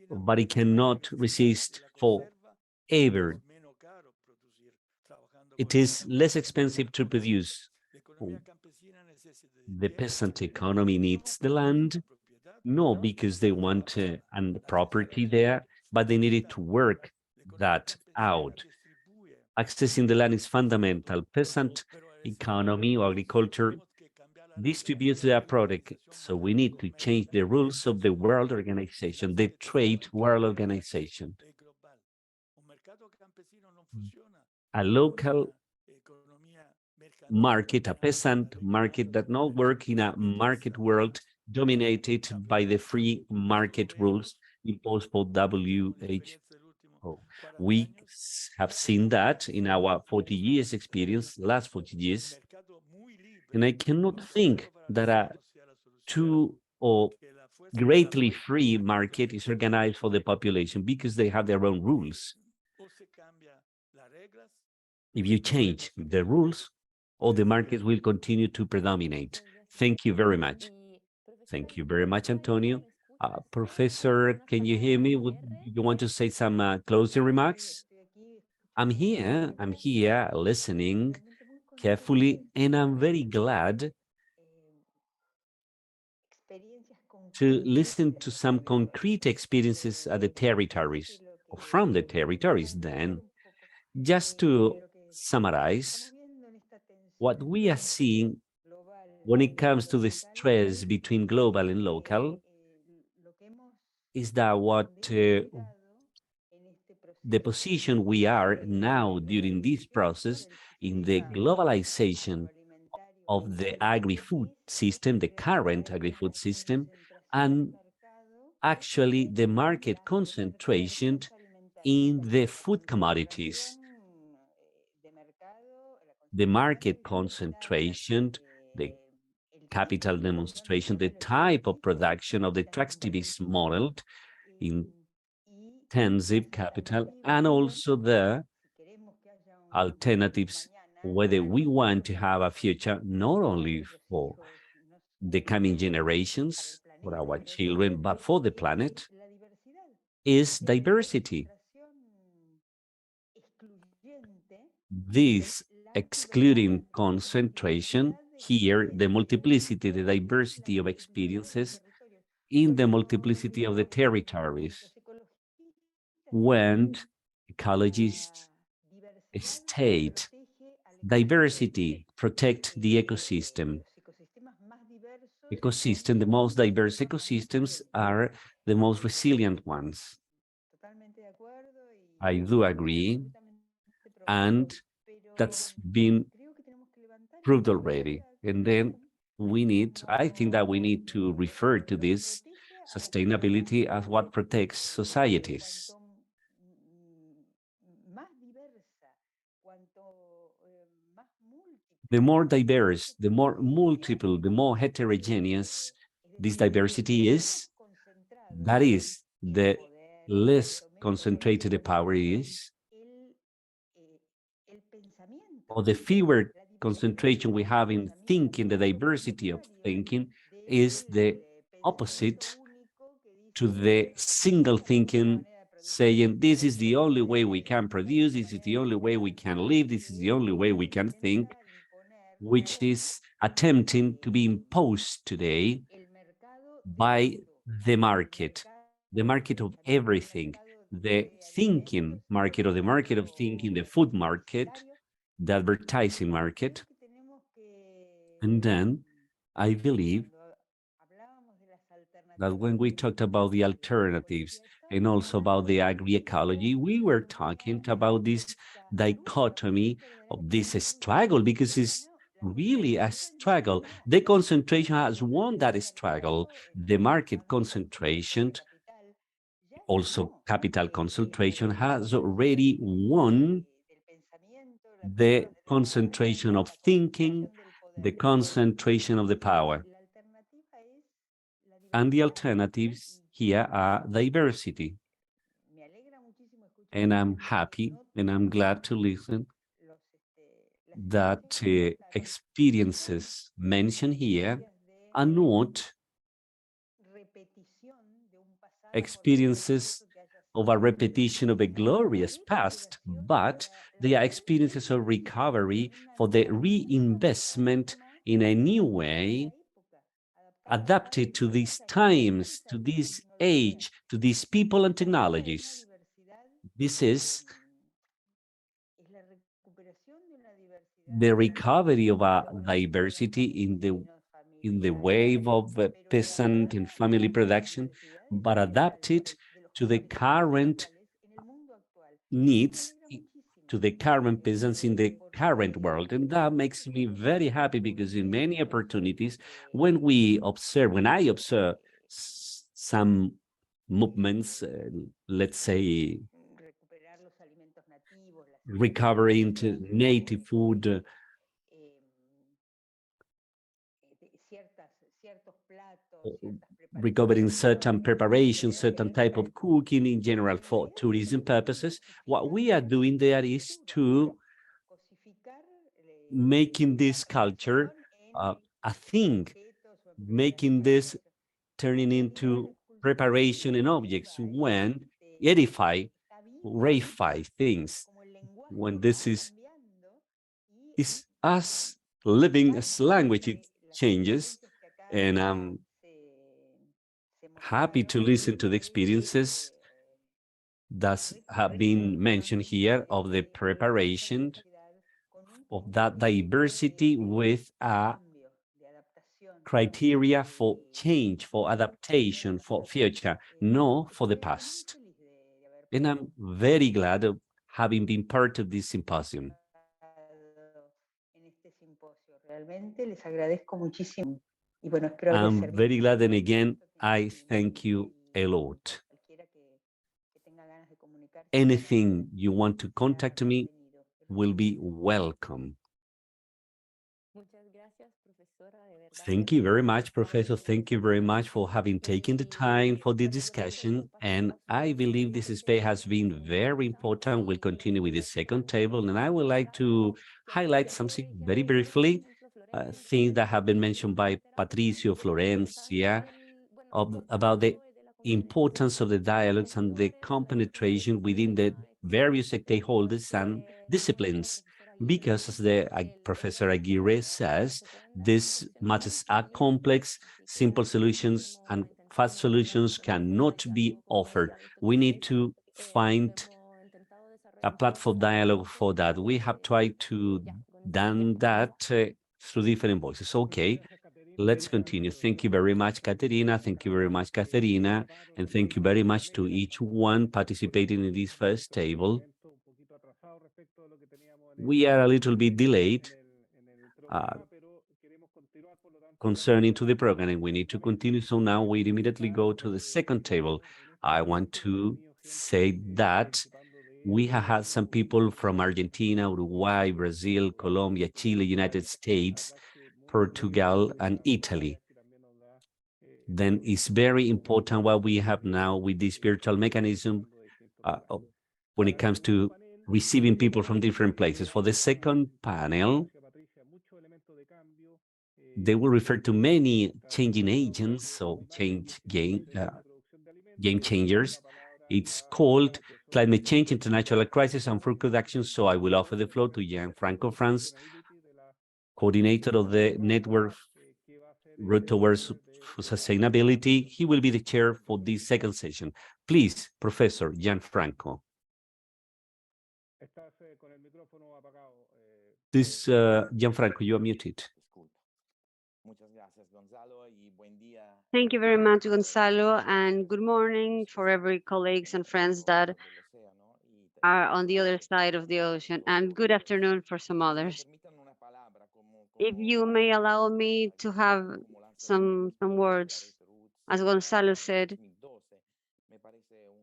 but it cannot resist forever. It is less expensive to produce. The peasant economy needs the land, not because they want and property there, but they needed to work that out. Accessing the land is fundamental. Peasant economy or agriculture distributes their product. So we need to change the rules of the World Organization, the Trade World Organization. A local market, a peasant market that not work in a market world dominated by the free market rules imposed by WHO. We have seen that in our 40 years experience, last 40 years, and I cannot think that a true or greatly free market is organized for the population because they have their own rules. If you change the rules, all the markets will continue to predominate. Thank you very much. Thank you very much, Antonio. Professor, can you hear me? Would you want to say some closing remarks? I'm here listening carefully, and I'm very glad to listen to some concrete experiences at the territories, or from the territories then. Just to summarize, what we are seeing when it comes to the stress between global and local is that the position we are now during this process in the globalization of the agri-food system, the current agri-food system, and actually the market concentration in the food commodities. The market concentration, the capital demonstration, the type of production of the extractivist model, intensive capital, and also the alternatives, whether we want to have a future not only for the coming generations, for our children, but for the planet, is diversity. This excluding concentration, here the multiplicity, the diversity of experiences in the multiplicity of the territories. When ecologists state diversity, protect the ecosystem. The most diverse ecosystems are the most resilient ones. I do agree, and that's been proved already. And then I think that we need to refer to this sustainability as what protects societies. The more diverse, the more multiple, the more heterogeneous this diversity is, that is, the less concentrated the power is, or the fewer concentration we have in thinking, the diversity of thinking is the opposite to the single thinking, saying this is the only way we can produce, this is the only way we can live, this is the only way we can think, which is attempting to be imposed today by the market of everything, the thinking market, or the market of thinking, the food market, the advertising market. And then I believe that when we talked about the alternatives and also about the agroecology, we were talking about this dichotomy of this struggle, because it's really a struggle. The concentration has won that struggle. The market concentration, also capital concentration, has already won the concentration of thinking, the concentration of the power. And the alternatives here are diversity. And I'm happy and I'm glad to listen that experiences mentioned here are not experiences of a repetition of a glorious past, but they are experiences of recovery for the reinvestment in a new way, adapted to these times, to this age, to these people and technologies. This is the recovery of a diversity in the wave of peasant and family production, but adapted to the current needs, to the current peasants in the current world. And that makes me very happy, because in many opportunities, when I observe some movements, let's say recovering to native food, recovering certain preparations, certain type of cooking in general for tourism purposes, what we are doing there is to making this culture a thing, making this turning into preparation and objects, when edify, reify things, when this is as living as language it changes, and I'm happy to listen to the experiences that have been mentioned here of the preparation of that diversity with a criteria for change, for adaptation, for future, no for the past. And I'm very glad of having been part of this symposium. I'm very glad, and again, I thank you a lot. Anything you want to contact me will be welcome. Thank you very much, Professor. Thank you very much for having taken the time for the discussion. And I believe this space has been very important. We'll continue with the second table. And I would like to highlight something very briefly, things that have been mentioned by Patricio, Florencia, about the importance of the dialogues and the compenetration within the various stakeholders and disciplines. Because as the Professor Aguirre says, these matters are complex, simple solutions and fast solutions cannot be offered. We need to find a platform dialogue for that. We have tried to done that through different voices. Okay, let's continue. Thank you very much, Caterina. Thank you very much, Caterina. And thank you very much to each one participating in this first table. We are a little bit delayed concerning to the program, and we need to continue. So now we immediately go to the second table. I want to say that we have had some people from Argentina, Uruguay, Brazil, Colombia, Chile, United States, Portugal, and Italy. Then it's very important what we have now with this virtual mechanism when it comes to receiving people from different places. For the second panel, they will refer to many changing agents, so game changers. It's called Climate Change, International Crisis and Food Production. So I will offer the floor to Gianfranco Franz, coordinator of the network Road Towards Sustainability. He will be the chair for this second session. Please, Professor Gianfranco. This, Gianfranco, you are muted. Thank you very much, Gonzalo, and good morning for every colleagues and friends that are on the other side of the ocean, and good afternoon for some others. If you may allow me to have some words, as Gonzalo said,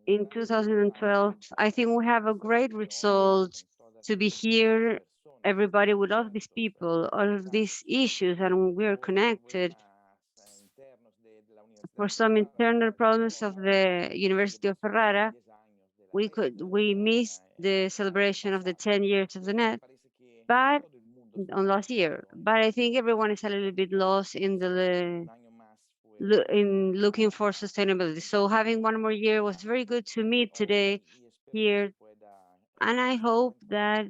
in 2012, I think we have a great result to be here. Everybody with all of these people, all of these issues, and we're connected. For some internal problems of the University of Ferrara, we missed the celebration of the 10 years of the net, but on last year. But I think everyone is a little bit lost in looking for sustainability. So having one more year was very good to meet today here, and I hope that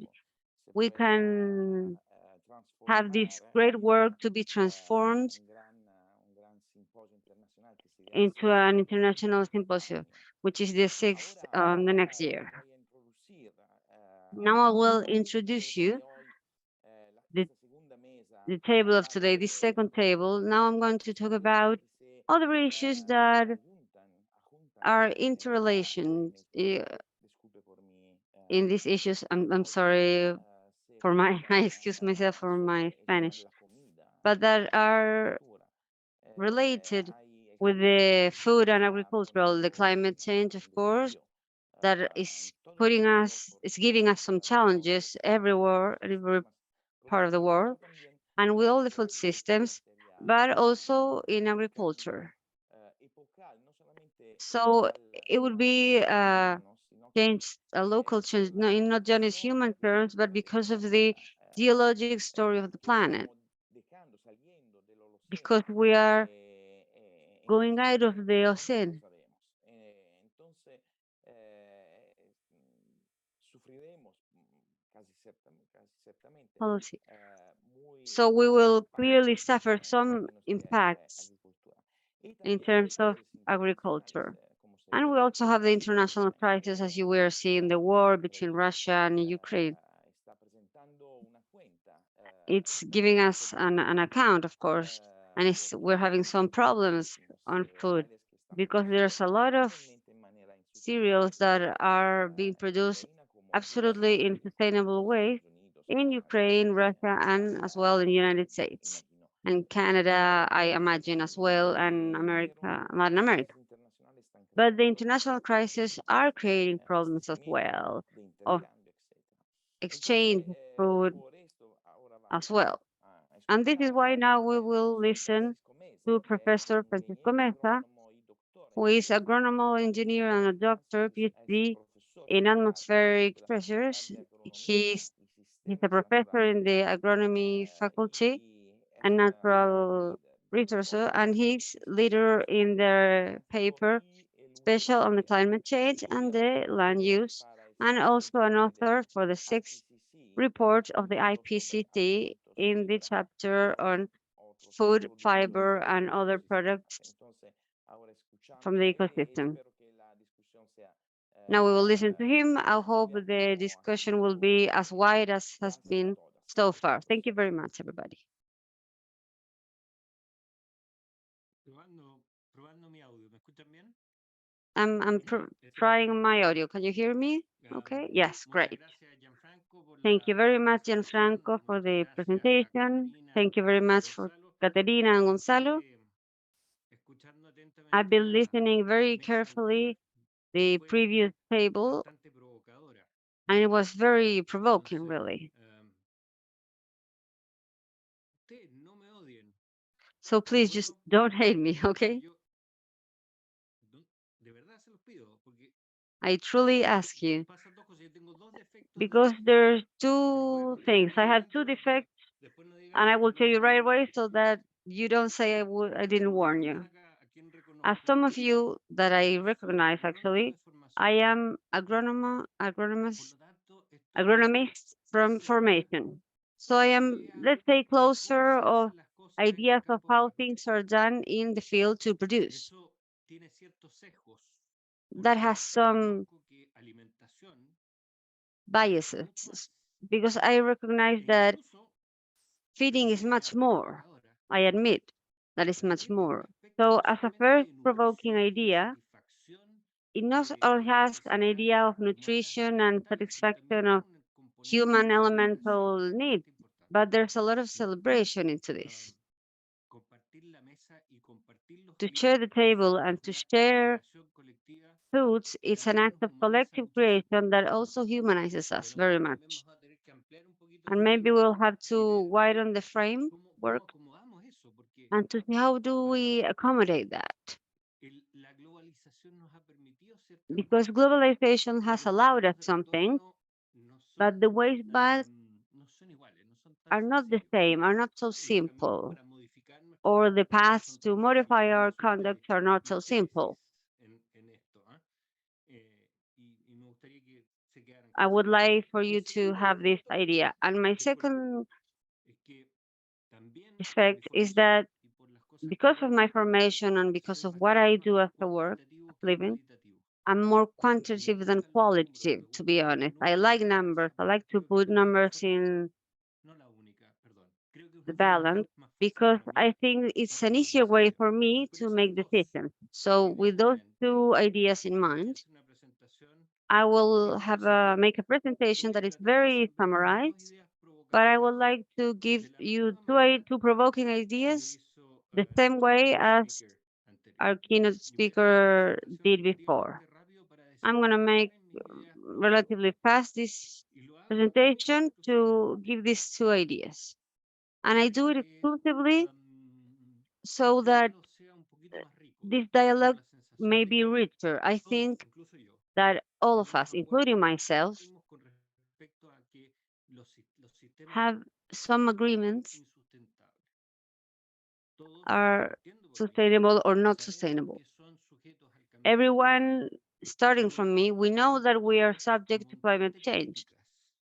we can have this great work to be transformed into an international symposium, which is the 6th the next year. Now I will introduce you the table of today, this second table. Now I'm going to talk about other issues that are interrelated in these issues. I'm sorry for my, I excuse myself for my Spanish, but that are related with the food and agricultural, the climate change, of course, that is giving us some challenges everywhere, every part of the world, and with all the food systems, but also in agriculture. So it would be change, a local change, not just in human terms, but because of the geologic story of the planet. Because we are going out of the ocean. policy. So we will clearly suffer some impacts in terms of agriculture. And we also have the international crisis, as you were seeing, the war between Russia and Ukraine. It's giving us an account, of course, and we're having some problems on food because there's a lot of cereals that are being produced absolutely in sustainable ways in Ukraine, Russia, and as well in the United States and Canada, I imagine as well, and America, Latin America. But the international crises are creating problems as well of exchange of food as well. And this is why now we will listen to Professor Francisco Mesa, who is agronomal engineer and a doctor, PhD in atmospheric pressures. He's a professor in the agronomy faculty and natural resources, and he's leader in their paper special on the climate change and the land use, and also an author for the 6th report of the IPCC in the chapter on food, fiber, and other products from the ecosystem. Now we will listen to him. I hope the discussion will be as wide as has been so far. Thank you very much, everybody. I'm trying my audio. Can you hear me? Okay. Yes, great. Thank you very much, Gianfranco, for the presentation. Thank you very much for Caterina and Gonzalo. I've been listening very carefully the previous table, and it was very provoking, really. So please just don't hate me, okay? I truly ask you, because there's two things. I have two defects, and I will tell you right away so that you don't say I didn't warn you. As some of you that I recognize, actually, I am agronomist from formation. So I am, let's say, closer of ideas of how things are done in the field to produce. That has some biases because I recognize that feeding is much more. I admit that is much more. So as a first provoking idea, it not only has an idea of nutrition and satisfaction of human elemental needs, but there's a lot of celebration into this. To share the table and to share foods, it's an act of collective creation that also humanizes us very much. And maybe we'll have to widen the framework and to see how do we accommodate that. Because globalization has allowed us something, but the ways back are not the same, are not so simple, or the paths to modify our conduct are not so simple. I would like for you to have this idea. And my second effect is that because of my formation and because of what I do as a work of living, I'm more quantitative than qualitative, to be honest. I like numbers. I like to put numbers in the balance because I think it's an easier way for me to make decisions. So with those two ideas in mind, I will make a presentation that is very summarized, but I would like to give you two provoking ideas the same way as our keynote speaker did before. I'm going to make relatively fast this presentation to give these two ideas. And I do it exclusively so that this dialogue may be richer. I think that all of us, including myself, have some agreements are sustainable or not sustainable. Everyone, starting from me, we know that we are subject to climate change.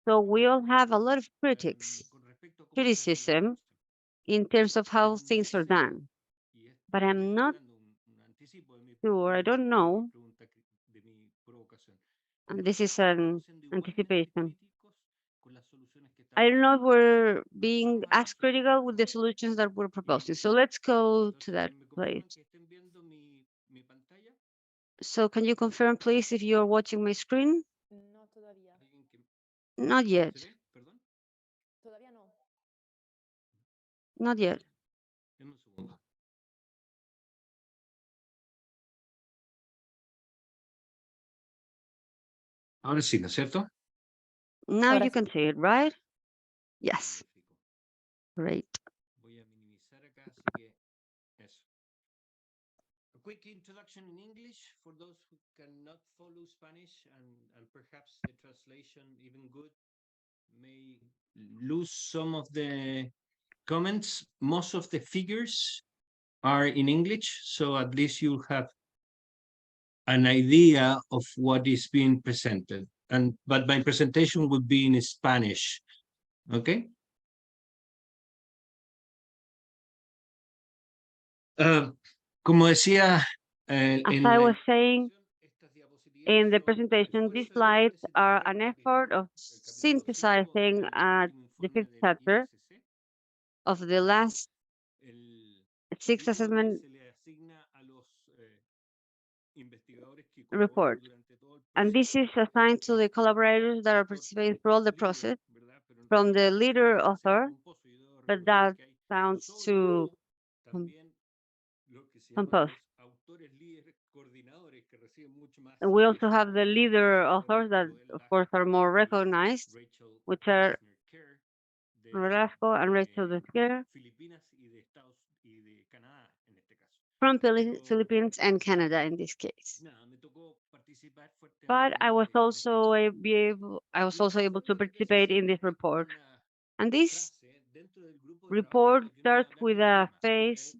So we all have a lot of criticism in terms of how things are done. But I'm not sure, I don't know, and this is an anticipation. I don't know if we're being as critical with the solutions that we're proposing. So let's go to that place. So can you confirm, please, if you're watching my screen? No, todavía. Not yet. Todavía no. Not yet. Ahora sí, ¿no es cierto? Now Ahora you sí. can see it, right? Yes. Great. Voy a minimizar acá, así que eso. A quick introduction in English for those who cannot follow Spanish and perhaps the translation, even good, may lose some of the comments. Most of the figures are in English, so at least you have an idea of what is being presented. But my presentation will be in Spanish, okay? Como decía, As I was saying in the presentation, these slides are an effort of synthesizing the fifth chapter of the last sixth assessment report. And this is assigned to the collaborators that are participating through all the process, from the leader author, but that sounds too composed. And we also have the leader authors that, of course, are more recognized, which are Velasco and Rachel Desquer from Philippines and Canada in this case. But I was also able to participate in this report. And this report starts with a phrase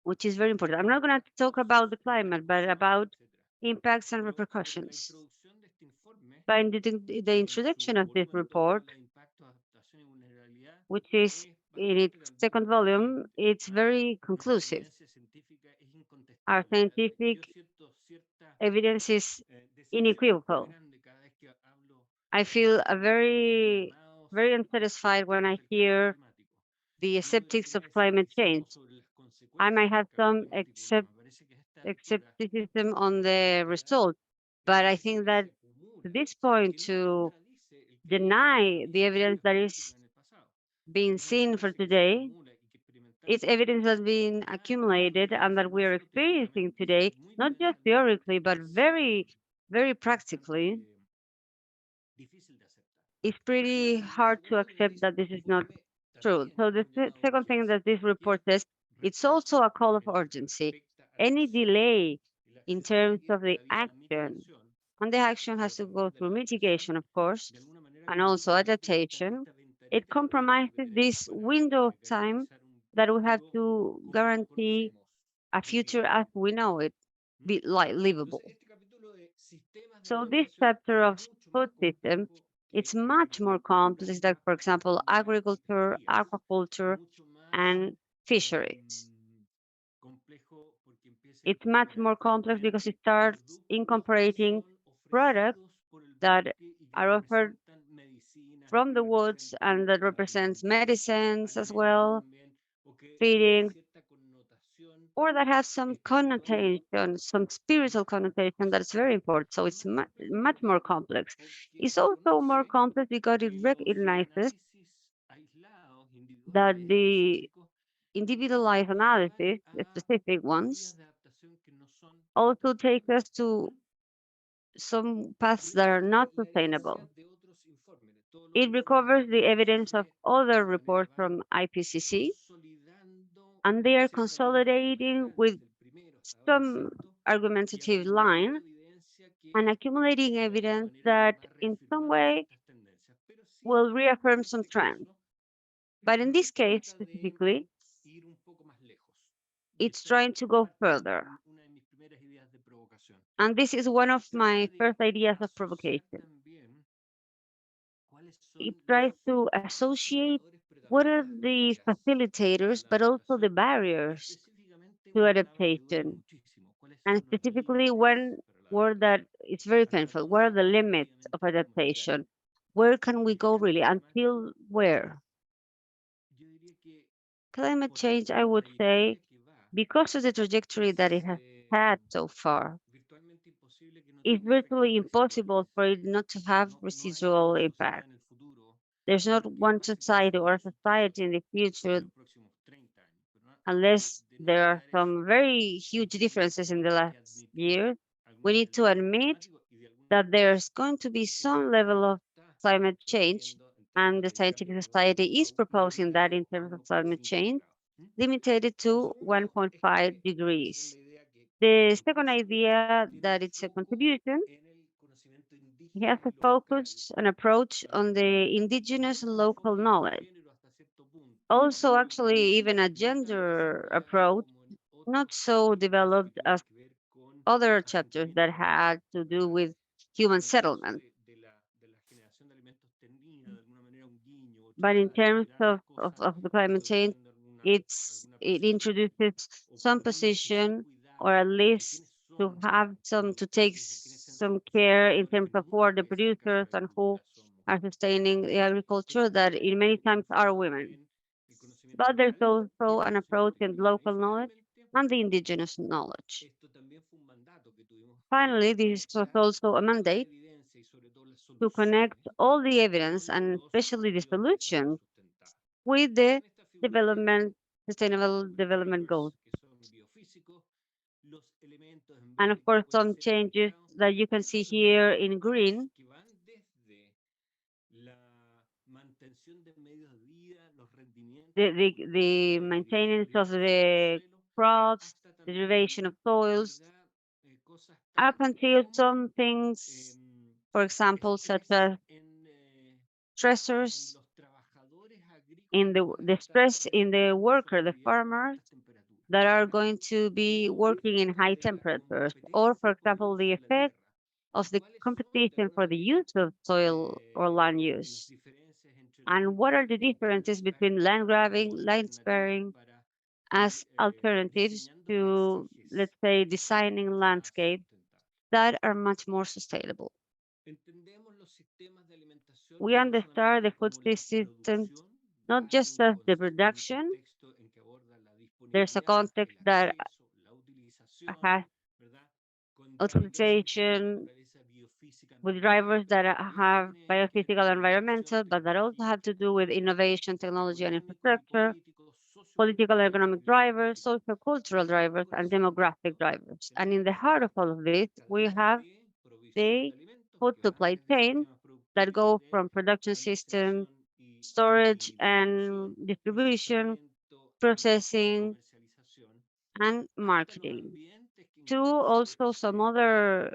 which is very important. I'm not going to talk about the climate, but about impacts and repercussions. By the introduction of this report, which is in its second volume, it's very conclusive. Our scientific evidence is unequivocal. I feel very unsatisfied when I hear the skeptics of climate change. I might have some skepticism on the results, but I think that to this point, to deny the evidence that is being seen for today, it's evidence that's been accumulated and that we are experiencing today, not just theoretically, but very practically. It's pretty hard to accept that this is not true. So the second thing that this report says, it's also a call of urgency. Any delay in terms of the action, and the action has to go through mitigation, of course, and also adaptation, it compromises this window of time that we have to guarantee a future as we know it, be livable. So this chapter of food system, it's much more complex than, for example, agriculture, aquaculture, and fisheries. It's much more complex because it starts incorporating products that are offered from the woods and that represents medicines as well, feeding, or that have some connotation, some spiritual connotation that's very important. So it's much more complex. It's also more complex because it recognizes that the individualized analysis, the specific ones, also take us to some paths that are not sustainable. It recovers the evidence of other reports from IPCC, and they are consolidating with some argumentative line and accumulating evidence that in some way will reaffirm some trends. But in this case specifically, it's trying to go further. And this is one of my first ideas of provocation. it tries to associate what are the facilitators, but also the barriers to adaptation. And specifically when where that it's very painful, where are the limits of adaptation? Where can we go really? Until where? Climate change, I would say, because of the trajectory that it has had so far, it's virtually impossible for it not to have residual impact. There's not one society or society in the future, unless there are some very huge differences in the last year. We need to admit that there's going to be some level of climate change, and the scientific society is proposing that in terms of climate change, limited to 1.5 degrees. The second idea that it's a contribution, he has a focus, an approach on the indigenous local knowledge. Also, actually, even a gender approach, not so developed as other chapters that had to do with human settlement. But in terms of the climate change, it introduces some position, or at least to have some to take some care in terms of who are the producers and who are sustaining the agriculture that in many times are women. But there's also an approach in local knowledge and the indigenous knowledge. Finally, this was also a mandate to connect all the evidence and especially the solutions with the sustainable development goals. And of course, some changes that you can see here in green, the maintenance of the crops, the derivation of soils, up until some things, for example, such as stressors in the stress in the worker, the farmers, that are going to be working in high temperatures, or for example, the effect of the competition for the use of soil or land use. And what are the differences between land grabbing, land sparing as alternatives to, let's say, designing landscapes that are much more sustainable? We understand the food systems not just as the production. There's a context that has utilization with drivers that have biophysical and environmental, but that also have to do with innovation, technology, and infrastructure, political and economic drivers, social cultural drivers, and demographic drivers. And in the heart of all of this, we have the food supply chain that go from production system, storage and distribution, processing, and marketing. To also some other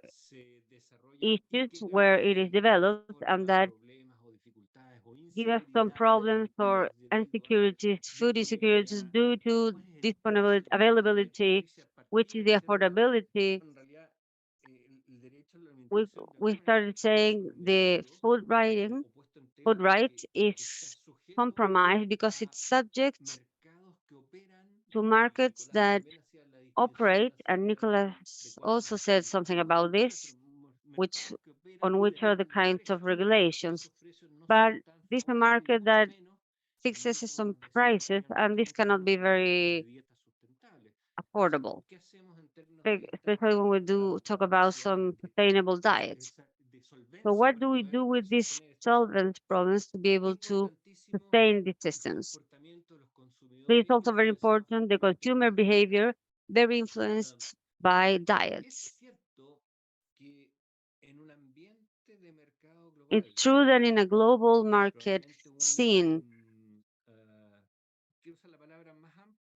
issues where it is developed and that give us some problems or insecurities, food insecurities due to disponibility, availability, which is the affordability. We started saying the food right is compromised because it's subject to markets that operate, and Nicholas also said something about this, which on which are the kinds of regulations. But this is a market that fixes some prices, and this cannot be very affordable, especially when we do talk about some sustainable diets. So what do we do with these solvent problems to be able to sustain these systems? It's also very important, the consumer behavior, very influenced by diets. It's true that in a global market scene,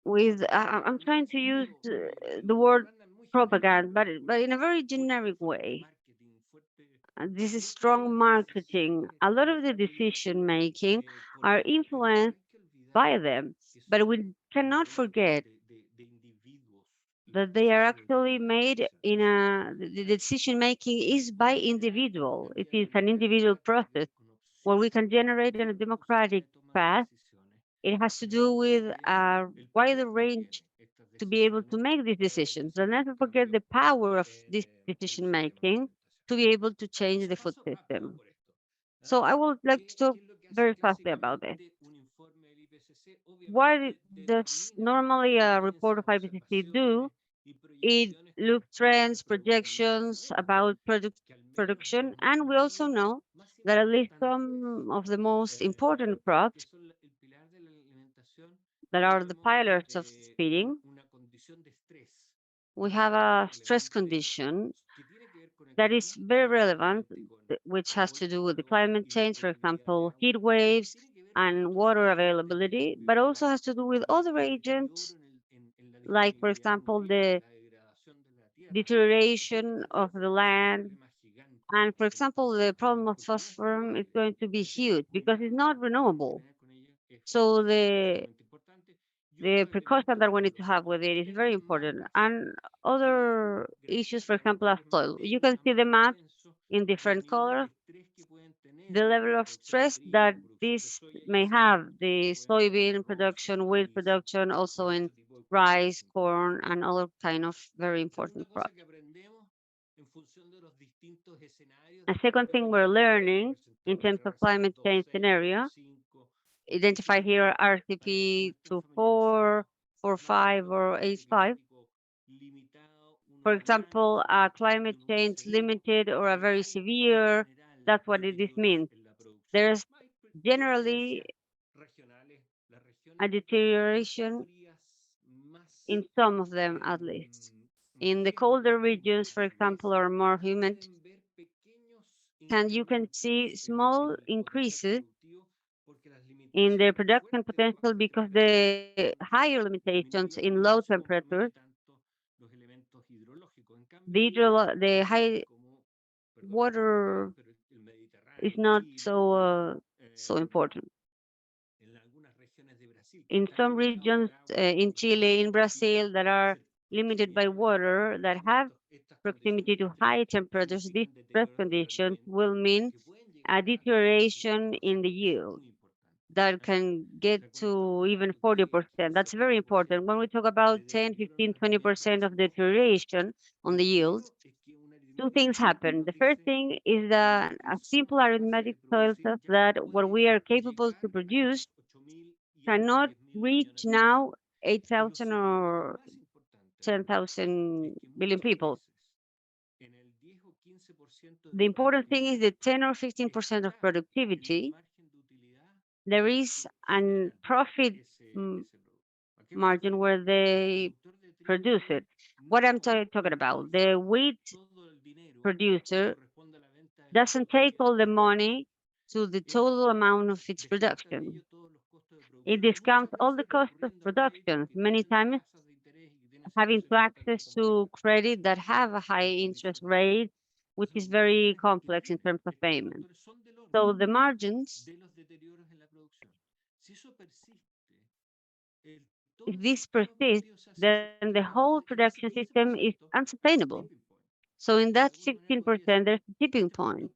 with I'm trying to use the word propaganda, but in a very generic way. This is strong marketing. A lot of the decision making are influenced by them, but we cannot forget that they are actually made in the decision making is by individual. It is an individual process. what we can generate in a democratic path, it has to do with a wider range to be able to make these decisions. And never forget the power of this decision making to be able to change the food system. So I would like to talk very fastly about this. What does normally a report of IPCC do? It looks trends, projections about production, and we also know that at least some of the most important crops that are the pillars of feeding, we have a stress condition that is very relevant, which has to do with the climate change, for example, heat waves and water availability, but also has to do with other agents, like, for example, the deterioration of the land. And for example, the problem of phosphorus is going to be huge because it's not renewable. So the precaution that we need to have with it is very important. And other issues, for example, as soil. You can see the map in different colors, the level of stress that this may have, the soybean production, wheat production, also in rice, corn, and other kind of very important crops. A second thing we're learning in terms of climate change scenario, identified here RCP 24, 45, or 85. For example, a climate change limited or a very severe, that's what this means. There's generally a deterioration in some of them, at least. In the colder regions, for example, or more humid, you can see small increases in their production potential because the higher limitations in low temperatures, the high water is not so important. In some regions, in Chile, in Brazil, that are limited by water, that have proximity to high temperatures, these stress conditions will mean a deterioration in the yield that can get to even 40%. That's very important. When we talk about 10, 15, 20% of deterioration on the yield, two things happen. The first thing is that a simple arithmetic tells us that what we are capable to produce cannot reach now 8,000 or 10,000 billion people. The important thing is the 10 or 15% of productivity. There is a profit margin where they produce it. What I'm talking about, the wheat producer doesn't take all the money to the total amount of its production. It discounts all the costs of production, many times having to access to credit that have a high interest rate, which is very complex in terms of payment. So the margins, if this persists, then the whole production system is unsustainable. So in that 16%, there's a tipping point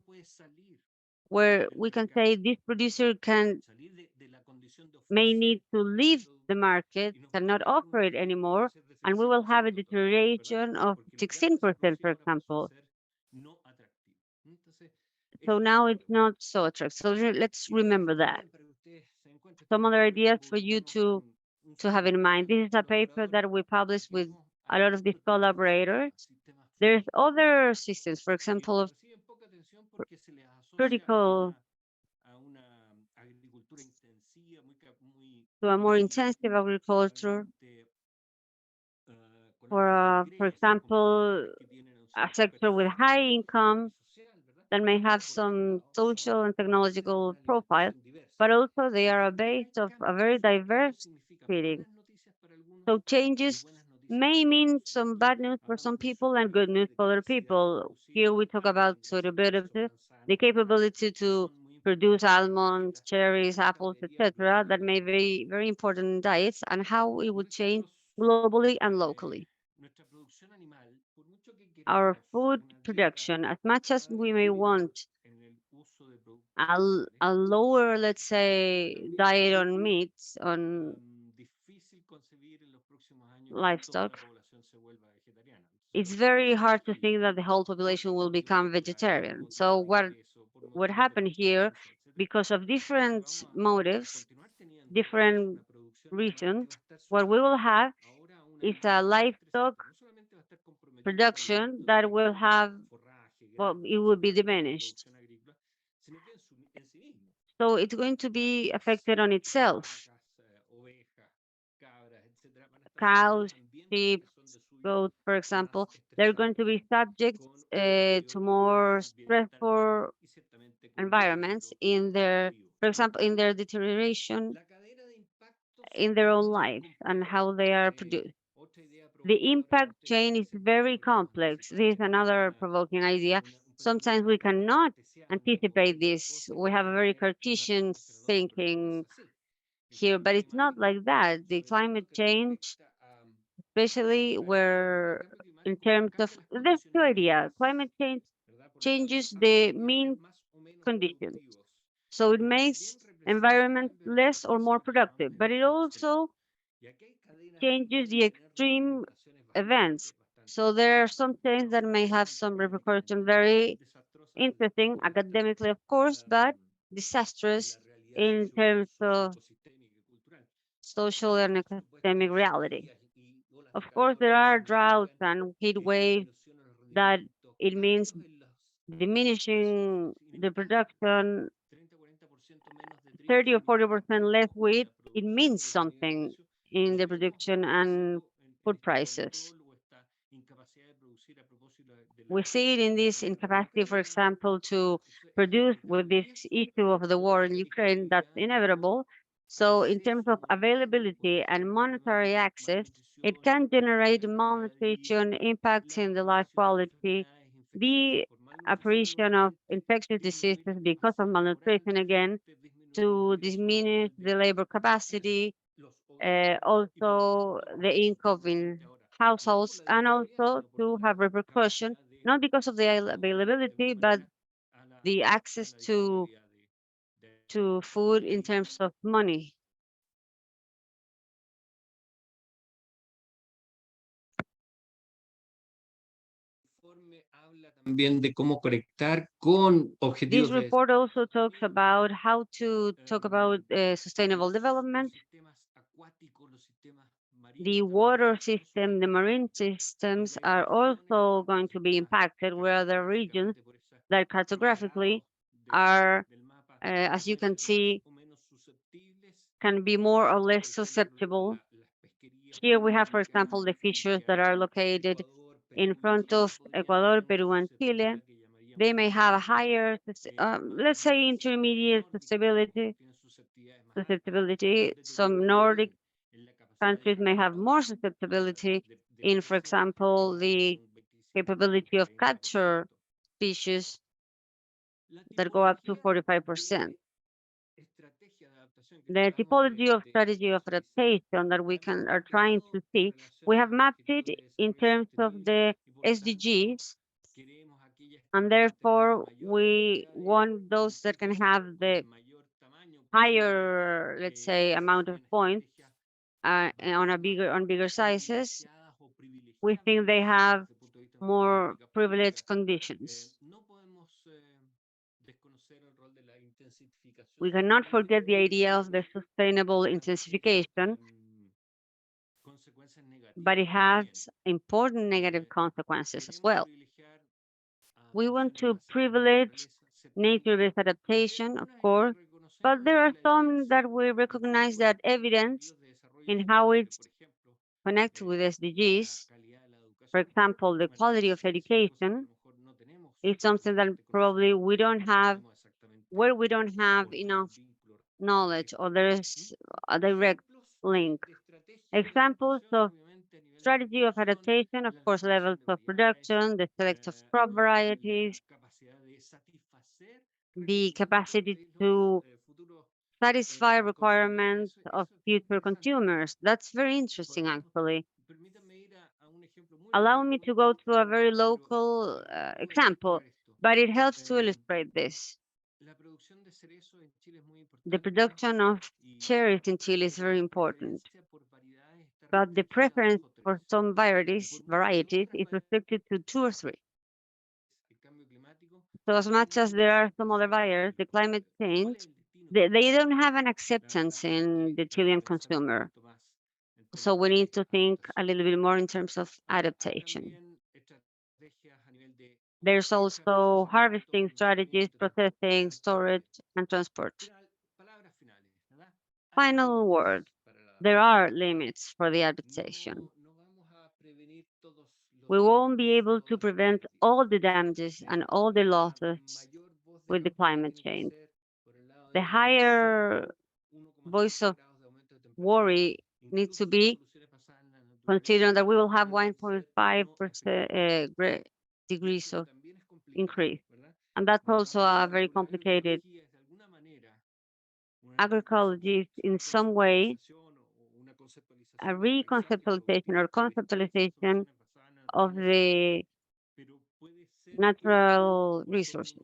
where we can say this producer may need to leave the market, cannot offer it anymore, and we will have a deterioration of 16%, for example. So now it's not so attractive. So let's remember that. Some other ideas for you to have in mind. This is a paper that we published with a lot of these collaborators. There's other systems, for example, of critical to a more intensive agriculture, for example, a sector with high income that may have some social and technological profiles, but also they are a base of a very diverse feeding. So changes may mean some bad news for some people and good news for other people. Here we talk about suitability, the capability to produce almonds, cherries, apples, etc., that may be very important in diets, and how it would change globally and locally. Our food production, as much as we may want a lower, let's say, diet on meats, on livestock, it's very hard to think that the whole population will become vegetarian. So what happened here, because of different motives, different reasons, what we will have is a livestock production that will have, well, it will be diminished. So it's going to be affected on itself. Cows, sheep, goats, for example, they're going to be subject to more stressful environments in their, for example, in their deterioration in their own lives and how they are produced. The impact chain is very complex. This is another provoking idea. Sometimes we cannot anticipate this. We have a very Cartesian thinking here, but it's not like that. The climate change, especially where in terms of, there's two ideas. Climate change changes the mean conditions. So it makes environment less or more productive, but it also changes the extreme events. So there are some things that may have some repercussion, very interesting academically, of course, but disastrous in terms of social and epistemic reality. Of course, there are droughts and heat waves that it means diminishing the production 30 or 40% less wheat. It means something in the production and food prices. We see it in this incapacity, for example, to produce with this issue of the war in Ukraine. That's inevitable. So in terms of availability and monetary access, it can generate malnutrition, impacts in the life quality, the apparition of infectious diseases because of malnutrition again, to diminish the labor capacity, also the income in households, and also to have repercussion, not because of the availability, but the access to food in terms of money. This report also talks about how to talk about sustainable development. The water system, the marine systems are also going to be impacted, where the regions that cartographically are, as you can see, can be more or less susceptible. Here we have, for example, the fissures that are located in front of Ecuador, Peru, and Chile. They may have a higher, let's say, intermediate susceptibility. Some Nordic countries may have more susceptibility in, for example, the capability of capture species that go up to 45%. The typology of strategy of adaptation that we are trying to see, we have mapped it in terms of the SDGs, and therefore we want those that can have the higher, let's say, amount of points on bigger sizes. We think they have more privileged conditions. We cannot forget the idea of the sustainable intensification, but it has important negative consequences as well. We want to privilege nature-based adaptation, of course, but there are some that we recognize that evidence in how it's connected with SDGs. For example, the quality of education is something that probably we don't have, where we don't have enough knowledge, or there is a direct link. Examples of strategy of adaptation, of course, levels of production, the select of crop varieties, the capacity to satisfy requirements of future consumers. That's very interesting, actually. Allow me to go to a very local example, but it helps to illustrate this. The production of cherries in Chile is very important, but the preference for some varieties is restricted to 2 or 3. So as much as there are some other buyers, the climate change, they don't have an acceptance in the Chilean consumer. So we need to think a little bit more in terms of adaptation. There's also harvesting strategies, processing, storage, and transport. Final word, there are limits for the adaptation. We won't be able to prevent all the damages and all the losses with the climate change. The higher voice of worry needs to be considering that we will have 1.5% degrees of increase. And that's also a very complicated agroecology in some way, a reconceptualization or conceptualization of the natural resources.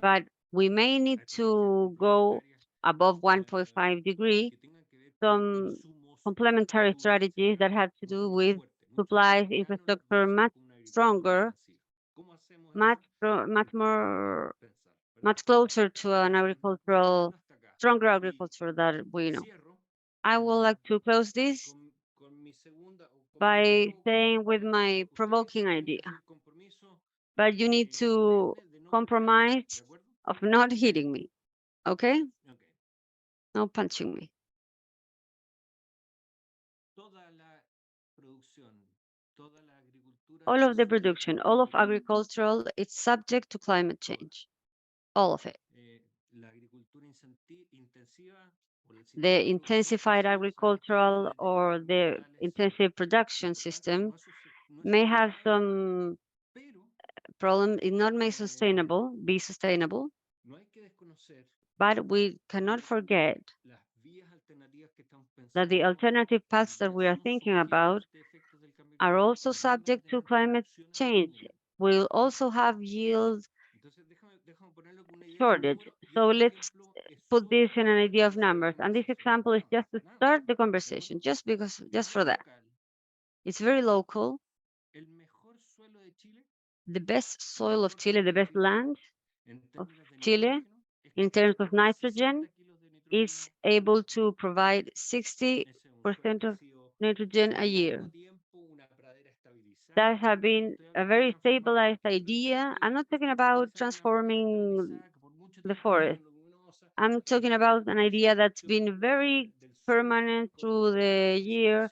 But we may need to go above 1.5 degrees, some complementary strategies that have to do with supplies, infrastructure much stronger, much closer to an stronger agriculture that we know. I would like to close this by saying with my provoking idea, but you need to compromise of not hitting me, okay? No punching me. All of the production, all of agricultural, it's subject to climate change, all of it. The intensified agricultural or the intensive production system may have some problem, it not may be sustainable, but we cannot forget that the alternative paths that we are thinking about are also subject to climate change. We'll also have yield shortage. So let's put this in an idea of numbers. And this example is just to start the conversation, just for that. It's very local. The best soil of Chile, the best land of Chile in terms of nitrogen is able to provide 60% of nitrogen a year. That has been a very stabilized idea. I'm not talking about transforming the forest. I'm talking about an idea that's been very permanent through the year.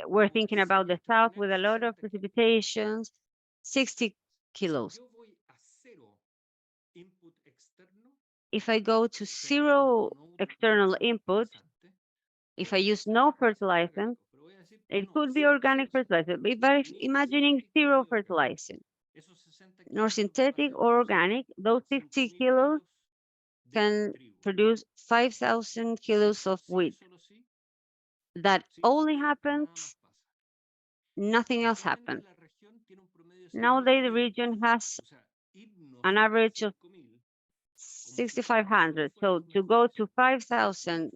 We're thinking about the south with a lot of precipitations, 60 kilos. If I go to 0 external input, if I use no fertilizer, it could be organic fertilizer, but imagining 0 fertilizer, nor synthetic or organic, those 60 kilos can produce 5,000 kilos of wheat. That only happens, nothing else happens. Nowadays, the region has an average of 6,500. So to go to 5,000,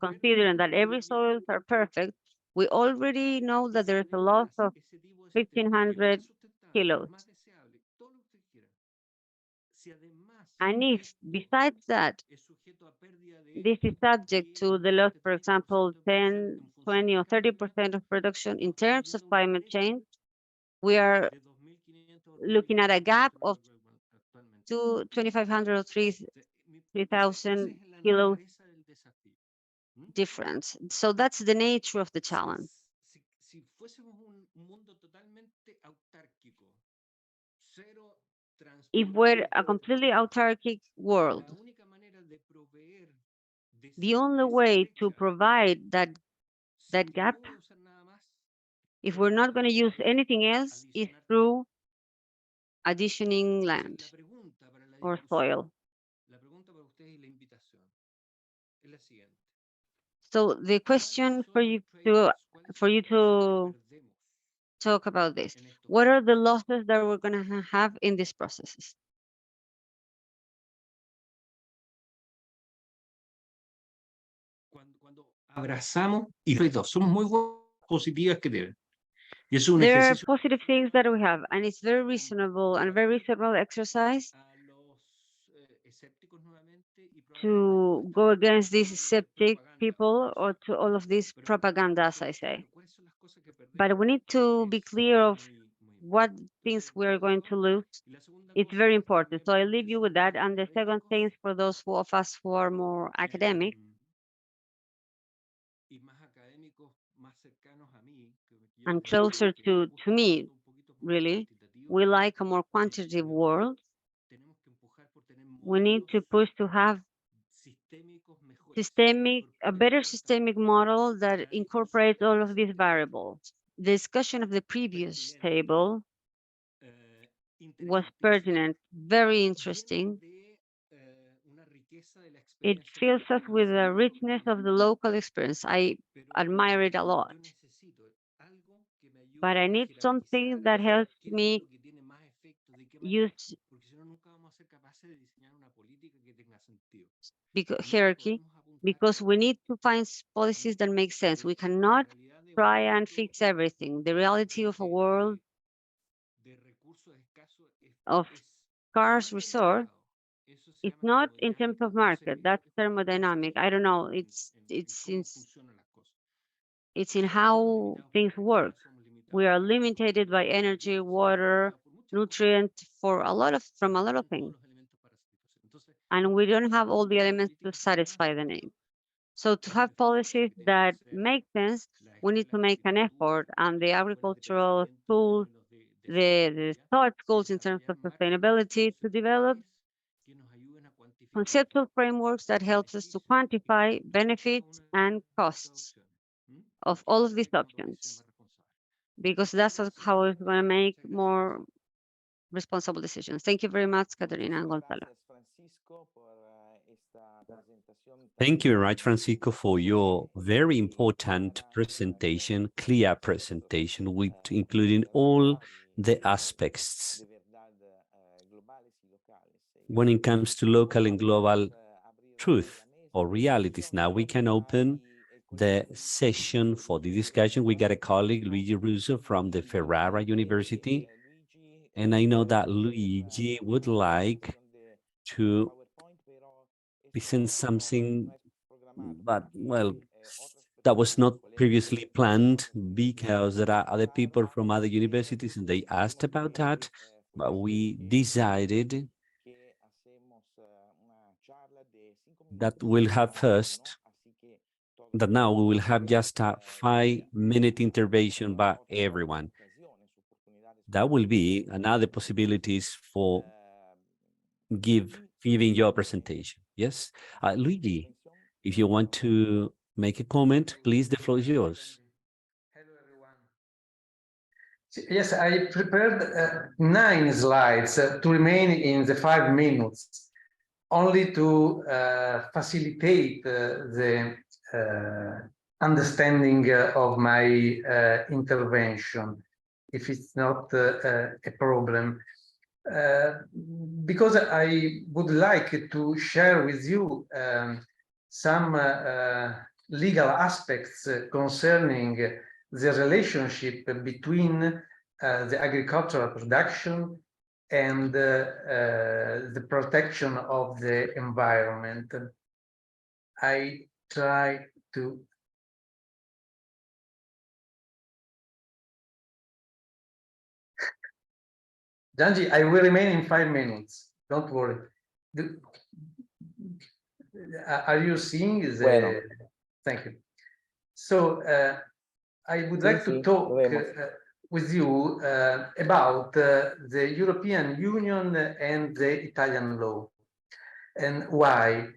considering that every soils are perfect, we already know that there's a loss of 1,500 kilos. And if, besides that, this is subject to the loss, for example, 10, 20, or 30% of production in terms of climate change, we are looking at a gap of 2,500 or 3,000 kilos difference. So that's the nature of the challenge. If we're a completely autarkic world, the only way to provide that gap, if we're not going to use anything else, is through additioning land or soil. So the question for you to talk about this, what are the losses that we're going to have in these processes? abrazamos y somos muy positivas que deben. Y es un There are ejercicio positive things that we have, and it's very reasonable and very reasonable exercise a los escépticos nuevamente y to probablemente go a against these toda esta septic propaganda. people or to all of this Pero propaganda, as I claro, say. ¿cuáles son las cosas que perdemos? But we need to be Es clear of muy importante. what things we are going to lose. Y la segunda It's cosa very para important. So I leave que you with somos that. And the second académicos, thing is for those of us who are more academic y más académicos, más cercanos a mí, que yo and les decía closer que nos to gusta me, un poquito más really, cuantitativo, we like a more quantitative creo que world. tenemos que empujar por tener We need to modelos push to have sistémicos mejores, a better systemic model that incorporates all of these variables. The discussion of the previous table was pertinent, very interesting. It fills us with the richness of the local experience. I admire it a lot. But I need something that helps me use hierarchy, because we need to find policies that make sense. We cannot try and fix everything. The reality of a world of scarce resource, it's not in terms of market, that's thermodynamic. I don't know, it's in how things work. We are limited by energy, water, nutrients from a lot of things. And we don't have all the elements to satisfy the need. So to have policies that make sense, we need to make an effort, and the agricultural schools, the thought schools in terms of sustainability, to develop conceptual frameworks that helps us to quantify benefits and costs of all of these options, because that's how we're going to make more responsible decisions. Thank you very much, Caterina and Gonzalo. Thank you very much, Francisco, for your very important presentation, clear presentation, with including all the aspects when it comes to local and global truth or realities. Now we can open the session for the discussion. We got a colleague, Luigi Russo, from the Ferrara University. And I know that Luigi would like to present something, but well, that was not previously planned, because there are other people from other universities and they asked about that, but we decided that we'll have first, that now we will have just a 5-minute intervention by everyone. That will be another possibilities for giving your presentation. Yes, Luigi, if you want to make a comment, please, the floor is yours. Hello, everyone. Yes, I prepared 9 slides to remain in the 5 minutes, only to facilitate the understanding of my intervention, if it's not a problem. Because I would like to share with you some legal aspects concerning the relationship between the agricultural production and the protection of the environment. I try to Janji, I will remain in 5 minutes. Don't worry. Are you seeing the... Bueno. Thank you. So I would like to talk with you about the European Union and the Italian law. And why?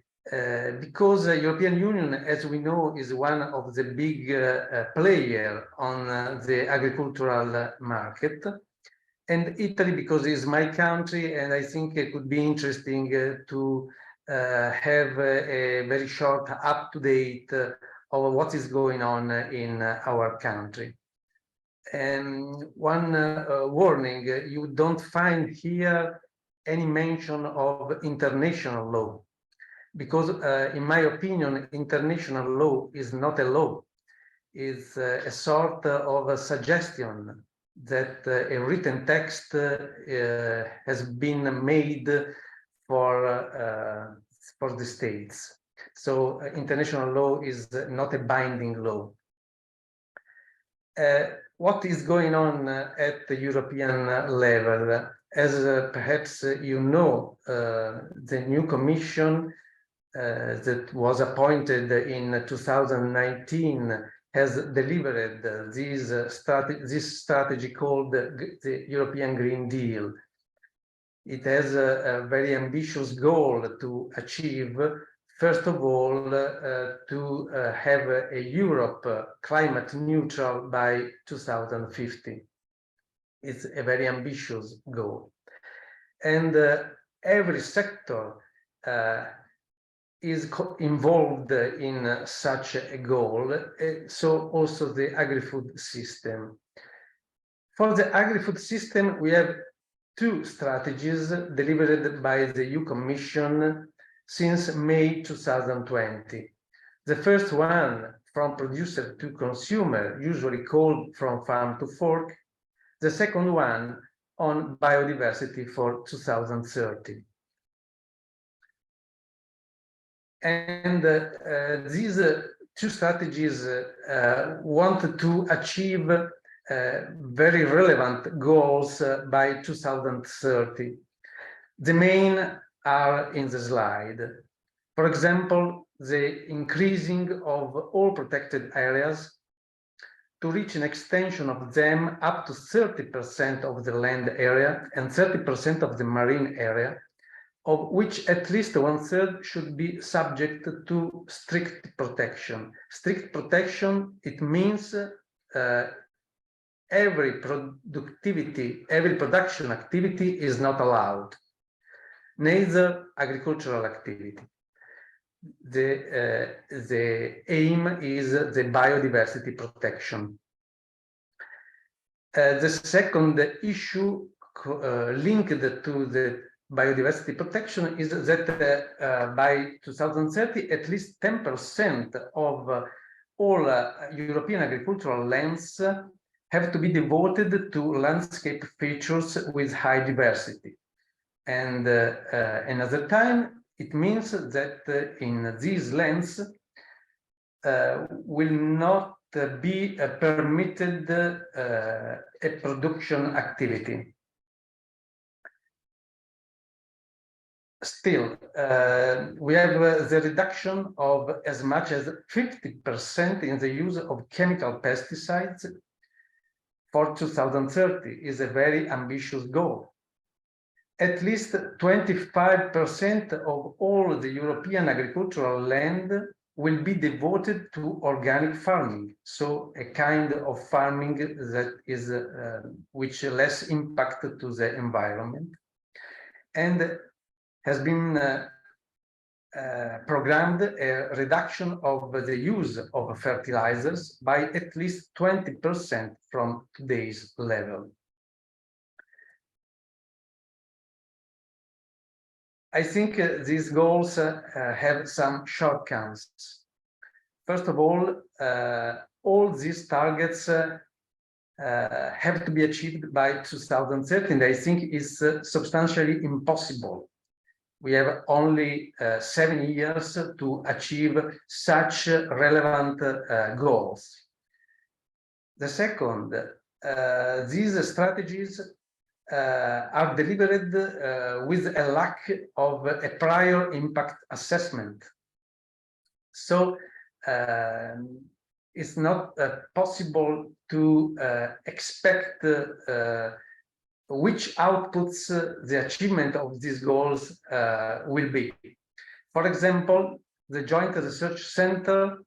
Because the European Union, as we know, is one of the big players on the agricultural market. And Italy, because it's my country, and I think it could be interesting to have a very short up-to-date of what is going on in our country. And one warning, you don't find here any mention of international law. because in my opinion, international law is not a law. It's a sort of a suggestion that a written text has been made for the states. So international law is not a binding law. What is going on at the European level? As perhaps you know, the new commission that was appointed in 2019 has delivered this strategy called the European Green Deal. It has a very ambitious goal to achieve. First of all, to have a Europe climate neutral by 2050. It's a very ambitious goal. And every sector is involved in such a goal, so also the agri-food system. For the agri-food system, we have two strategies delivered by the EU Commission since May 2020. The first one, from producer to consumer, usually called from farm to fork. The second one, on biodiversity for 2030. And these two strategies want to achieve very relevant goals by 2030. The main are in the slide. For example, the increasing of all protected areas to reach an extension of them up to 30% of the land area and 30% of the marine area, of which at least 1/3 should be subject to strict protection. Strict protection, it means every production activity is not allowed, neither agricultural activity. The aim is the biodiversity protection. The second issue linked to the biodiversity protection is that by 2030, at least 10% of all European agricultural lands have to be devoted to landscape features with high diversity. And another time, it means that in these lands will not be permitted a production activity. Still, we have the reduction of as much as 50% in the use of chemical pesticides for 2030 is a very ambitious goal. At least 25% of all the European agricultural land will be devoted to organic farming, so a kind of farming that is which less impact to the environment, and has been programmed a reduction of the use of fertilizers by at least 20% from today's level. I think these goals have some shortcomings. First of all these targets have to be achieved by 2030, and I think is substantially impossible. We have only 7 years to achieve such relevant goals. The second, these strategies are delivered with a lack of a prior impact assessment. So it's not possible to expect which outputs the achievement of these goals will be. For example, the Joint Research Center,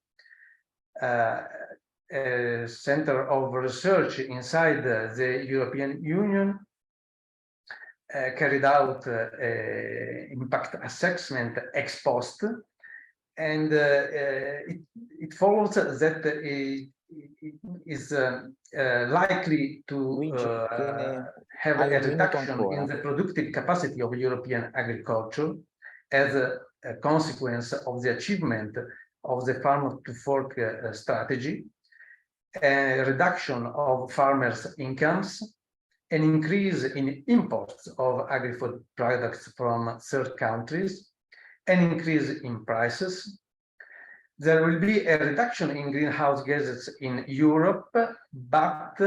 a center of research inside the European Union, carried out impact assessment ex post, and it follows that it is likely to have a reduction in the productive capacity of European agriculture as a consequence of the achievement of the farm to fork strategy, a reduction of farmers' incomes, an increase in imports of agri-food products from third countries, an increase in prices. There will be a reduction in greenhouse gases in Europe, but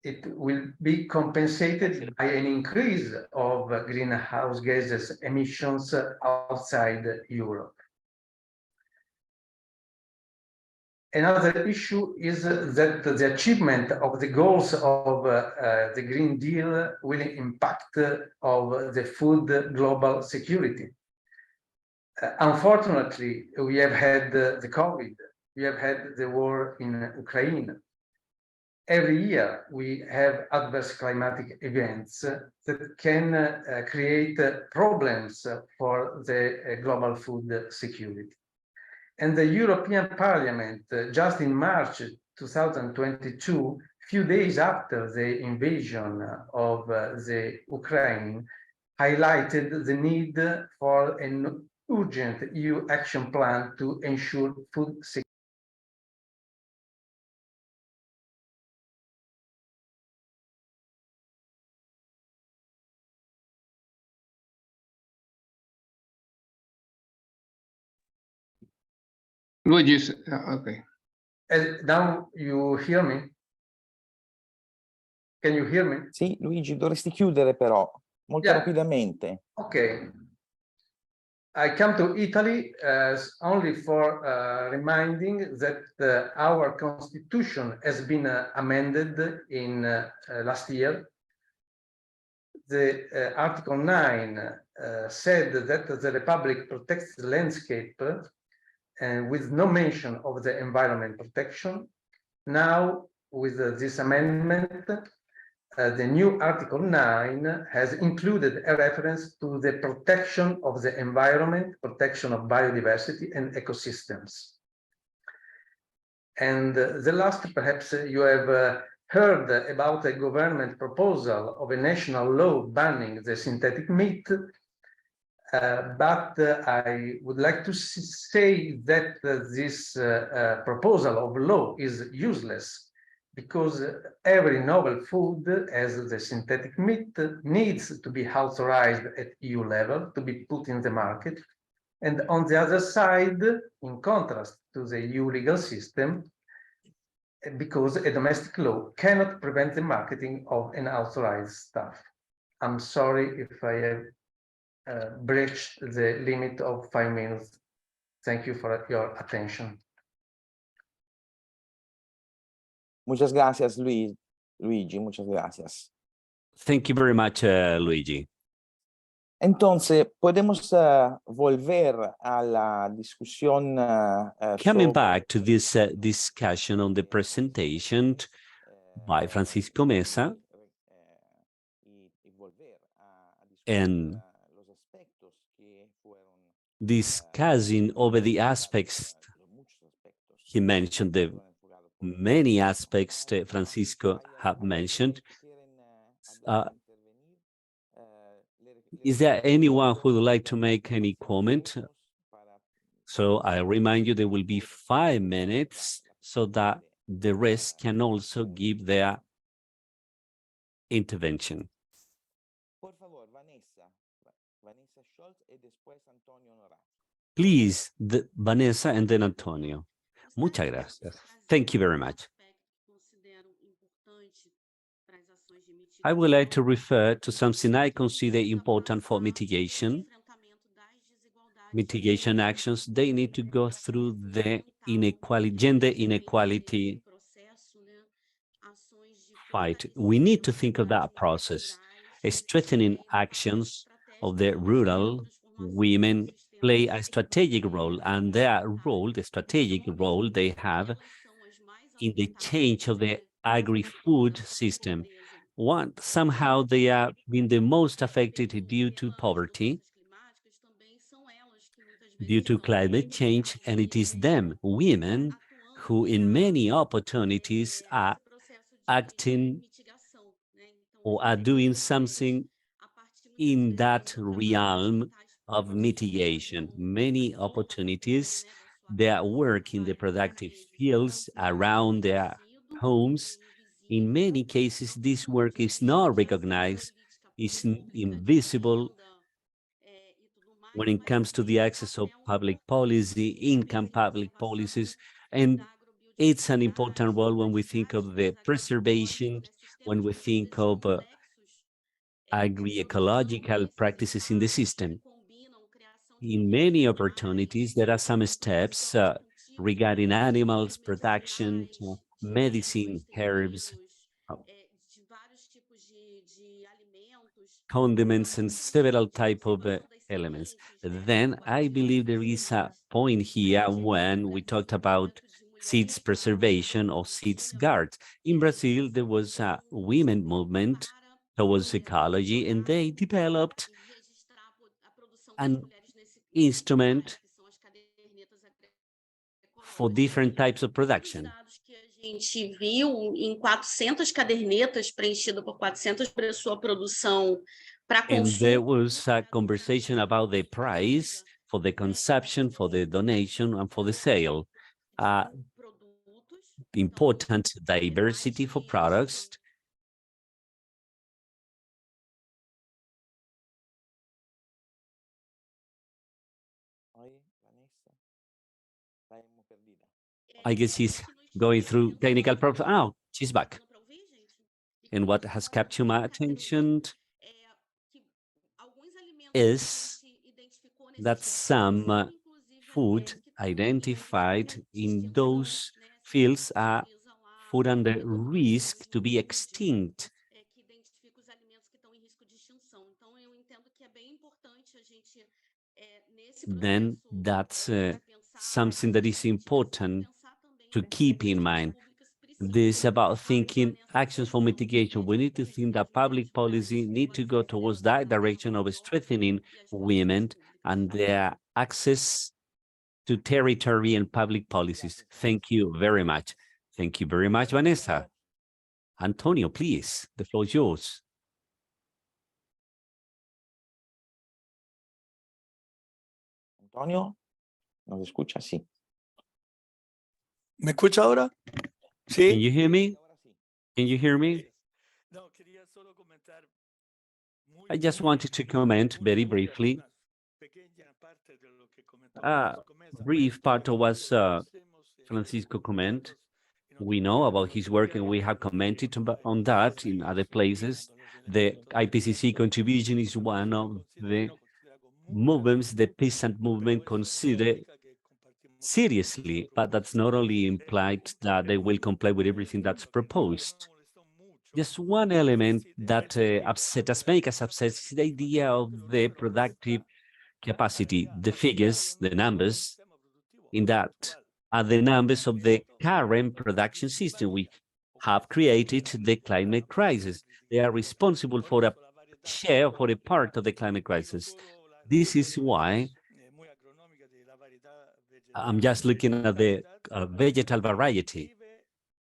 it will be compensated by an increase of greenhouse gases emissions outside Europe. Another issue is that the achievement of the goals of the Green Deal will impact of the food global security. Unfortunately, we have had the COVID, we have had the war in Ukraine. Every year we have adverse climatic events that can create problems for the global food security. And the European Parliament, just in March 2022, few days after the invasion of the Ukraine, highlighted the need for an urgent EU action plan to ensure food security. Luigi, okay. Now you hear me? Can you hear me? Sì, Luigi, dovresti chiudere però, molto rapidamente. Okay. I come to Italy only for reminding that our constitution has been amended in last year. The Article 9 said that the Republic protects the landscape with no mention of the environment protection. Now, with this amendment, the new Article 9 has included a reference to the protection of the environment, protection of biodiversity and ecosystems. And the last, perhaps you have heard about a government proposal of a national law banning the synthetic meat, but I would like to say that this proposal of law is useless, because every novel food, as the synthetic meat, needs to be authorized at EU level to be put in the market. And on the other side, in contrast to the EU legal system, because a domestic law cannot prevent the marketing of unauthorized stuff. I'm sorry if I have breached the limit of 5 minutes. Thank you for your attention. Muchas gracias, Luigi, muchas gracias. Thank you very much, Luigi. Entonces, podemos volver a la discusión. Coming back to this discussion on the presentation by Francisco Mesa, and discussing over the aspects he mentioned, the many aspects Francisco have mentioned. Is there anyone who would like to make any comment? So I remind you there will be 5 minutes so that the rest can also give their intervention. Please, Vanessa and then Antonio. Muchas gracias. Thank you very much. I would like to refer to something I consider important for mitigation. Mitigation actions, they need to go through the gender inequality fight. We need to think of that process. Strengthening actions of the rural women play a strategic role, and their role, the strategic role they have in the change of the agri-food system. Somehow they are being the most affected due to poverty, due to climate change, and it is them, women, who in many opportunities are acting or are doing something in that realm of mitigation, many opportunities that work in the productive fields around their homes. In many cases, this work is not recognized, is invisible when it comes to the access of public policy, income public policies, and it's an important role when we think of the preservation, when we think of agroecological practices in the system. In many opportunities, there are some steps regarding animals, production, medicine, herbs, condiments, and several types of elements. Then I believe there is a point here when we talked about seeds preservation or seeds guards. In Brazil, there was a women movement towards ecology, and they developed an instrument for different types of production. A gente viu em 400 cadernetas preenchidas por 400 para sua produção para And there consumo. was a conversation about the price for the consumption, for the donation, and for the sale. Important diversity for products. I guess she's going through technical problems. Oh, she's back. And what has captured my attention is that some food identified in those fields are food under risk to be extinct. Then that's something that is important to keep in mind. This is about thinking actions for mitigation. We need to think that public policy need to go towards that direction of strengthening women and their access to territory and public policies. Thank you very much. Thank you very much, Vanessa. Antonio, please, the floor is yours. Antonio, ¿nos escucha? Sí. ¿Me escucha ahora? Sí. Can you hear me? Can you hear me? I just wanted to comment very briefly. A brief part of what Francisco comment. We know about his work and we have commented on that in other places. The IPCC contribution is one of the movements the peasant movement consider seriously, but that's not only implied that they will comply with everything that's proposed. Just one element that upset us, make us upset, is the idea of the productive capacity. The figures, the numbers in that are the numbers of the current production system. We have created the climate crisis. They are responsible for a share, for a part of the climate crisis. This is why I'm just looking at the vegetal variety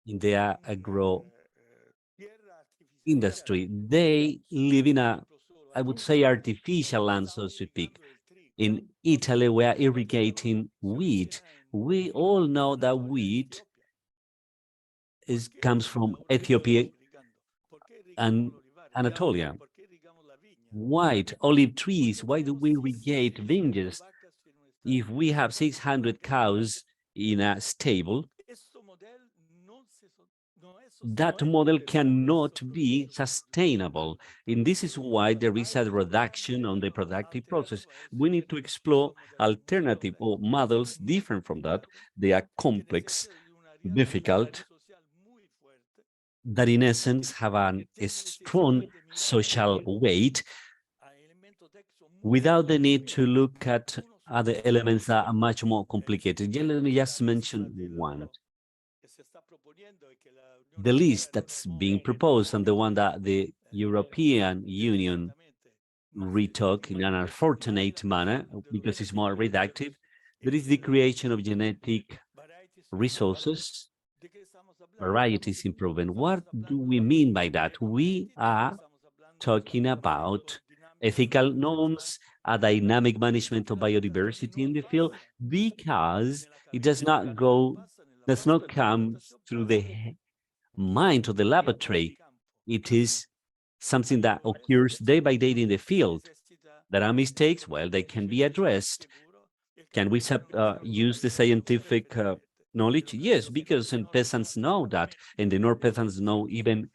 in the agro industry. They live in a, I would say, artificial land, so to speak. In Italy, we are irrigating wheat. We all know that wheat comes from Ethiopia and Anatolia. White olive trees, why do we irrigate vineyards? If we have 600 cows in a stable, that model cannot be sustainable. And this is why there is a reduction on the productive process. We need to explore alternative or models different from that. They are complex, difficult, that in essence have a strong social weight without the need to look at other elements that are much more complicated. Let me just mention one. The list that's being proposed and the one that the European Union retook in an unfortunate manner because it's more reductive, there is the creation of genetic resources, varieties improvement. What do we mean by that? We are talking about ethical norms, a dynamic management of biodiversity in the field, because it does not come through the mind of the laboratory. It is something that occurs day by day in the field. There are mistakes, well, they can be addressed. Can we use the scientific knowledge? Yes, because peasants know that, and the North peasants know even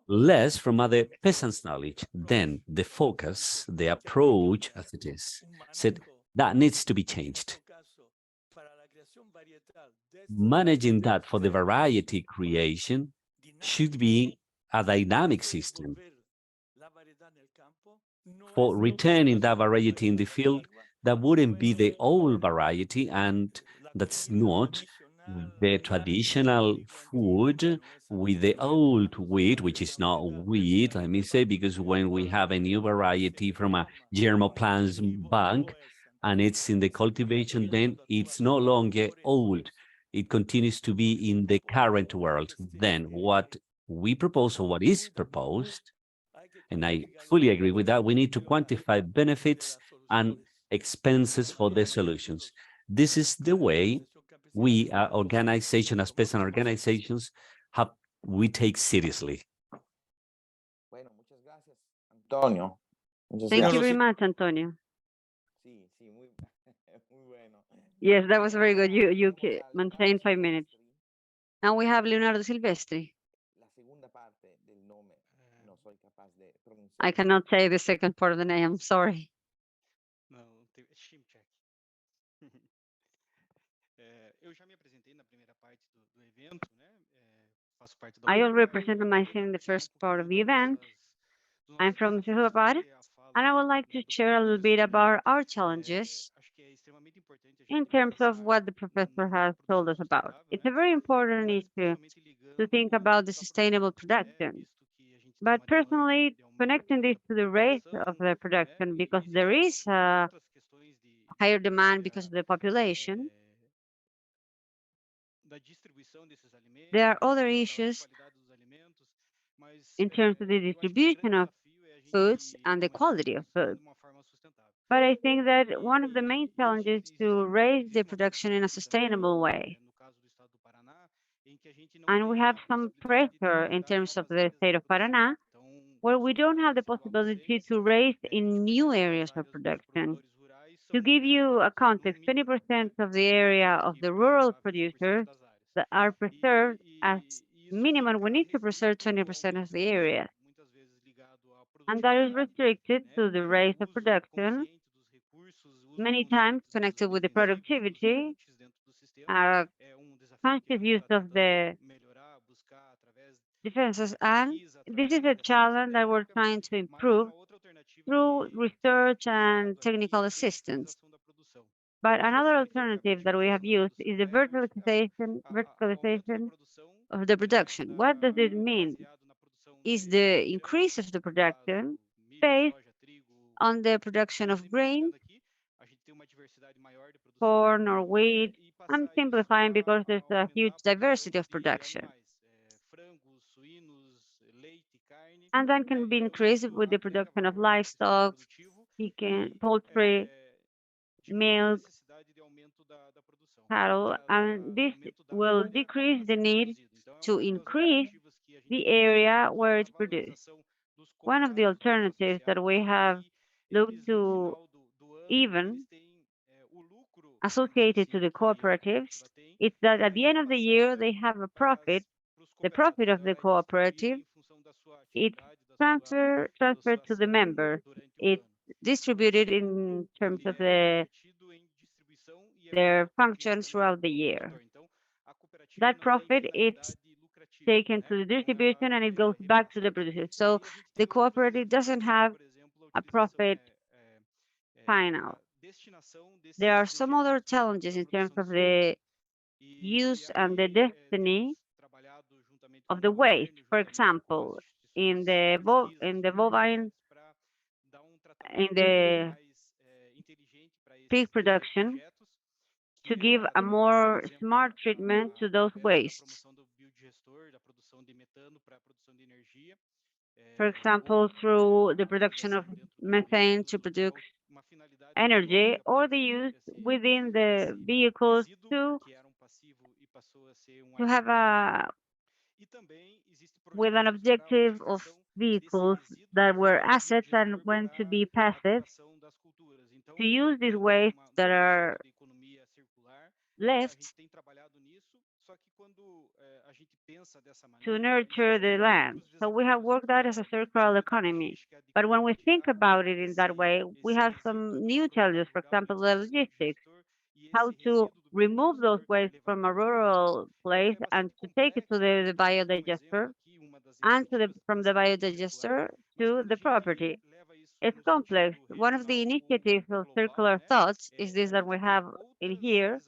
less from other peasants' knowledge. Then the focus, the approach as it is, said that needs to be changed. Managing that for the variety creation should be a dynamic system. For retaining that variety in the field, that wouldn't be the old variety, and that's not the traditional food with the old wheat, which is not wheat, let me say, because when we have a new variety from a germplasm bank and it's in the cultivation, then it's no longer old. It continues to be in the current world. Then what we propose, or what is proposed, and I fully agree with that, we need to quantify benefits and expenses for the solutions. This is the way we, as peasant organizations, we take seriously. Antonio. Thank you very much, Antonio. Yes, that was very good. You maintained 5 minutes. Now we have Leonardo Silvestri. I cannot say the second part of the name, I'm sorry. I already presented myself in the first part of the event. I'm from Sustentables, and I would like to share a little bit about our challenges in terms of what the professor has told us about. It's a very important issue to think about the sustainable production. But personally, connecting this to the rate of the production, because there is a higher demand because of the population, there are other issues in terms of the distribution of foods and the quality of food. But I think that one of the main challenges is to raise the production in a sustainable way. And we have some pressure in terms of the state of Paraná, where we don't have the possibility to raise in new areas of production. To give you a context, 20% of the area of the rural producers that are preserved as minimum, we need to preserve 20% of the area. And that is restricted to the rate of production, many times connected with the productivity, conscious use of the defenses. And this is a challenge that we're trying to improve through research and technical assistance. But another alternative that we have used is the verticalization of the production. What does it mean? Is the increase of the production based on the production of grain, corn or wheat. I'm simplifying because there's a huge diversity of production. And then can be increased with the production of livestock, chicken, poultry, milk, cattle, and this will decrease the need to increase the area where it's produced. One of the alternatives that we have looked to, even associated to the cooperatives, is that at the end of the year, they have a profit. The profit of the cooperative, it's transferred to the members. It's distributed in terms of their functions throughout the year. That profit, it's taken to the distribution and it goes back to the producer. So the cooperative doesn't have a profit final. There are some other challenges in terms of the use and the destiny of the waste. For example, in the bovine, in the pig production, to give a more smart treatment to those wastes. for example, through the production of methane to produce energy, or the use within the vehicles to have a with an objective of vehicles that were assets and went to be passive, to use these waste that are left to nurture the land. So we have worked out as a circular economy. But when we think about it in that way, we have some new challenges, for example, the logistics, how to remove those waste from a rural place and to take it to the biodigester and from the biodigester to the property. It's complex. One of the initiatives of circular thoughts is this that we have in here,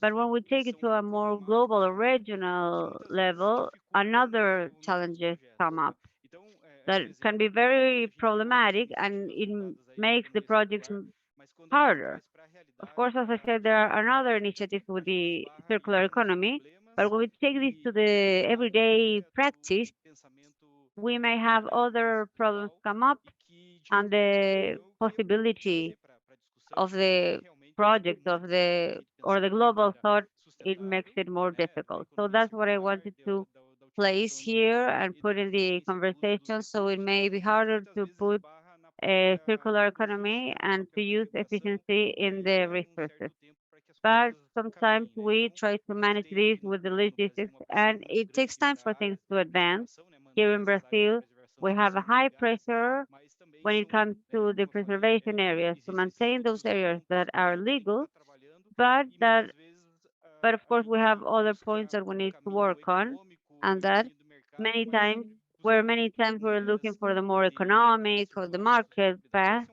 but when we take it to a more global or regional level, another challenges come up that can be very problematic, and it makes the projects harder. Of course, as I said, there are another initiatives with the circular economy, but when we take this to the everyday practice, we may have other problems come up, and the possibility of the project of the or the global thought, it makes it more difficult. So that's what I wanted to place here and put in the conversation. So it may be harder to put a circular economy and to use efficiency in the resources. But sometimes we try to manage this with the logistics, and it takes time for things to advance. Here in Brazil, we have a high pressure when it comes to the preservation areas, to maintain those areas that are legal, but of course we have other points that we need to work on, and that many times we're looking for the more economic or the market path,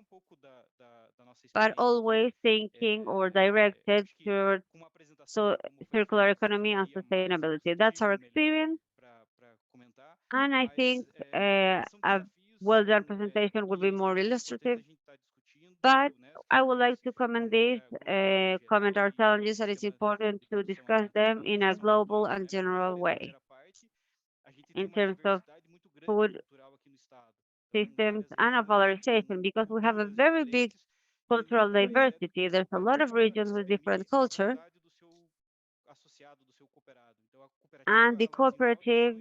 but always thinking or directed towards circular economy and sustainability. That's our experience, and I think a well-done presentation would be more illustrative. But I would like to comment comment our challenges, that it's important to discuss them in a global and general way in terms of food systems and of valorization, because we have a very big cultural diversity. There's a lot of regions with different culture, and the cooperative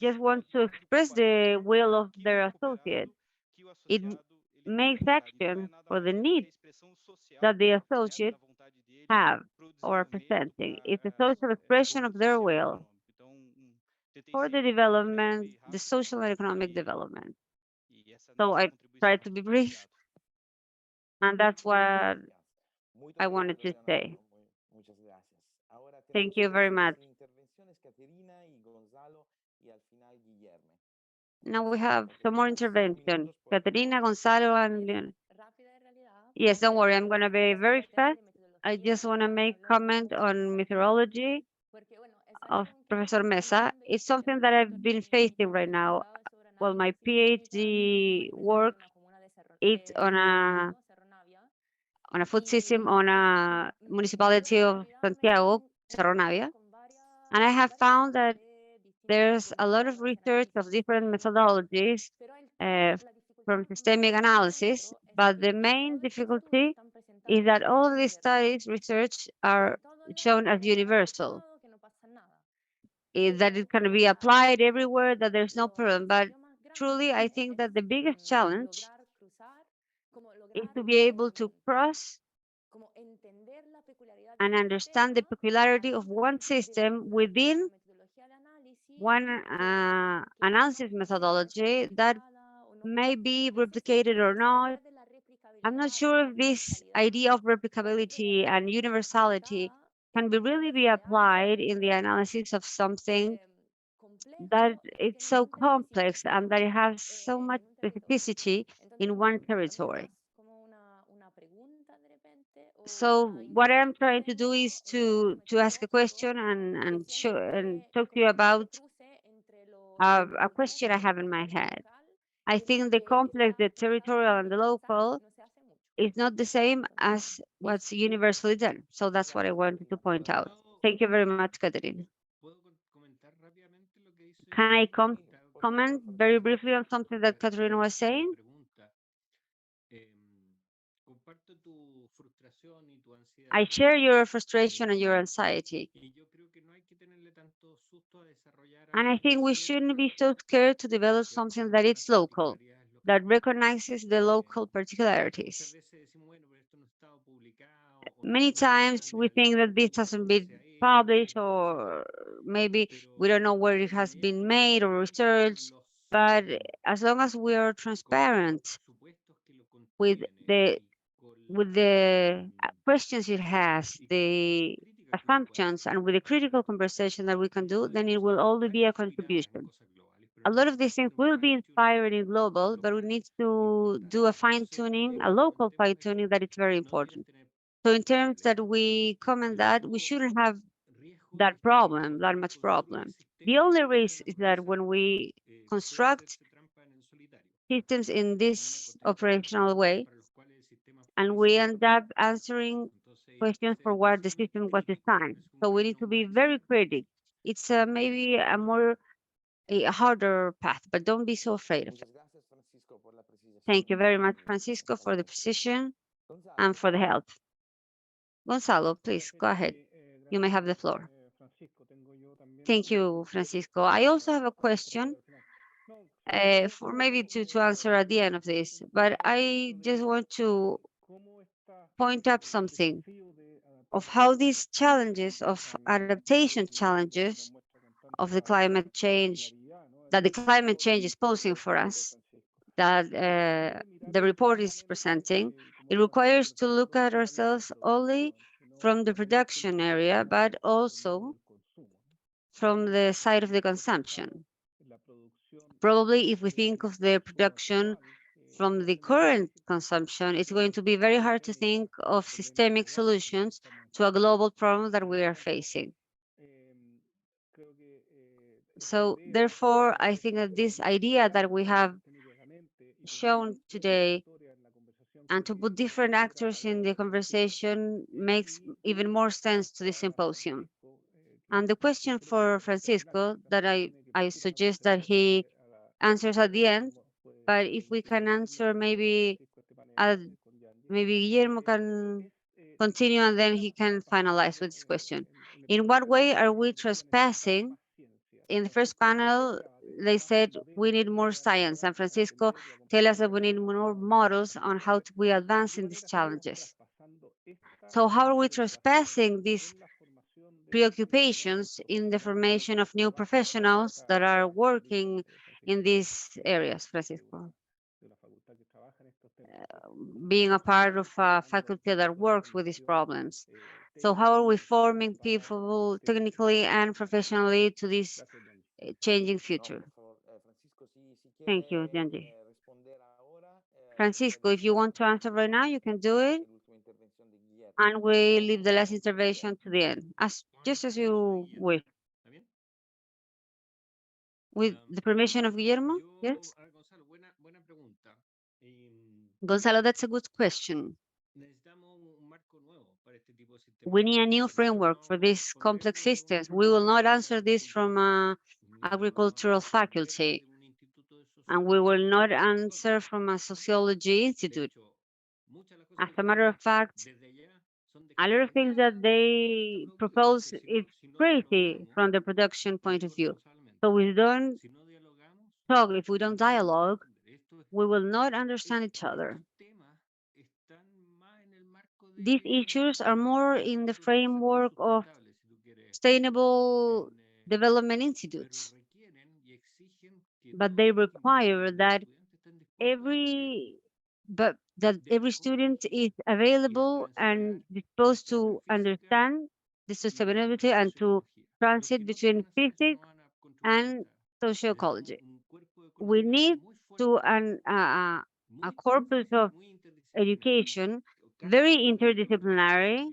just wants to express the will of their associate. It makes action for the needs that the associate have or are presenting. It's a social expression of their will for the development, the social and economic development. So I try to be brief, and that's what I wanted to say. Thank you very much. Now we have some more intervention. Caterina, Gonzalo, and Leon. Yes, don't worry, I'm going to be very fast. I just want to make comment on methodology of Professor Mesa. It's something that I've been facing right now. Well, my PhD work is on a food system on a municipality of Santiago, Cerro Navia. And I have found that there's a lot of research of different methodologies from systemic analysis, but the main difficulty is that all of these studies, research, are shown as universal, that it can be applied everywhere, that there's no problem. But truly, I think that the biggest challenge is to be able to cross and understand the peculiarity of one system within one analysis methodology that may be replicated or not. I'm not sure if this idea of replicability and universality can really be applied in the analysis of something that it's so complex and that it has so much specificity in one territory. So what I'm trying to do is to ask a question and talk to you about a question I have in my head. I think the complex, the territorial, and the local is not the same as what's universally done. So that's what I wanted to point out. Thank you very much, Catherine. Can I come? comment very briefly on something that Catherine was saying? I share your frustration and your anxiety. And I think we shouldn't be so scared to develop something that is local, that recognizes the local particularities. Many times we think that this hasn't been published, or maybe we don't know where it has been made or researched, but as long as we are transparent with the questions it has, the assumptions, and with the critical conversation that we can do, then it will only be a contribution. A lot of these things will be inspired in global, but we need to do a fine-tuning, a local fine-tuning that is very important. So in terms that we comment that, we shouldn't have that problem, that much problem. The only risk is that when we construct systems in this operational way, and we end up answering questions for what the system was designed. So we need to be very critical. It's maybe a harder path, but don't be so afraid of it. Thank you very much, Francisco, for the precision and for the help. Gonzalo, please go ahead. You may have the floor. Thank you, Francisco. I also have a question for maybe to answer at the end of this, but I just want to point up something of how these challenges of adaptation challenges of the climate change, that the climate change is posing for us, that the report is presenting, it requires to look at ourselves only from the production area, but also from the side of the consumption. Probably if we think of the production from the current consumption, it's going to be very hard to think of systemic solutions to a global problem that we are facing. So therefore, I think that this idea that we have shown today, and to put different actors in the conversation, makes even more sense to the symposium. And the question for Francisco that I suggest that he answers at the end, but if we can answer maybe Guillermo can continue and then he can finalize with this question. In what way are we trespassing? In the first panel, they said we need more science, and Francisco tell us that we need more models on how we advance in these challenges. So how are we trespassing these preoccupations in the formation of new professionals that are working in these areas, Francisco? Being a part of a faculty that works with these problems. So how are we forming people technically and professionally to this changing future? Thank you, Janji. Francisco, if you want to answer right now, you can do it. And we leave the last intervention to the end, just as you wish. With the permission of Guillermo, yes? Gonzalo, that's a good question. We need a new framework for these complex systems. We will not answer this from an agricultural faculty, and we will not answer from a sociology institute. As a matter of fact, a lot of things that they propose is crazy from the production point of view. So we don't talk, if we don't dialogue, we will not understand each other. These issues are more in the framework of sustainable development institutes, but they require that every student is available and disposed to understand the sustainability and to transit between physics and socioecology. We need to a corpus of education, very interdisciplinary,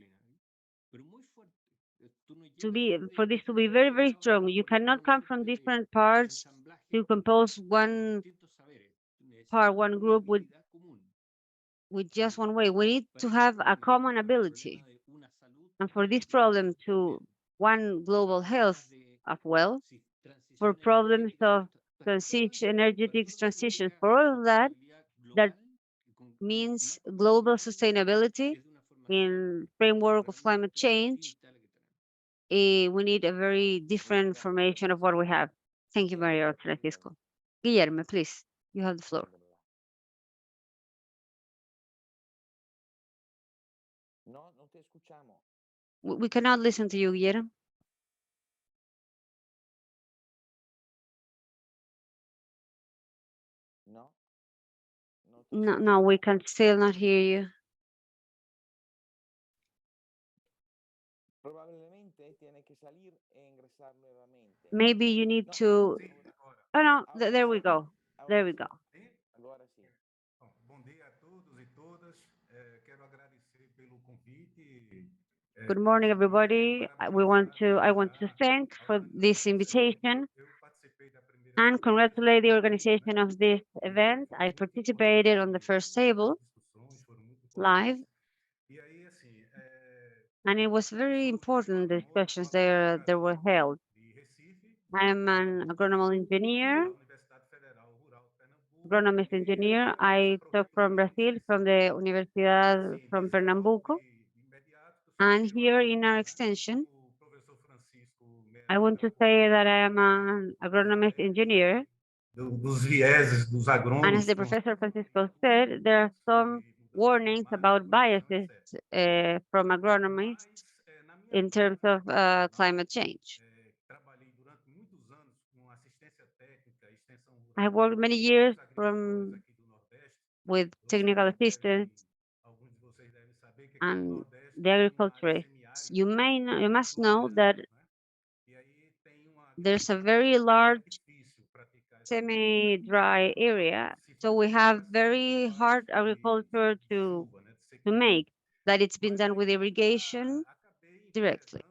for this to be very, very strong. You cannot come from different parts to compose one group with just one way. We need to have a common ability. And for this problem to one global health as well, for problems of transition, energetics transition. For all of that, that means global sustainability in framework of climate change. We need a very different formation of what we have. Thank you, Maria Francisco. Guillermo, please, you have the floor. No, no te escuchamos. We cannot listen to you, Guillermo. No. No, we can still not hear you. Probablemente tiene que salir e ingresar nuevamente. Maybe you need to. Oh no, there we go. There we go. Agora sim. Bom dia a todos e todas. Quero agradecer pelo convite. Good morning, everybody. I want to thank for this invitation and congratulate the organization of this event. I participated on the first table live, and it was very important discussions there were held. I'm an agronomic engineer, agronomist engineer. I talk from Brazil, from the Universidad from Pernambuco. And here in our extension, I want to say that I am an agronomist engineer. Dos vieses dos agrônomos. And as the Professor Francisco said, there are some warnings about biases from agronomists in terms of climate change. I have worked many years with technical assistance and the agriculturists. You must know that there's a very large semi-dry area, so we have very hard agriculture to make, that it's been done with irrigation directly.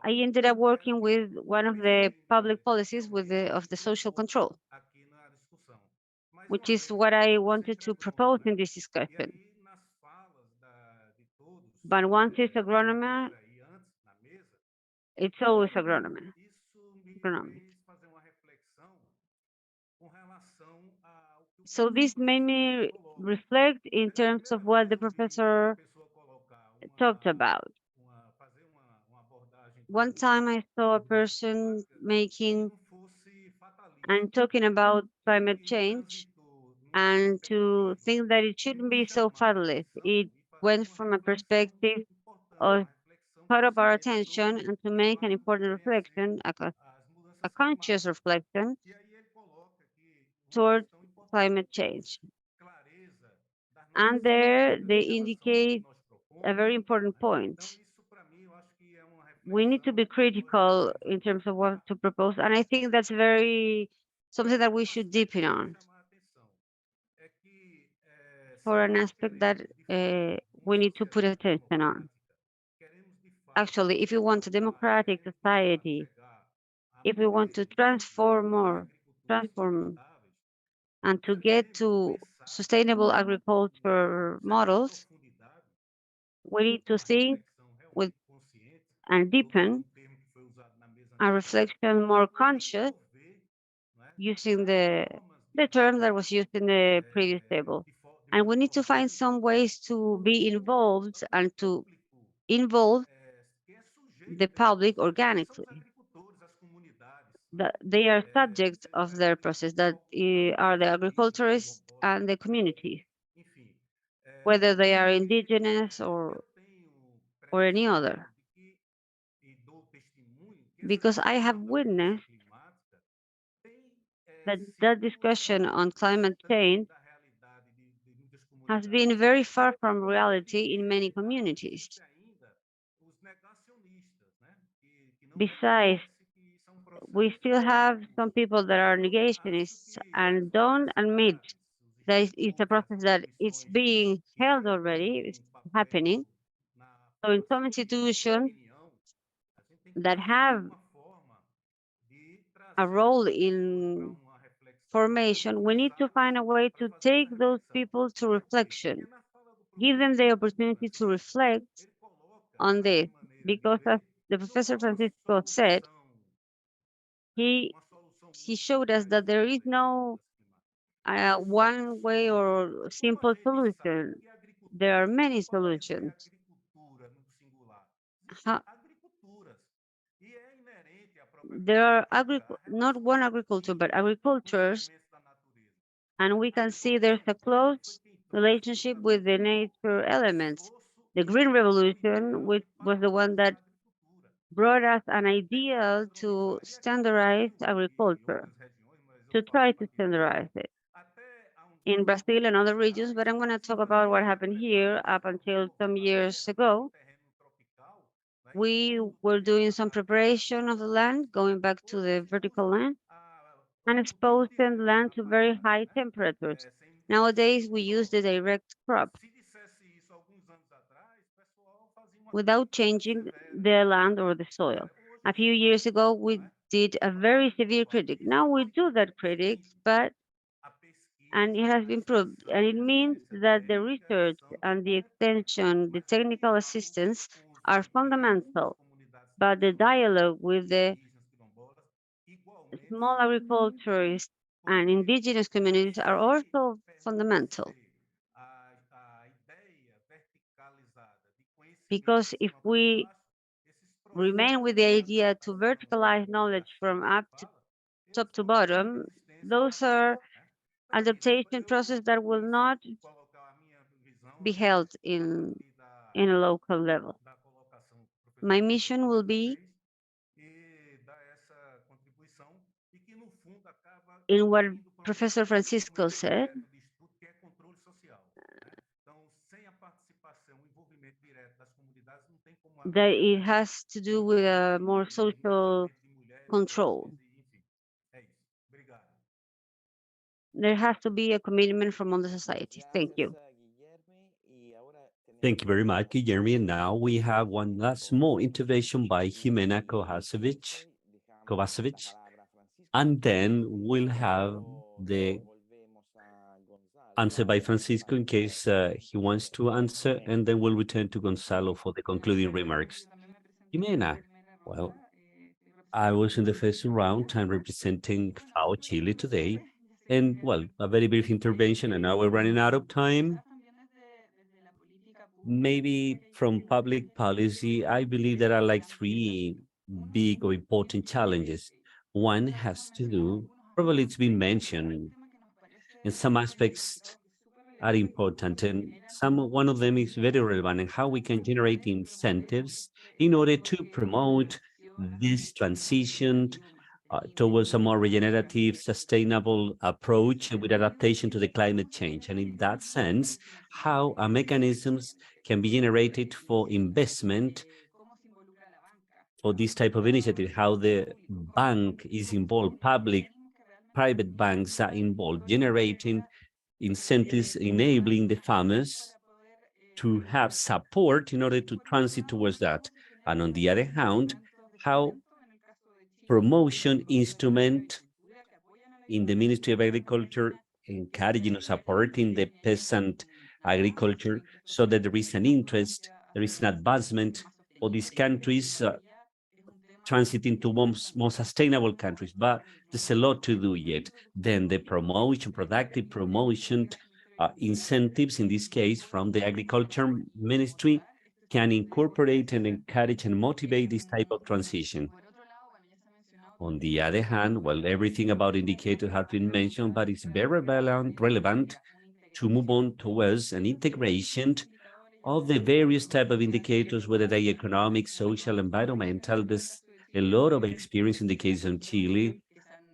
I ended up working with one of the public policies of the social control, which is what I wanted to propose in this discussion. But once it's agronomy, it's always agronomy. So this made me reflect in terms of what the professor talked about. One time I saw a person making and talking about climate change, and to think that it shouldn't be so fatalist. It went from a perspective of caught up our attention and to make an important reflection, a conscious reflection toward climate change. And there they indicate a very important point. We need to be critical in terms of what to propose, and I think that's something that we should deepen on, for an aspect that we need to put attention on. Actually, if you want a democratic society, if we want to transform and to get to sustainable agriculture models, we need to think with and deepen a reflection more conscious, using the term that was used in the previous table. And we need to find some ways to be involved and to involve the public organically. That they are subjects of their process, that are the agriculturists and the communities, whether they are indigenous or any other. Because I have witnessed that discussion on climate change has been very far from reality in many communities. Besides, we still have some people that are negationists and don't admit that it's a process that it's being held already, it's happening. So in some institutions that have a role in formation, we need to find a way to take those people to reflection, give them the opportunity to reflect on this, because as the Professor Francisco said, He showed us that there is no one way or simple solution. There are many solutions. There are not one agriculture, but agricultures, and we can see there's a close relationship with the nature elements. The Green Revolution, which was the one that brought us an ideal to standardize agriculture, to try to standardize it in Brazil and other regions, but I'm going to talk about what happened here up until some years ago. We were doing some preparation of the land, going back to the vertical land, and exposing the land to very high temperatures. Nowadays, we use the direct crop without changing the land or the soil. A few years ago, we did a very severe critic. Now we do that critic, and it has been proved. And it means that the research and the extension, the technical assistance are fundamental, but the dialogue with the small agriculturists and indigenous communities are also fundamental. Because if we remain with the idea to verticalize knowledge from top to bottom, those are adaptation process that will not be held in a local level. My mission will be in what Professor Francisco said, that it has to do with a more social control. There has to be a commitment from all the society. Thank you. Thank you very much, Guillermo. And now we have one last small intervention by Jimena Kovacevic, and then we'll have the answer by Francisco in case he wants to answer, and then we'll return to Gonzalo for the concluding remarks. Jimena, well, I was in the first round. I'm representing FAO Chile today. And, well, a very brief intervention, and now we're running out of time. Maybe from public policy, I believe there are like three big or important challenges. One has to do, probably it's been mentioned, in some aspects are important, and one of them is very relevant, and how we can generate incentives in order to promote this transition towards a more regenerative, sustainable approach with adaptation to the climate change. And in that sense, how mechanisms can be generated for investment for this type of initiative, how the bank is involved, private banks are involved, generating incentives, enabling the farmers to have support in order to transit towards that. And on the other hand, how promotion instrument in the Ministry of Agriculture encouraging or supporting the peasant agriculture so that there is an interest, there is an advancement for these countries transiting to more sustainable countries, but there's a lot to do yet. Then the promotion, productive promotion, incentives, in this case, from the Agriculture Ministry, can incorporate and encourage and motivate this type of transition. On the other hand, well, everything about indicators has been mentioned, but it's very relevant to move on towards an integration of the various type of indicators, whether they economic, social, environmental. There's a lot of experience in the case of Chile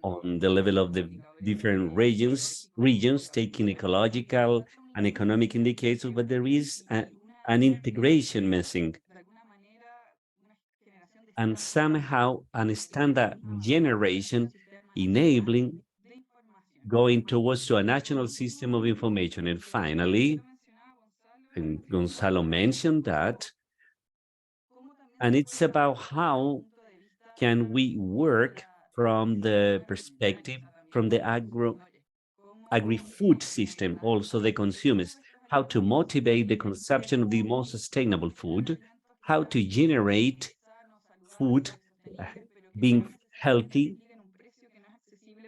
on the level of the different regions taking ecological and economic indicators, but there is an integration missing. And somehow a standard generation enabling going towards to a national system of information. And finally, and Gonzalo mentioned that, and it's about how can we work from the perspective, from the agri-food system, also the consumers, how to motivate the consumption of the more sustainable food, how to generate food being healthy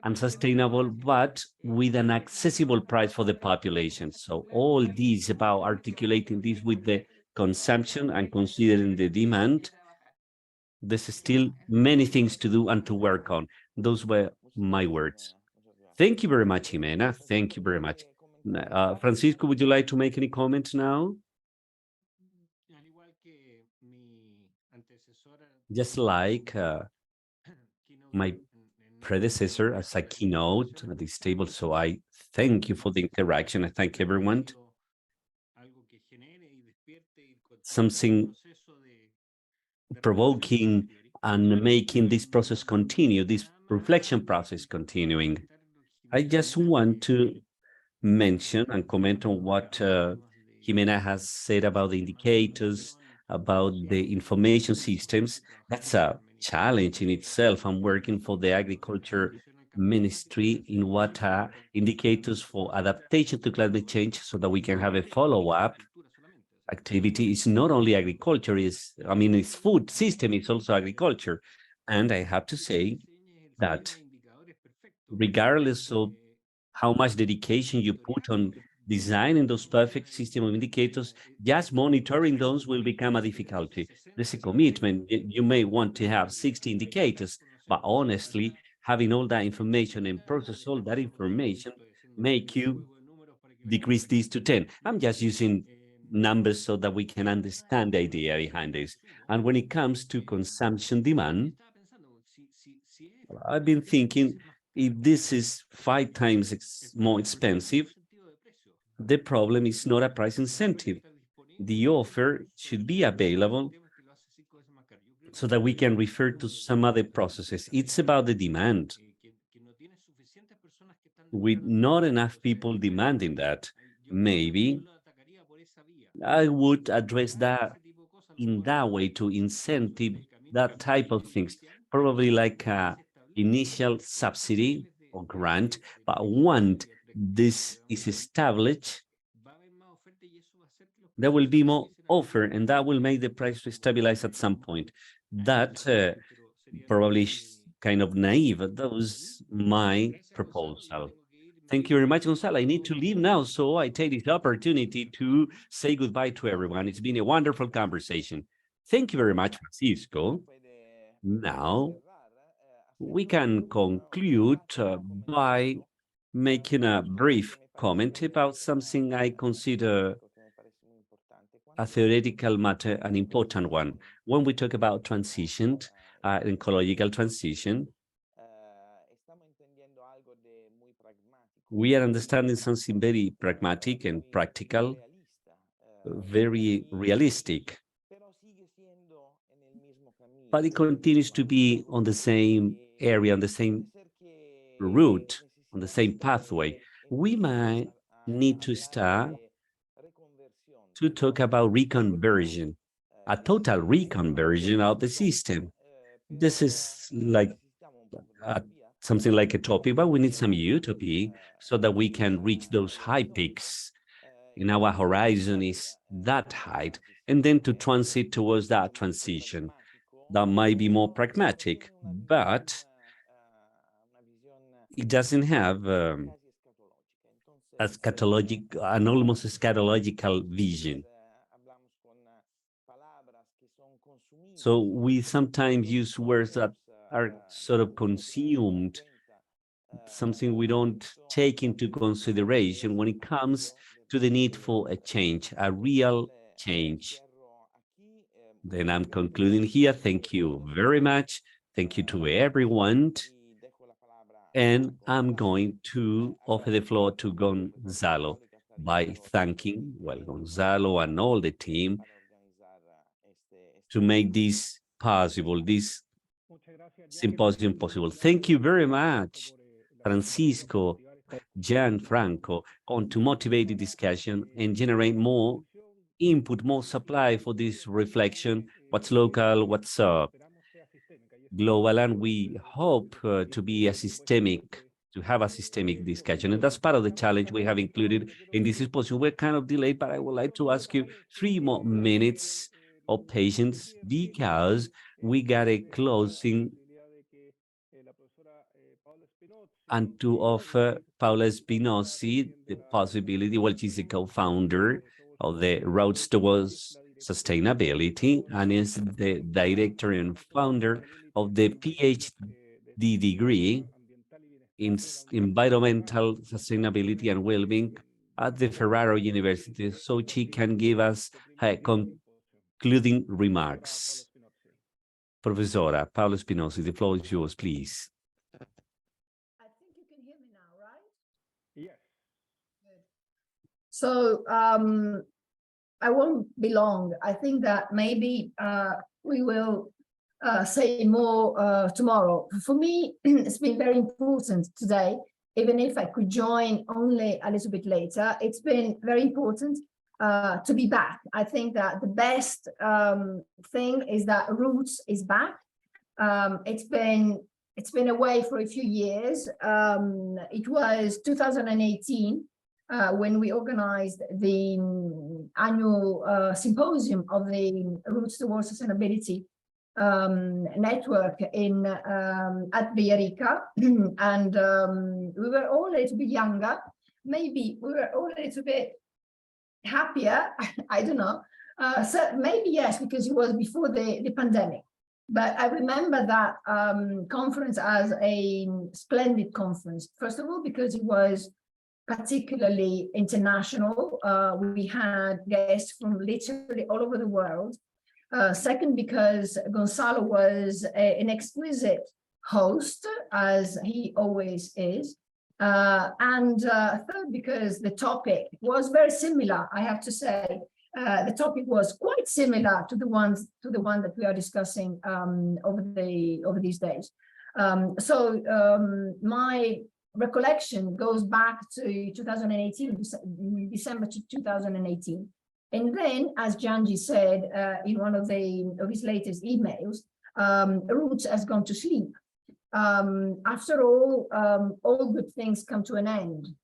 and sustainable, but with an accessible price for the population. So all these about articulating this with the consumption and considering the demand, there's still many things to do and to work on. Those were my words. Thank you very much, Jimena. Thank you very much. Francisco, would you like to make any comments now? Just like my predecessor as a keynote at this table, so I thank you for the interaction. I thank everyone. Something provoking and making this process continue, this reflection process continuing. I just want to mention and comment on what Jimena has said about the indicators, about the information systems. That's a challenge in itself. I'm working for the Agriculture Ministry in what are indicators for adaptation to climate change so that we can have a follow-up activity. Is not only agriculture, it's food system, it's also agriculture. And I have to say that regardless of how much dedication you put on designing those perfect system of indicators, just monitoring those will become a difficulty. There's a commitment. You may want to have 60 indicators, but honestly, having all that information and process all that information make you decrease this to 10. I'm just using numbers so that we can understand the idea behind this. And when it comes to consumption demand, I've been thinking, if this is 5 times more expensive, the problem is not a price incentive. The offer should be available so that we can refer to some other processes. It's about the demand. With not enough people demanding that, maybe I would address that in that way to incentive that type of things, probably like a initial subsidy or grant, but once this is established, there will be more offer and that will make the price stabilize at some point. That probably kind of naive. That was my proposal. Thank you very much, Gonzalo. I need to leave now, so I take this opportunity to say goodbye to everyone. It's been a wonderful conversation. Thank you very much, Francisco. Now, we can conclude by making a brief comment about something I consider a theoretical matter, an important one. When we talk about transition, ecological transition, we are understanding something very pragmatic and practical, very realistic. But it continues to be on the same area, on the same route, on the same pathway. We might need to start to talk about reconversion, a total reconversion of the system. This is like something like a topic, but we need some utopia so that we can reach those high peaks. In our horizon is that height, and then to transit towards that transition. That might be more pragmatic, but it doesn't have an almost eschatological vision. So we sometimes use words that are sort of consumed, something we don't take into consideration when it comes to the need for a change, a real change. Then I'm concluding here. Thank you very much. Thank you to everyone. And I'm going to offer the floor to Gonzalo by thanking, Gonzalo and all the team to make this possible, this symposium possible. Thank you very much, Francisco, Gianfranco, on to motivate the discussion and generate more input, more supply for this reflection, what's local, what's global, and we hope to be a systemic, to have a systemic discussion. And that's part of the challenge we have included in this symposium. We're kind of delayed, but I would like to ask you 3 more minutes of patience because we got a closing and to offer Paola Spinozzi the possibility, well, she's the co-founder of the Roads Towards Sustainability and is the director and founder of the PhD degree in environmental sustainability and well-being at the Ferraro University, so she can give us her concluding remarks. Professora Paola Spinozzi, the floor is yours, please. I think you can hear me now, right? Yes. Good. So I won't be long. I think that maybe we will say more tomorrow. For me, it's been very important today, even if I could join only a little bit later. It's been very important to be back. I think that the best thing is that Roots is back. It's been away for a few years. It was 2018 when we organized the annual symposium of the Roots Towards Sustainability network in at Villarica, and we were all a little bit younger. Maybe we were all a little bit happier. I don't know. So maybe yes, because it was before the pandemic. But I remember that conference as a splendid conference. First of all, because it was particularly international. We had guests from literally all over the world. Second, because Gonzalo was an exquisite host, as he always is. And third, because the topic was very similar, I have to say. The topic was quite similar to the one that we are discussing over these days. My recollection goes back to 2018, December to 2018. And then, as Giangi said in one of his latest emails, Roots has gone to sleep. After all good things come to an end.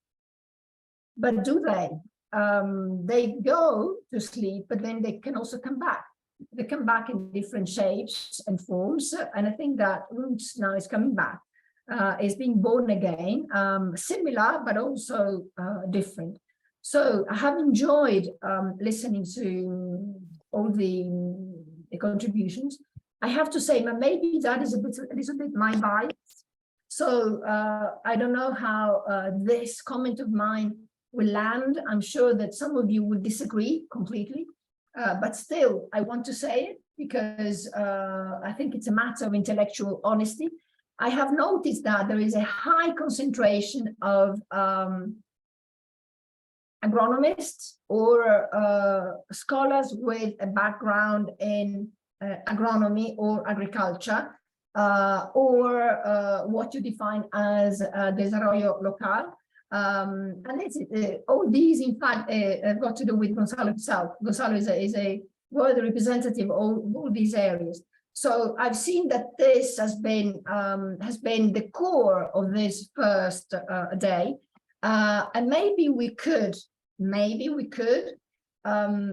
But do they? They go to sleep, but then they can also come back. They come back in different shapes and forms. And I think that Roots now is coming back, is being born again, similar, but also different. So I have enjoyed listening to all the contributions. I have to say, maybe that is a little bit my bias. So I don't know how this comment of mine will land. I'm sure that some of you will disagree completely, but still I want to say it because I think it's a matter of intellectual honesty. I have noticed that there is a high concentration of agronomists or scholars with a background in agronomy or agriculture, or what you define as desarrollo local. And all these, in fact, have got to do with Gonzalo himself. Gonzalo is a world representative of all these areas. So I've seen that this has been the core of this first day. And maybe we could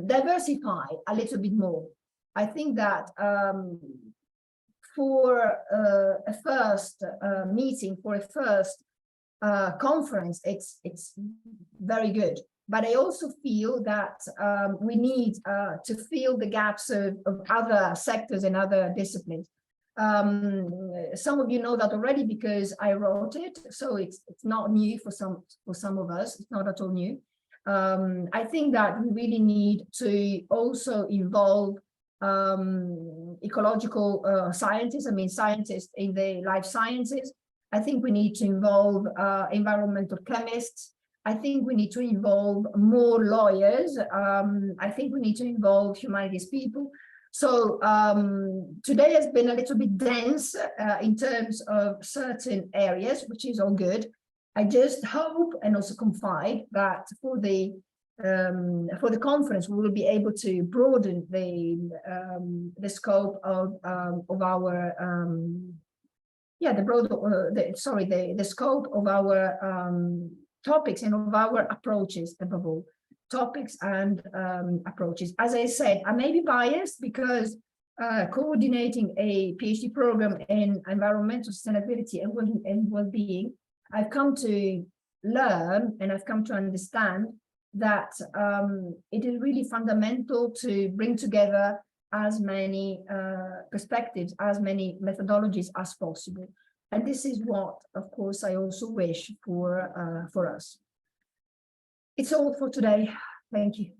diversify a little bit more. I think that for a first meeting, for a first conference, it's very good. But I also feel that we need to fill the gaps of other sectors and other disciplines. Some of you know that already because I wrote it, so it's not new for some of us. It's not at all new. I think that we really need to also involve ecological scientists. I mean, scientists in the life sciences. I think we need to involve environmental chemists. I think we need to involve more lawyers. I think we need to involve humanities people. So today has been a little bit dense in terms of certain areas, which is all good. I just hope and also confide that for the conference, we will be able to broaden the scope of our the scope of our topics and of our approaches, above all, topics and approaches. As I said, I may be biased because coordinating a PhD program in environmental sustainability and well-being, I've come to learn and I've come to understand that it is really fundamental to bring together as many perspectives, as many methodologies as possible. And this is what, of course, I also wish for us. It's all for today. Thank you.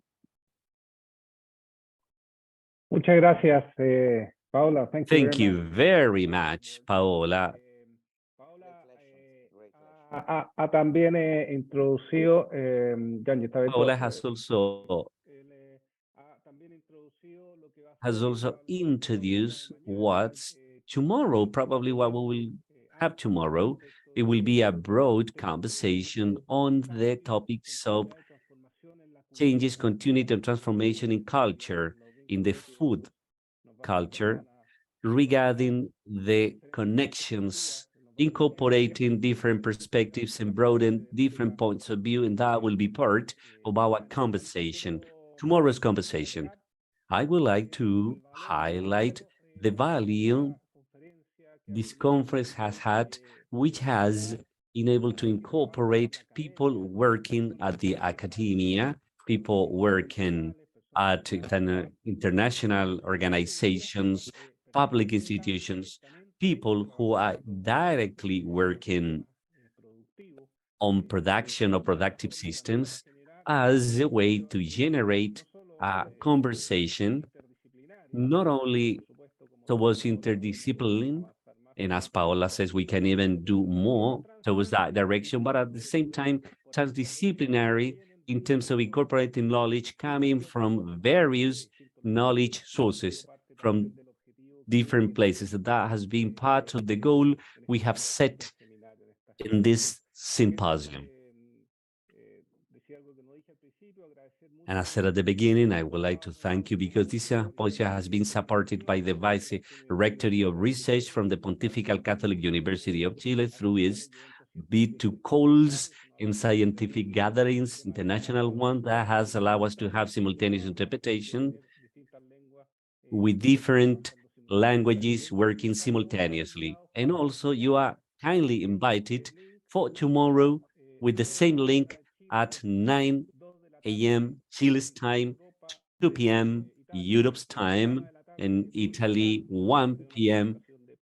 Muchas gracias, Paola. Thank you very much, Paola. También introducido, Paola has also introduced what's tomorrow, probably what we will have tomorrow. It will be a broad conversation on the topics of changes, continuity, and transformation in culture, in the food culture, regarding the connections, incorporating different perspectives and broaden different points of view, and that will be part of our conversation, tomorrow's conversation. I would like to highlight the value this conference has had, which has been able to incorporate people working at the academia, people working at international organizations, public institutions, people who are directly working on production or productive systems as a way to generate a conversation, not only towards interdiscipline, and as Paola says, we can even do more towards that direction, but at the same time, transdisciplinary in terms of incorporating knowledge coming from various knowledge sources from different places. That has been part of the goal we have set in this symposium. And as I said at the beginning, I would like to thank you because this symposium has been supported by the Vice Rectory of Research from the Pontifical Catholic University of Chile through its bid to calls in scientific gatherings, international one that has allowed us to have simultaneous interpretation with different languages working simultaneously. And also you are kindly invited for tomorrow with the same link at 9 a.m. Chile's time, 2 p.m. Europe's time, in Italy, 1 p.m.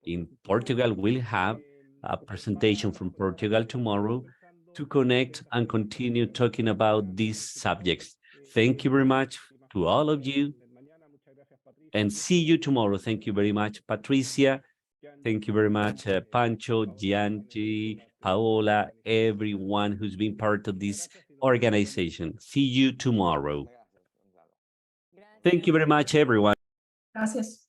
in Portugal. We'll have a presentation from Portugal tomorrow to connect and continue talking about these subjects. Thank you very much to all of you and see you tomorrow. Thank you very much, Patricia. Thank you very much, Pancho, Gianchi, Paola, everyone who's been part of this organization. See you tomorrow. Thank you very much, everyone. Gracias.